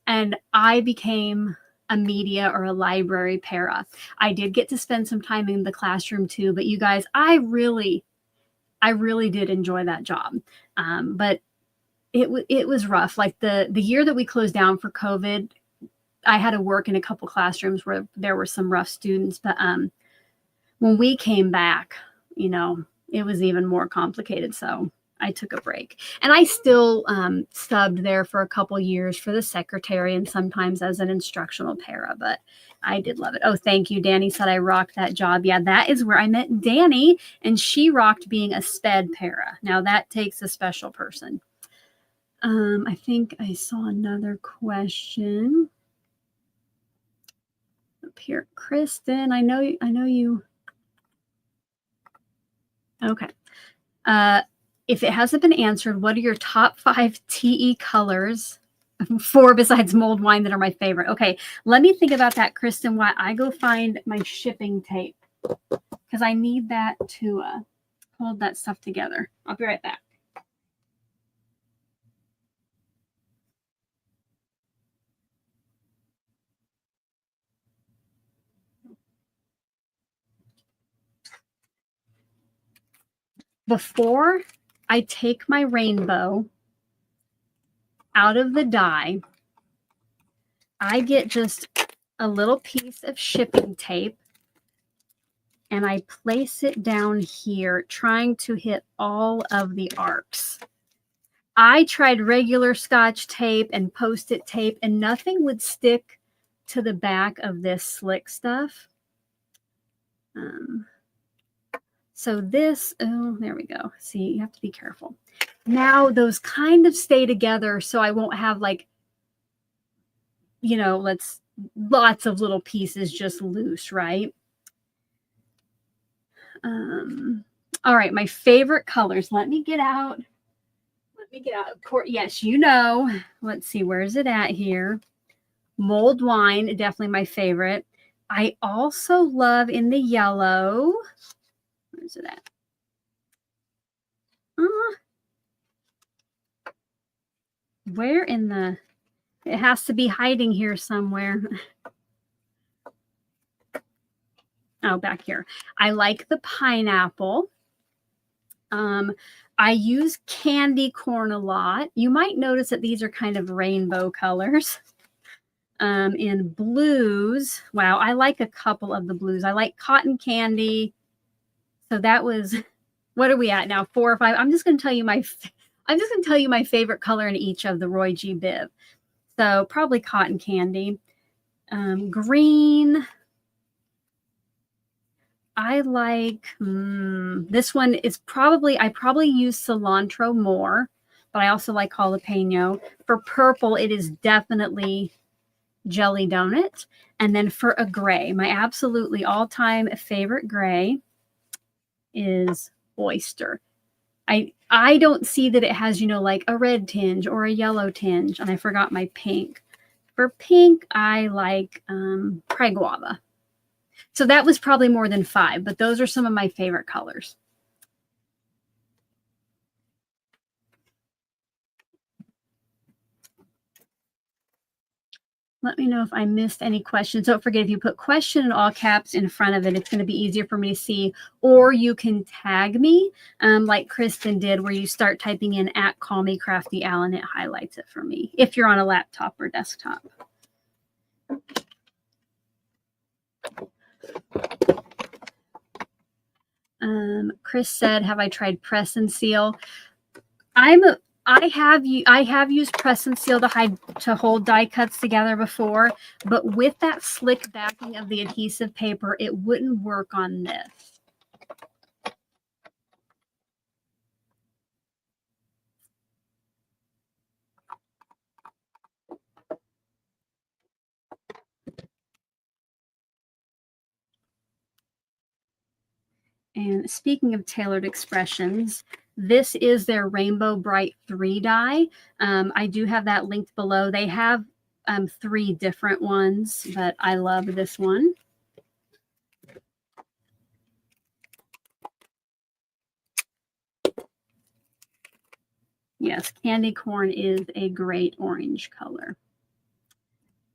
and I became a media or a library para. I did get to spend some time in the classroom too, but you guys, I really did enjoy that job. But it was rough. Like the year that we closed down for COVID, I had to work in a couple classrooms where there were some rough students. But when we came back, you know, it was even more complicated. So I took a break, and I still subbed there for a couple years for the secretary and sometimes as an instructional para, but I did love it. Oh, thank you. Danny said I rocked that job. Yeah, that is where I met Danny, and she rocked being a sped para. Now that takes a special person. I think I saw another question up here. Kristen, I know you. Okay. If it hasn't been answered, what are your top 5 TE colors? 4 besides mulled wine that are my favorite. Okay, let me think about that, Kristen, while I go find my shipping tape, because I need that to hold that stuff together. I'll be right back. Before I take my rainbow out of the die, I get just a little piece of shipping tape and I place it down here, trying to hit all of the arcs. I tried regular Scotch tape and Post-it tape, and nothing would stick to the back of this slick stuff. So this, oh, there we go. See, you have to be careful. Now those kind of stay together, so I won't have, like, you know, lots of little pieces just loose, right? All right, my favorite colors. Let me get out. Of course, yes, you know. Let's see, where is it at here? Mulled wine, definitely my favorite. I also love in the yellow. Where's it at? Where in the... It has to be hiding here somewhere. Oh, back here. I like the pineapple. I use candy corn a lot. You might notice that these are kind of rainbow colors. In blues, wow, I like a couple of the blues. I like cotton candy. So that was, what are we at now? 4 or 5. I'm just going to tell you my favorite color in each of the Roy G. Biv. So probably cotton candy. Green. I like, this one is probably, I probably use cilantro more, but I also like jalapeno. For purple, it is definitely jelly donut. And then for a gray, my absolutely all-time favorite gray is oyster. I don't see that it has, you know, like a red tinge or a yellow tinge. And I forgot my pink. For pink, I like Guava. So that was probably more than 5, but those are some of my favorite colors. Let me know if I missed any questions. Don't forget, if you put question in all caps in front of it, it's going to be easier for me to see. Or you can tag me like Kristen did, where you start typing in @Call Me Crafty Al, and it highlights it for me if you're on a laptop or desktop. Chris said, have I tried press and seal? I have used press and seal to hold die cuts together before, but with that slick backing of the adhesive paper, it wouldn't work on this. And speaking of tailored expressions, this is their Rainbow Bright 3 die. I do have that linked below. They have 3 different ones, but I love this one. Yes, candy corn is a great orange color.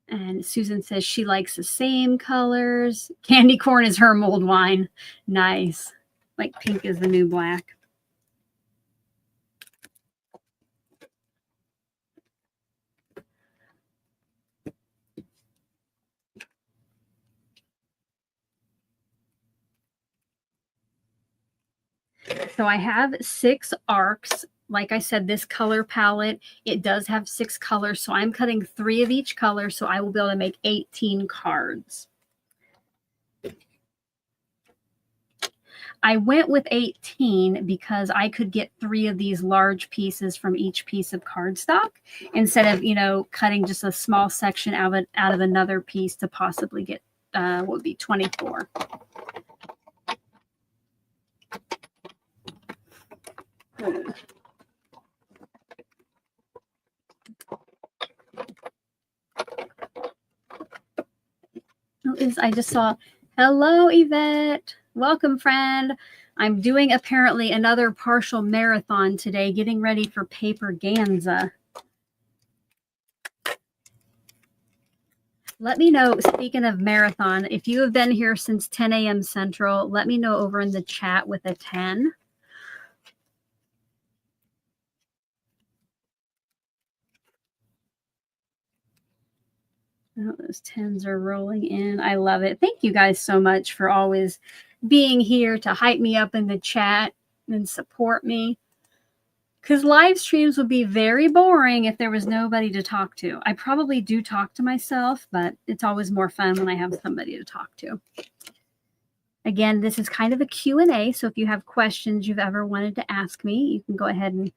And Susan says she likes the same colors. Candy corn is her mulled wine. Nice. Like pink is the new black. So I have 6 arcs. Like I said, this color palette, it does have 6 colors. So I'm cutting 3 of each color. So I will be able to make 18 cards. I went with 18 because I could get 3 of these large pieces from each piece of cardstock instead of, you know, cutting just a small section out of another piece to possibly get what would be 24. I just saw, hello, Yvette. Welcome, friend. I'm doing apparently another partial marathon today, getting ready for Paperganza. Let me know, speaking of marathon, if you have been here since 10 a.m. Central, let me know over in the chat with a 10. Oh, those 10s are rolling in. I love it. Thank you guys so much for always being here to hype me up in the chat and support me. Because live streams would be very boring if there was nobody to talk to. I probably do talk to myself, but it's always more fun when I have somebody to talk to. Again, this is kind of a Q&A, so if you have questions you've ever wanted to ask me, you can go ahead and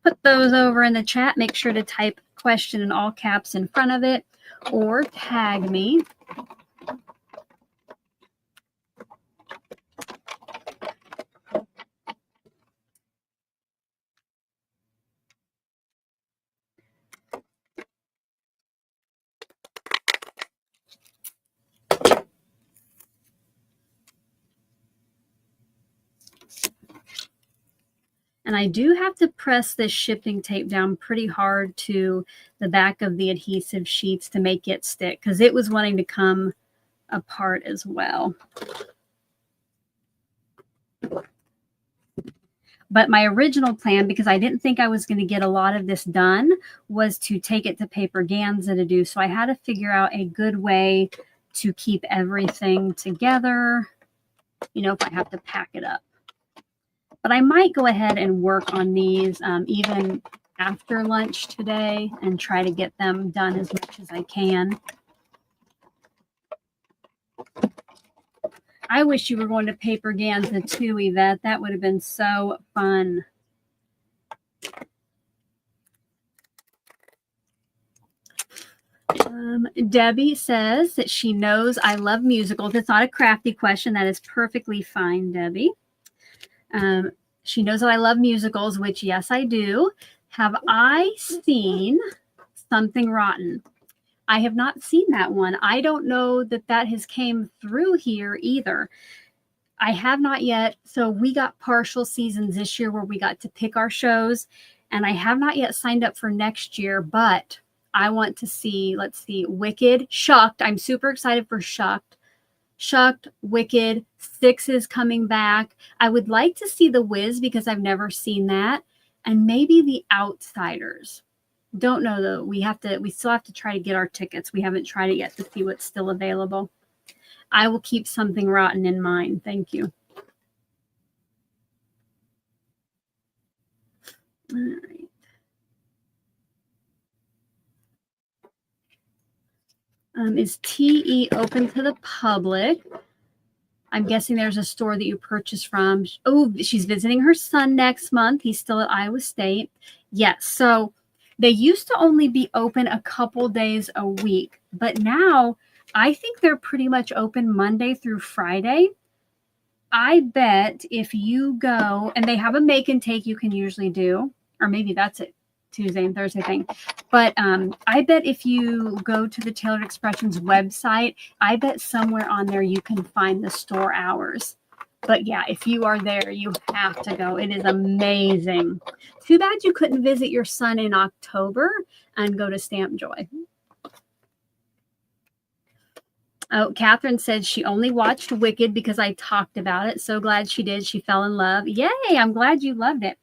put those over in the chat. Make sure to type question in all caps in front of it or tag me. And I do have to press this shipping tape down pretty hard to the back of the adhesive sheets to make it stick because it was wanting to come apart as well. But my original plan, because I didn't think I was going to get a lot of this done, was to take it to Paperganza to do. So I had to figure out a good way to keep everything together, you know, if I have to pack it up. But I might go ahead and work on these even after lunch today and try to get them done as much as I can. I wish you were going to Paperganza too, Yvette. That would have been so fun. Debbie says that she knows I love musicals. It's not a crafty question. That is perfectly fine, Debbie. She knows that I love musicals, which, yes, I do. Have I seen Something Rotten? I have not seen that one. I don't know that that has came through here either. I have not yet. So we got partial seasons this year where we got to pick our shows, and I have not yet signed up for next year, but I want to see, let's see, Wicked, Shucked. I'm super excited for Shucked. Shucked, Wicked, Six is coming back. I would like to see The Wiz because I've never seen that, and maybe The Outsiders. Don't know though. We still have to try to get our tickets. We haven't tried it yet to see what's still available. I will keep Something Rotten in mind. Thank you. All right. Is TE open to the public? I'm guessing there's a store that you purchase from. Oh, she's visiting her son next month. He's still at Iowa State. Yes. So they used to only be open a couple days a week, but now I think they're pretty much open Monday through Friday. I bet if you go, and they have a make and take you can usually do, or maybe that's it, Tuesday and Thursday thing. But I bet if you go to the Tailored Expressions website, I bet somewhere on there you can find the store hours. But yeah, if you are there, you have to go. It is amazing. Too bad you couldn't visit your son in October and go to Stamp Joy. Oh, Catherine said she only watched Wicked because I talked about it. So glad she did. She fell in love. Yay! I'm glad you loved it.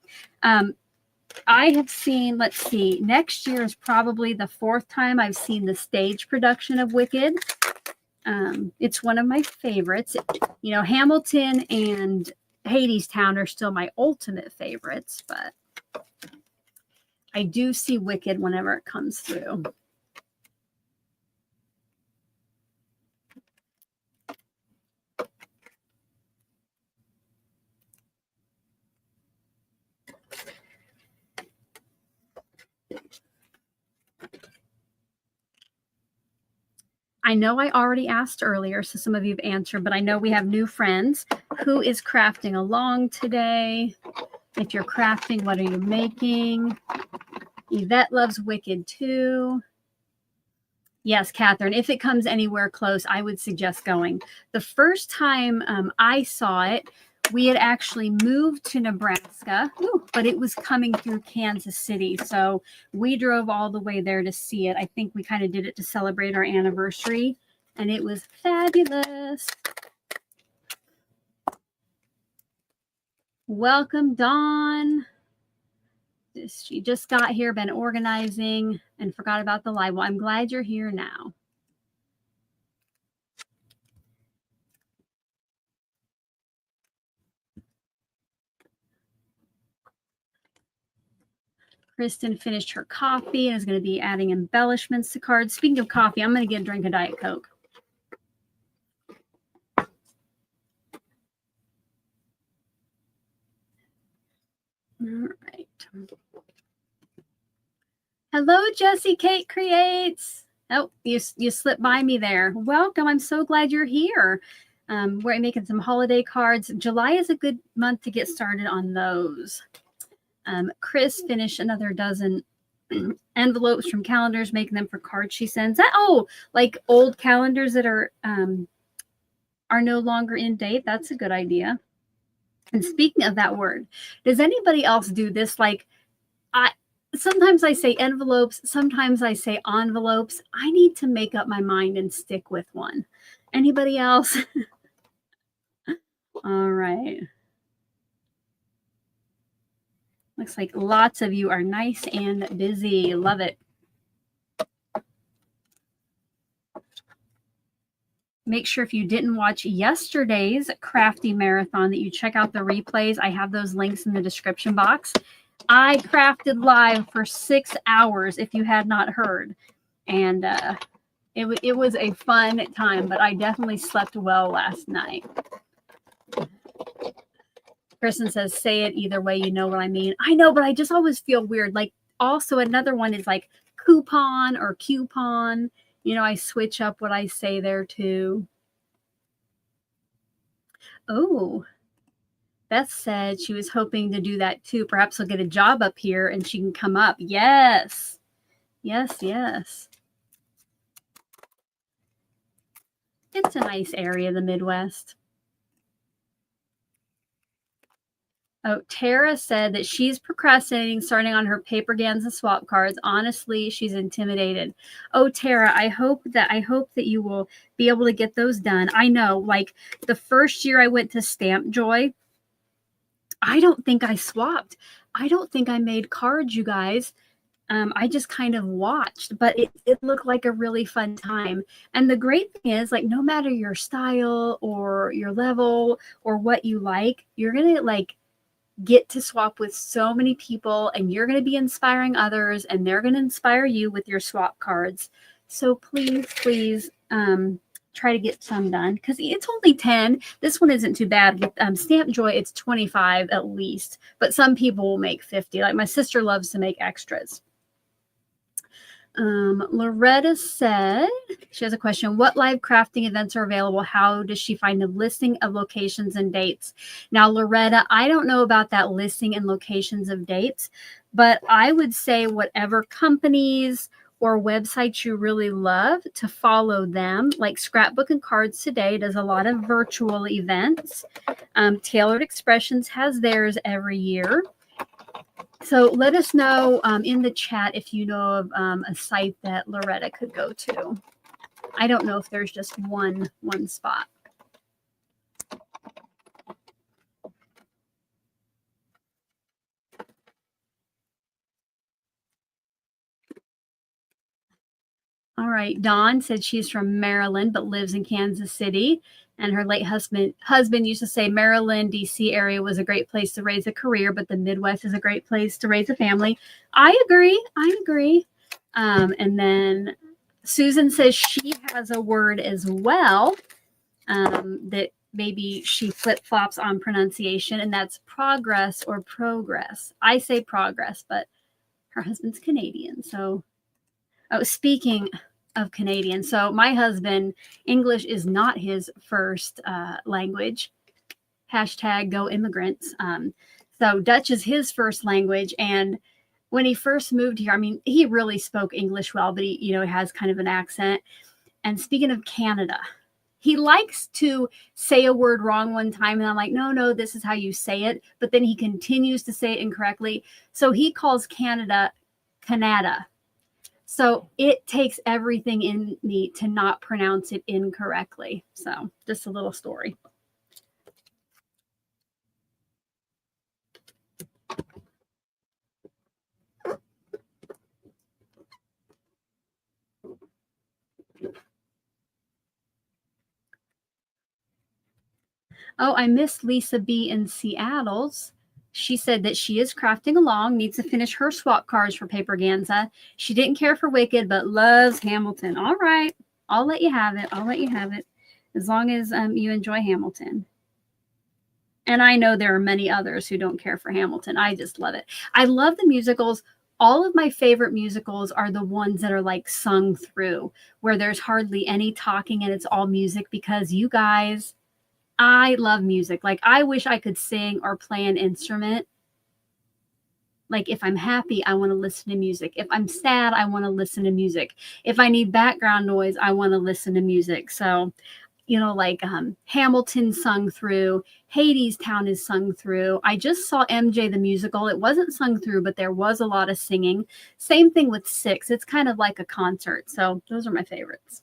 I have seen, let's see, next year is probably the 4th time I've seen the stage production of Wicked. It's one of my favorites. You know, Hamilton and Hadestown are still my ultimate favorites, but I do see Wicked whenever it comes through. I know I already asked earlier, so some of you have answered, but I know we have new friends. Who is crafting along today? If you're crafting, what are you making? Yvette loves Wicked too. Yes, Catherine, if it comes anywhere close, I would suggest going. The first time I saw it, we had actually moved to Nebraska, but it was coming through Kansas City. So we drove all the way there to see it. I think we kind of did it to celebrate our anniversary, and it was fabulous. Welcome, Dawn. She just got here, been organizing, and forgot about the live. Well, I'm glad you're here now. Kristen finished her coffee and is going to be adding embellishments to cards. Speaking of coffee, I'm going to get a drink of Diet Coke. All right. Hello, Jessie Kate Creates. Oh, you slipped by me there. Welcome. I'm so glad you're here. We're making some holiday cards. July is a good month to get started on those. Chris finished another dozen envelopes from calendars, making them for cards she sends. Like old calendars that are no longer in date. That's a good idea. And speaking of that word, does anybody else do this? Like, sometimes I say envelopes, sometimes I say envelopes. I need to make up my mind and stick with one. Anybody else? All right. Looks like lots of you are nice and busy. Love it. Make sure if you didn't watch yesterday's Crafty Marathon that you check out the replays. I have those links in the description box. I crafted live for 6 hours if you had not heard. And it was a fun time, but I definitely slept well last night. Kristen says, say it either way, you know what I mean. I know, but I just always feel weird. Like, also another one is like coupon or coupon. You know, I switch up what I say there too. Oh, Beth said she was hoping to do that too. Perhaps I'll get a job up here and she can come up. Yes. Yes, yes. It's a nice area, the Midwest. Oh, Tara said that she's procrastinating starting on her Paperganza swap cards. Honestly, she's intimidated. Oh, Tara, I hope that you will be able to get those done. I know, like the first year I went to Stamp Joy, I don't think I swapped. I don't think I made cards, you guys. I just kind of watched, but it looked like a really fun time. And the great thing is, like, no matter your style or your level or what you like, you're going to like get to swap with so many people, and you're going to be inspiring others, and they're going to inspire you with your swap cards. So please try to get some done, because it's only 10. This one isn't too bad. With Stamp Joy, it's 25 at least, but some people will make 50. Like my sister loves to make extras. Loretta said she has a question. What live crafting events are available? How does she find a listing of locations and dates? Now, Loretta, I don't know about that listing and locations of dates, but I would say whatever companies or websites you really love, to follow them. Like Scrapbook and Cards Today does a lot of virtual events. Tailored Expressions has theirs every year. So let us know in the chat if you know of a site that Loretta could go to. I don't know if there's just one spot. All right. Dawn said she's from Maryland but lives in Kansas City. And her late husband used to say Maryland, D.C. area was a great place to raise a career, but the Midwest is a great place to raise a family. I agree. And then Susan says she has a word as well that maybe she flip-flops on pronunciation, and that's progress or progress. I say progress, but her husband's Canadian. So, speaking of Canadian, so my husband, English is not his first language. Hashtag go immigrants. So Dutch is his first language, and when he first moved here, I mean, he really spoke English well, but he, has kind of an accent. And speaking of Canada, he likes to say a word wrong one time, and I'm like, no, this is how you say it. But then he continues to say it incorrectly. So he calls Canada, Canada. So it takes everything in me to not pronounce it incorrectly. So just a little story. Oh, I missed Lisa B in Seattle's. She said that she is crafting along, needs to finish her swap cards for Paperganza. She didn't care for Wicked, but loves Hamilton. All right. I'll let you have it. As long as you enjoy Hamilton. And I know there are many others who don't care for Hamilton. I just love it. I love the musicals. All of my favorite musicals are the ones that are like sung through, where there's hardly any talking and it's all music, because you guys, I love music. Like, I wish I could sing or play an instrument. Like, if I'm happy, I want to listen to music. If I'm sad, I want to listen to music. If I need background noise, I want to listen to music. So, like Hamilton sung through, Hadestown is sung through. I just saw MJ the musical. It wasn't sung through, but there was a lot of singing. Same thing with Six. It's kind of like a concert. So those are my favorites.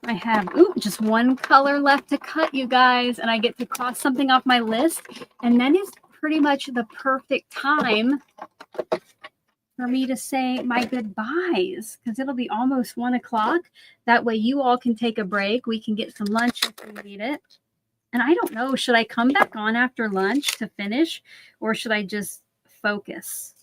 I have just one color left to cut, you guys, and I get to cross something off my list, and then is pretty much the perfect time for me to say my goodbyes, because it'll be almost 1 o'clock. That way you all can take a break. We can get some lunch if we need it. And I don't know, should I come back on after lunch to finish, or should I just focus?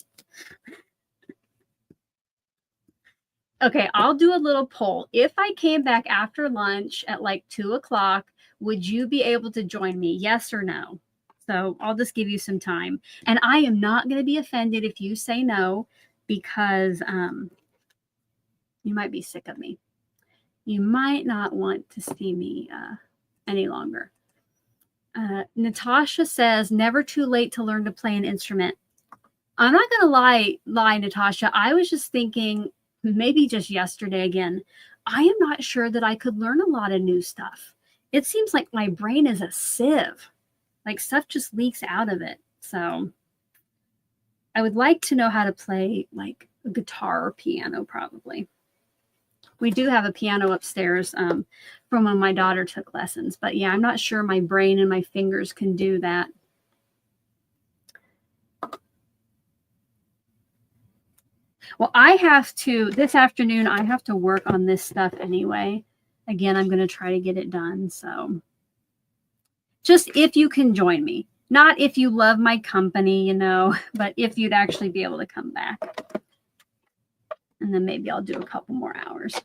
Okay, I'll do a little poll. If I came back after lunch at like 2 o'clock, would you be able to join me? Yes or no? So I'll just give you some time. And I am not going to be offended if you say no, because you might be sick of me. You might not want to see me any longer. Natasha says, never too late to learn to play an instrument. I'm not going to lie, Natasha. I was just thinking, maybe just yesterday again, I am not sure that I could learn a lot of new stuff. It seems like my brain is a sieve. Like, stuff just leaks out of it. So I would like to know how to play like a guitar or piano, probably. We do have a piano upstairs from when my daughter took lessons. But yeah, I'm not sure my brain and my fingers can do that. Well, this afternoon, I have to work on this stuff anyway. Again, I'm going to try to get it done. So just if you can join me, not if you love my company, but if you'd actually be able to come back. And then maybe I'll do a couple more hours.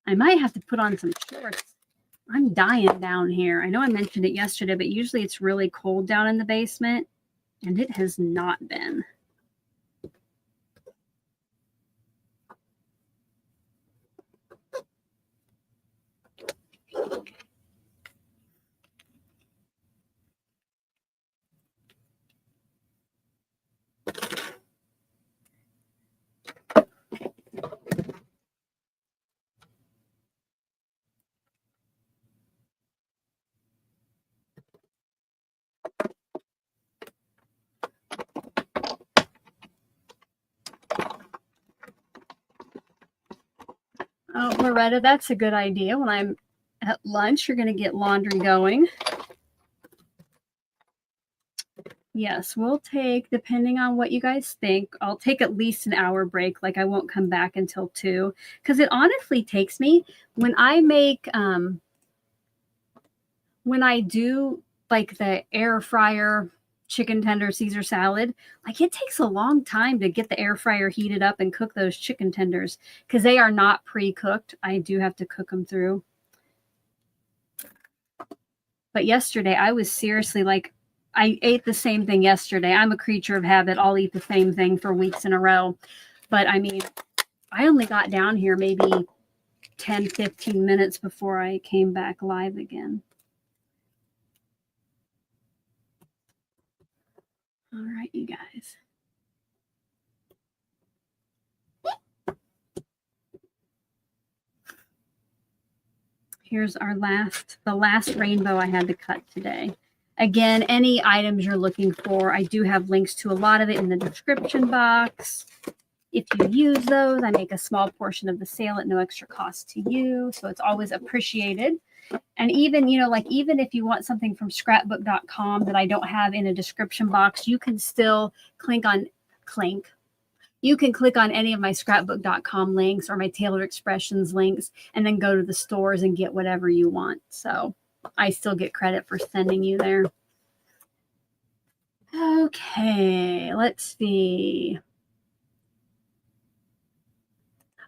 I might have to put on some shorts. I'm dying down here. I know I mentioned it yesterday, but usually it's really cold down in the basement. And it has not been. Oh, Loretta, that's a good idea. When I'm at lunch, you're going to get laundry going. Yes, we'll take, depending on what you guys think, I'll take at least an hour break. Like I won't come back until 2, because it honestly takes me, when I make, when I do like the air fryer chicken tender Caesar salad, like it takes a long time to get the air fryer heated up and cook those chicken tenders because they are not pre-cooked. I do have to cook them through. But yesterday I was seriously like, I ate the same thing yesterday. I'm a creature of habit. I'll eat the same thing for weeks in a row. But I mean, I only got down here maybe 10, 15 minutes before I came back live again. All right, you guys. Here's our the last rainbow I had to cut today. Again, any items you're looking for, I do have links to a lot of it in the description box. If you use those, I make a small portion of the sale at no extra cost to you. So it's always appreciated. And even, you know, like even if you want something from scrapbook.com that I don't have in a description box, you can still you can click on any of my scrapbook.com links or my Taylor Expressions links and then go to the stores and get whatever you want. So I still get credit for sending you there. Okay, let's see.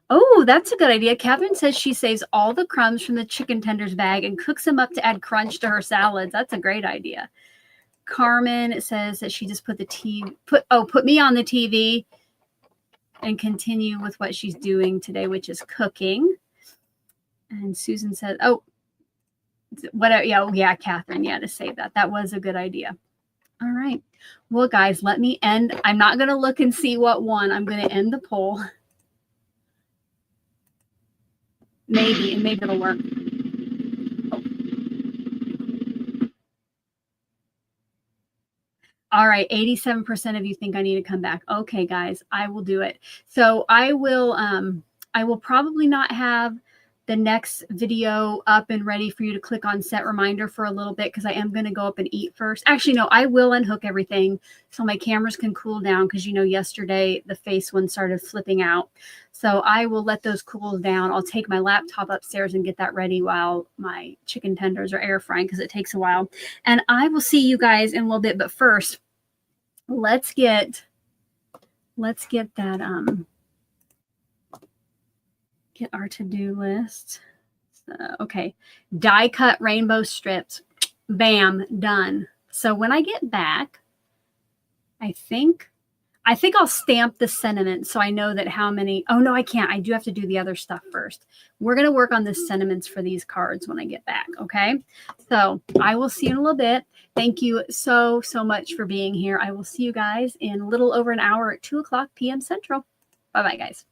Oh, that's a good idea. Catherine says she saves all the crumbs from the chicken tenders bag and cooks them up to add crunch to her salads. That's a great idea. Carmen says that she just put me on the TV and continue with what she's doing today, which is cooking. And Susan said, oh, whatever. Yeah, Catherine. Yeah, to save that. That was a good idea. All right. Well, guys, let me end. I'm not going to look and see what won. I'm going to end the poll. Maybe it'll work. All right, 87% of you think I need to come back. Okay, guys, I will do it. So I will probably not have the next video up and ready for you to click on set reminder for a little bit because I am going to go up and eat first. Actually, no, I will unhook everything so my cameras can cool down because, you know, yesterday the face one started flipping out. So I will let those cool down. I'll take my laptop upstairs and get that ready while my chicken tenders are air frying because it takes a while. And I will see you guys in a little bit. But first, let's get that get our to-do list. So, okay, die cut rainbow strips. Bam, done. So when I get back, I think I'll stamp the sentiment so I know that how many. Oh no, I can't. I do have to do the other stuff first. We're gonna work on the sentiments for these cards when I get back. Okay, so I will see you in a little bit. Thank you so much for being here. I will see you guys in a little over an hour at 2:00 p.m. Central. Bye bye, guys.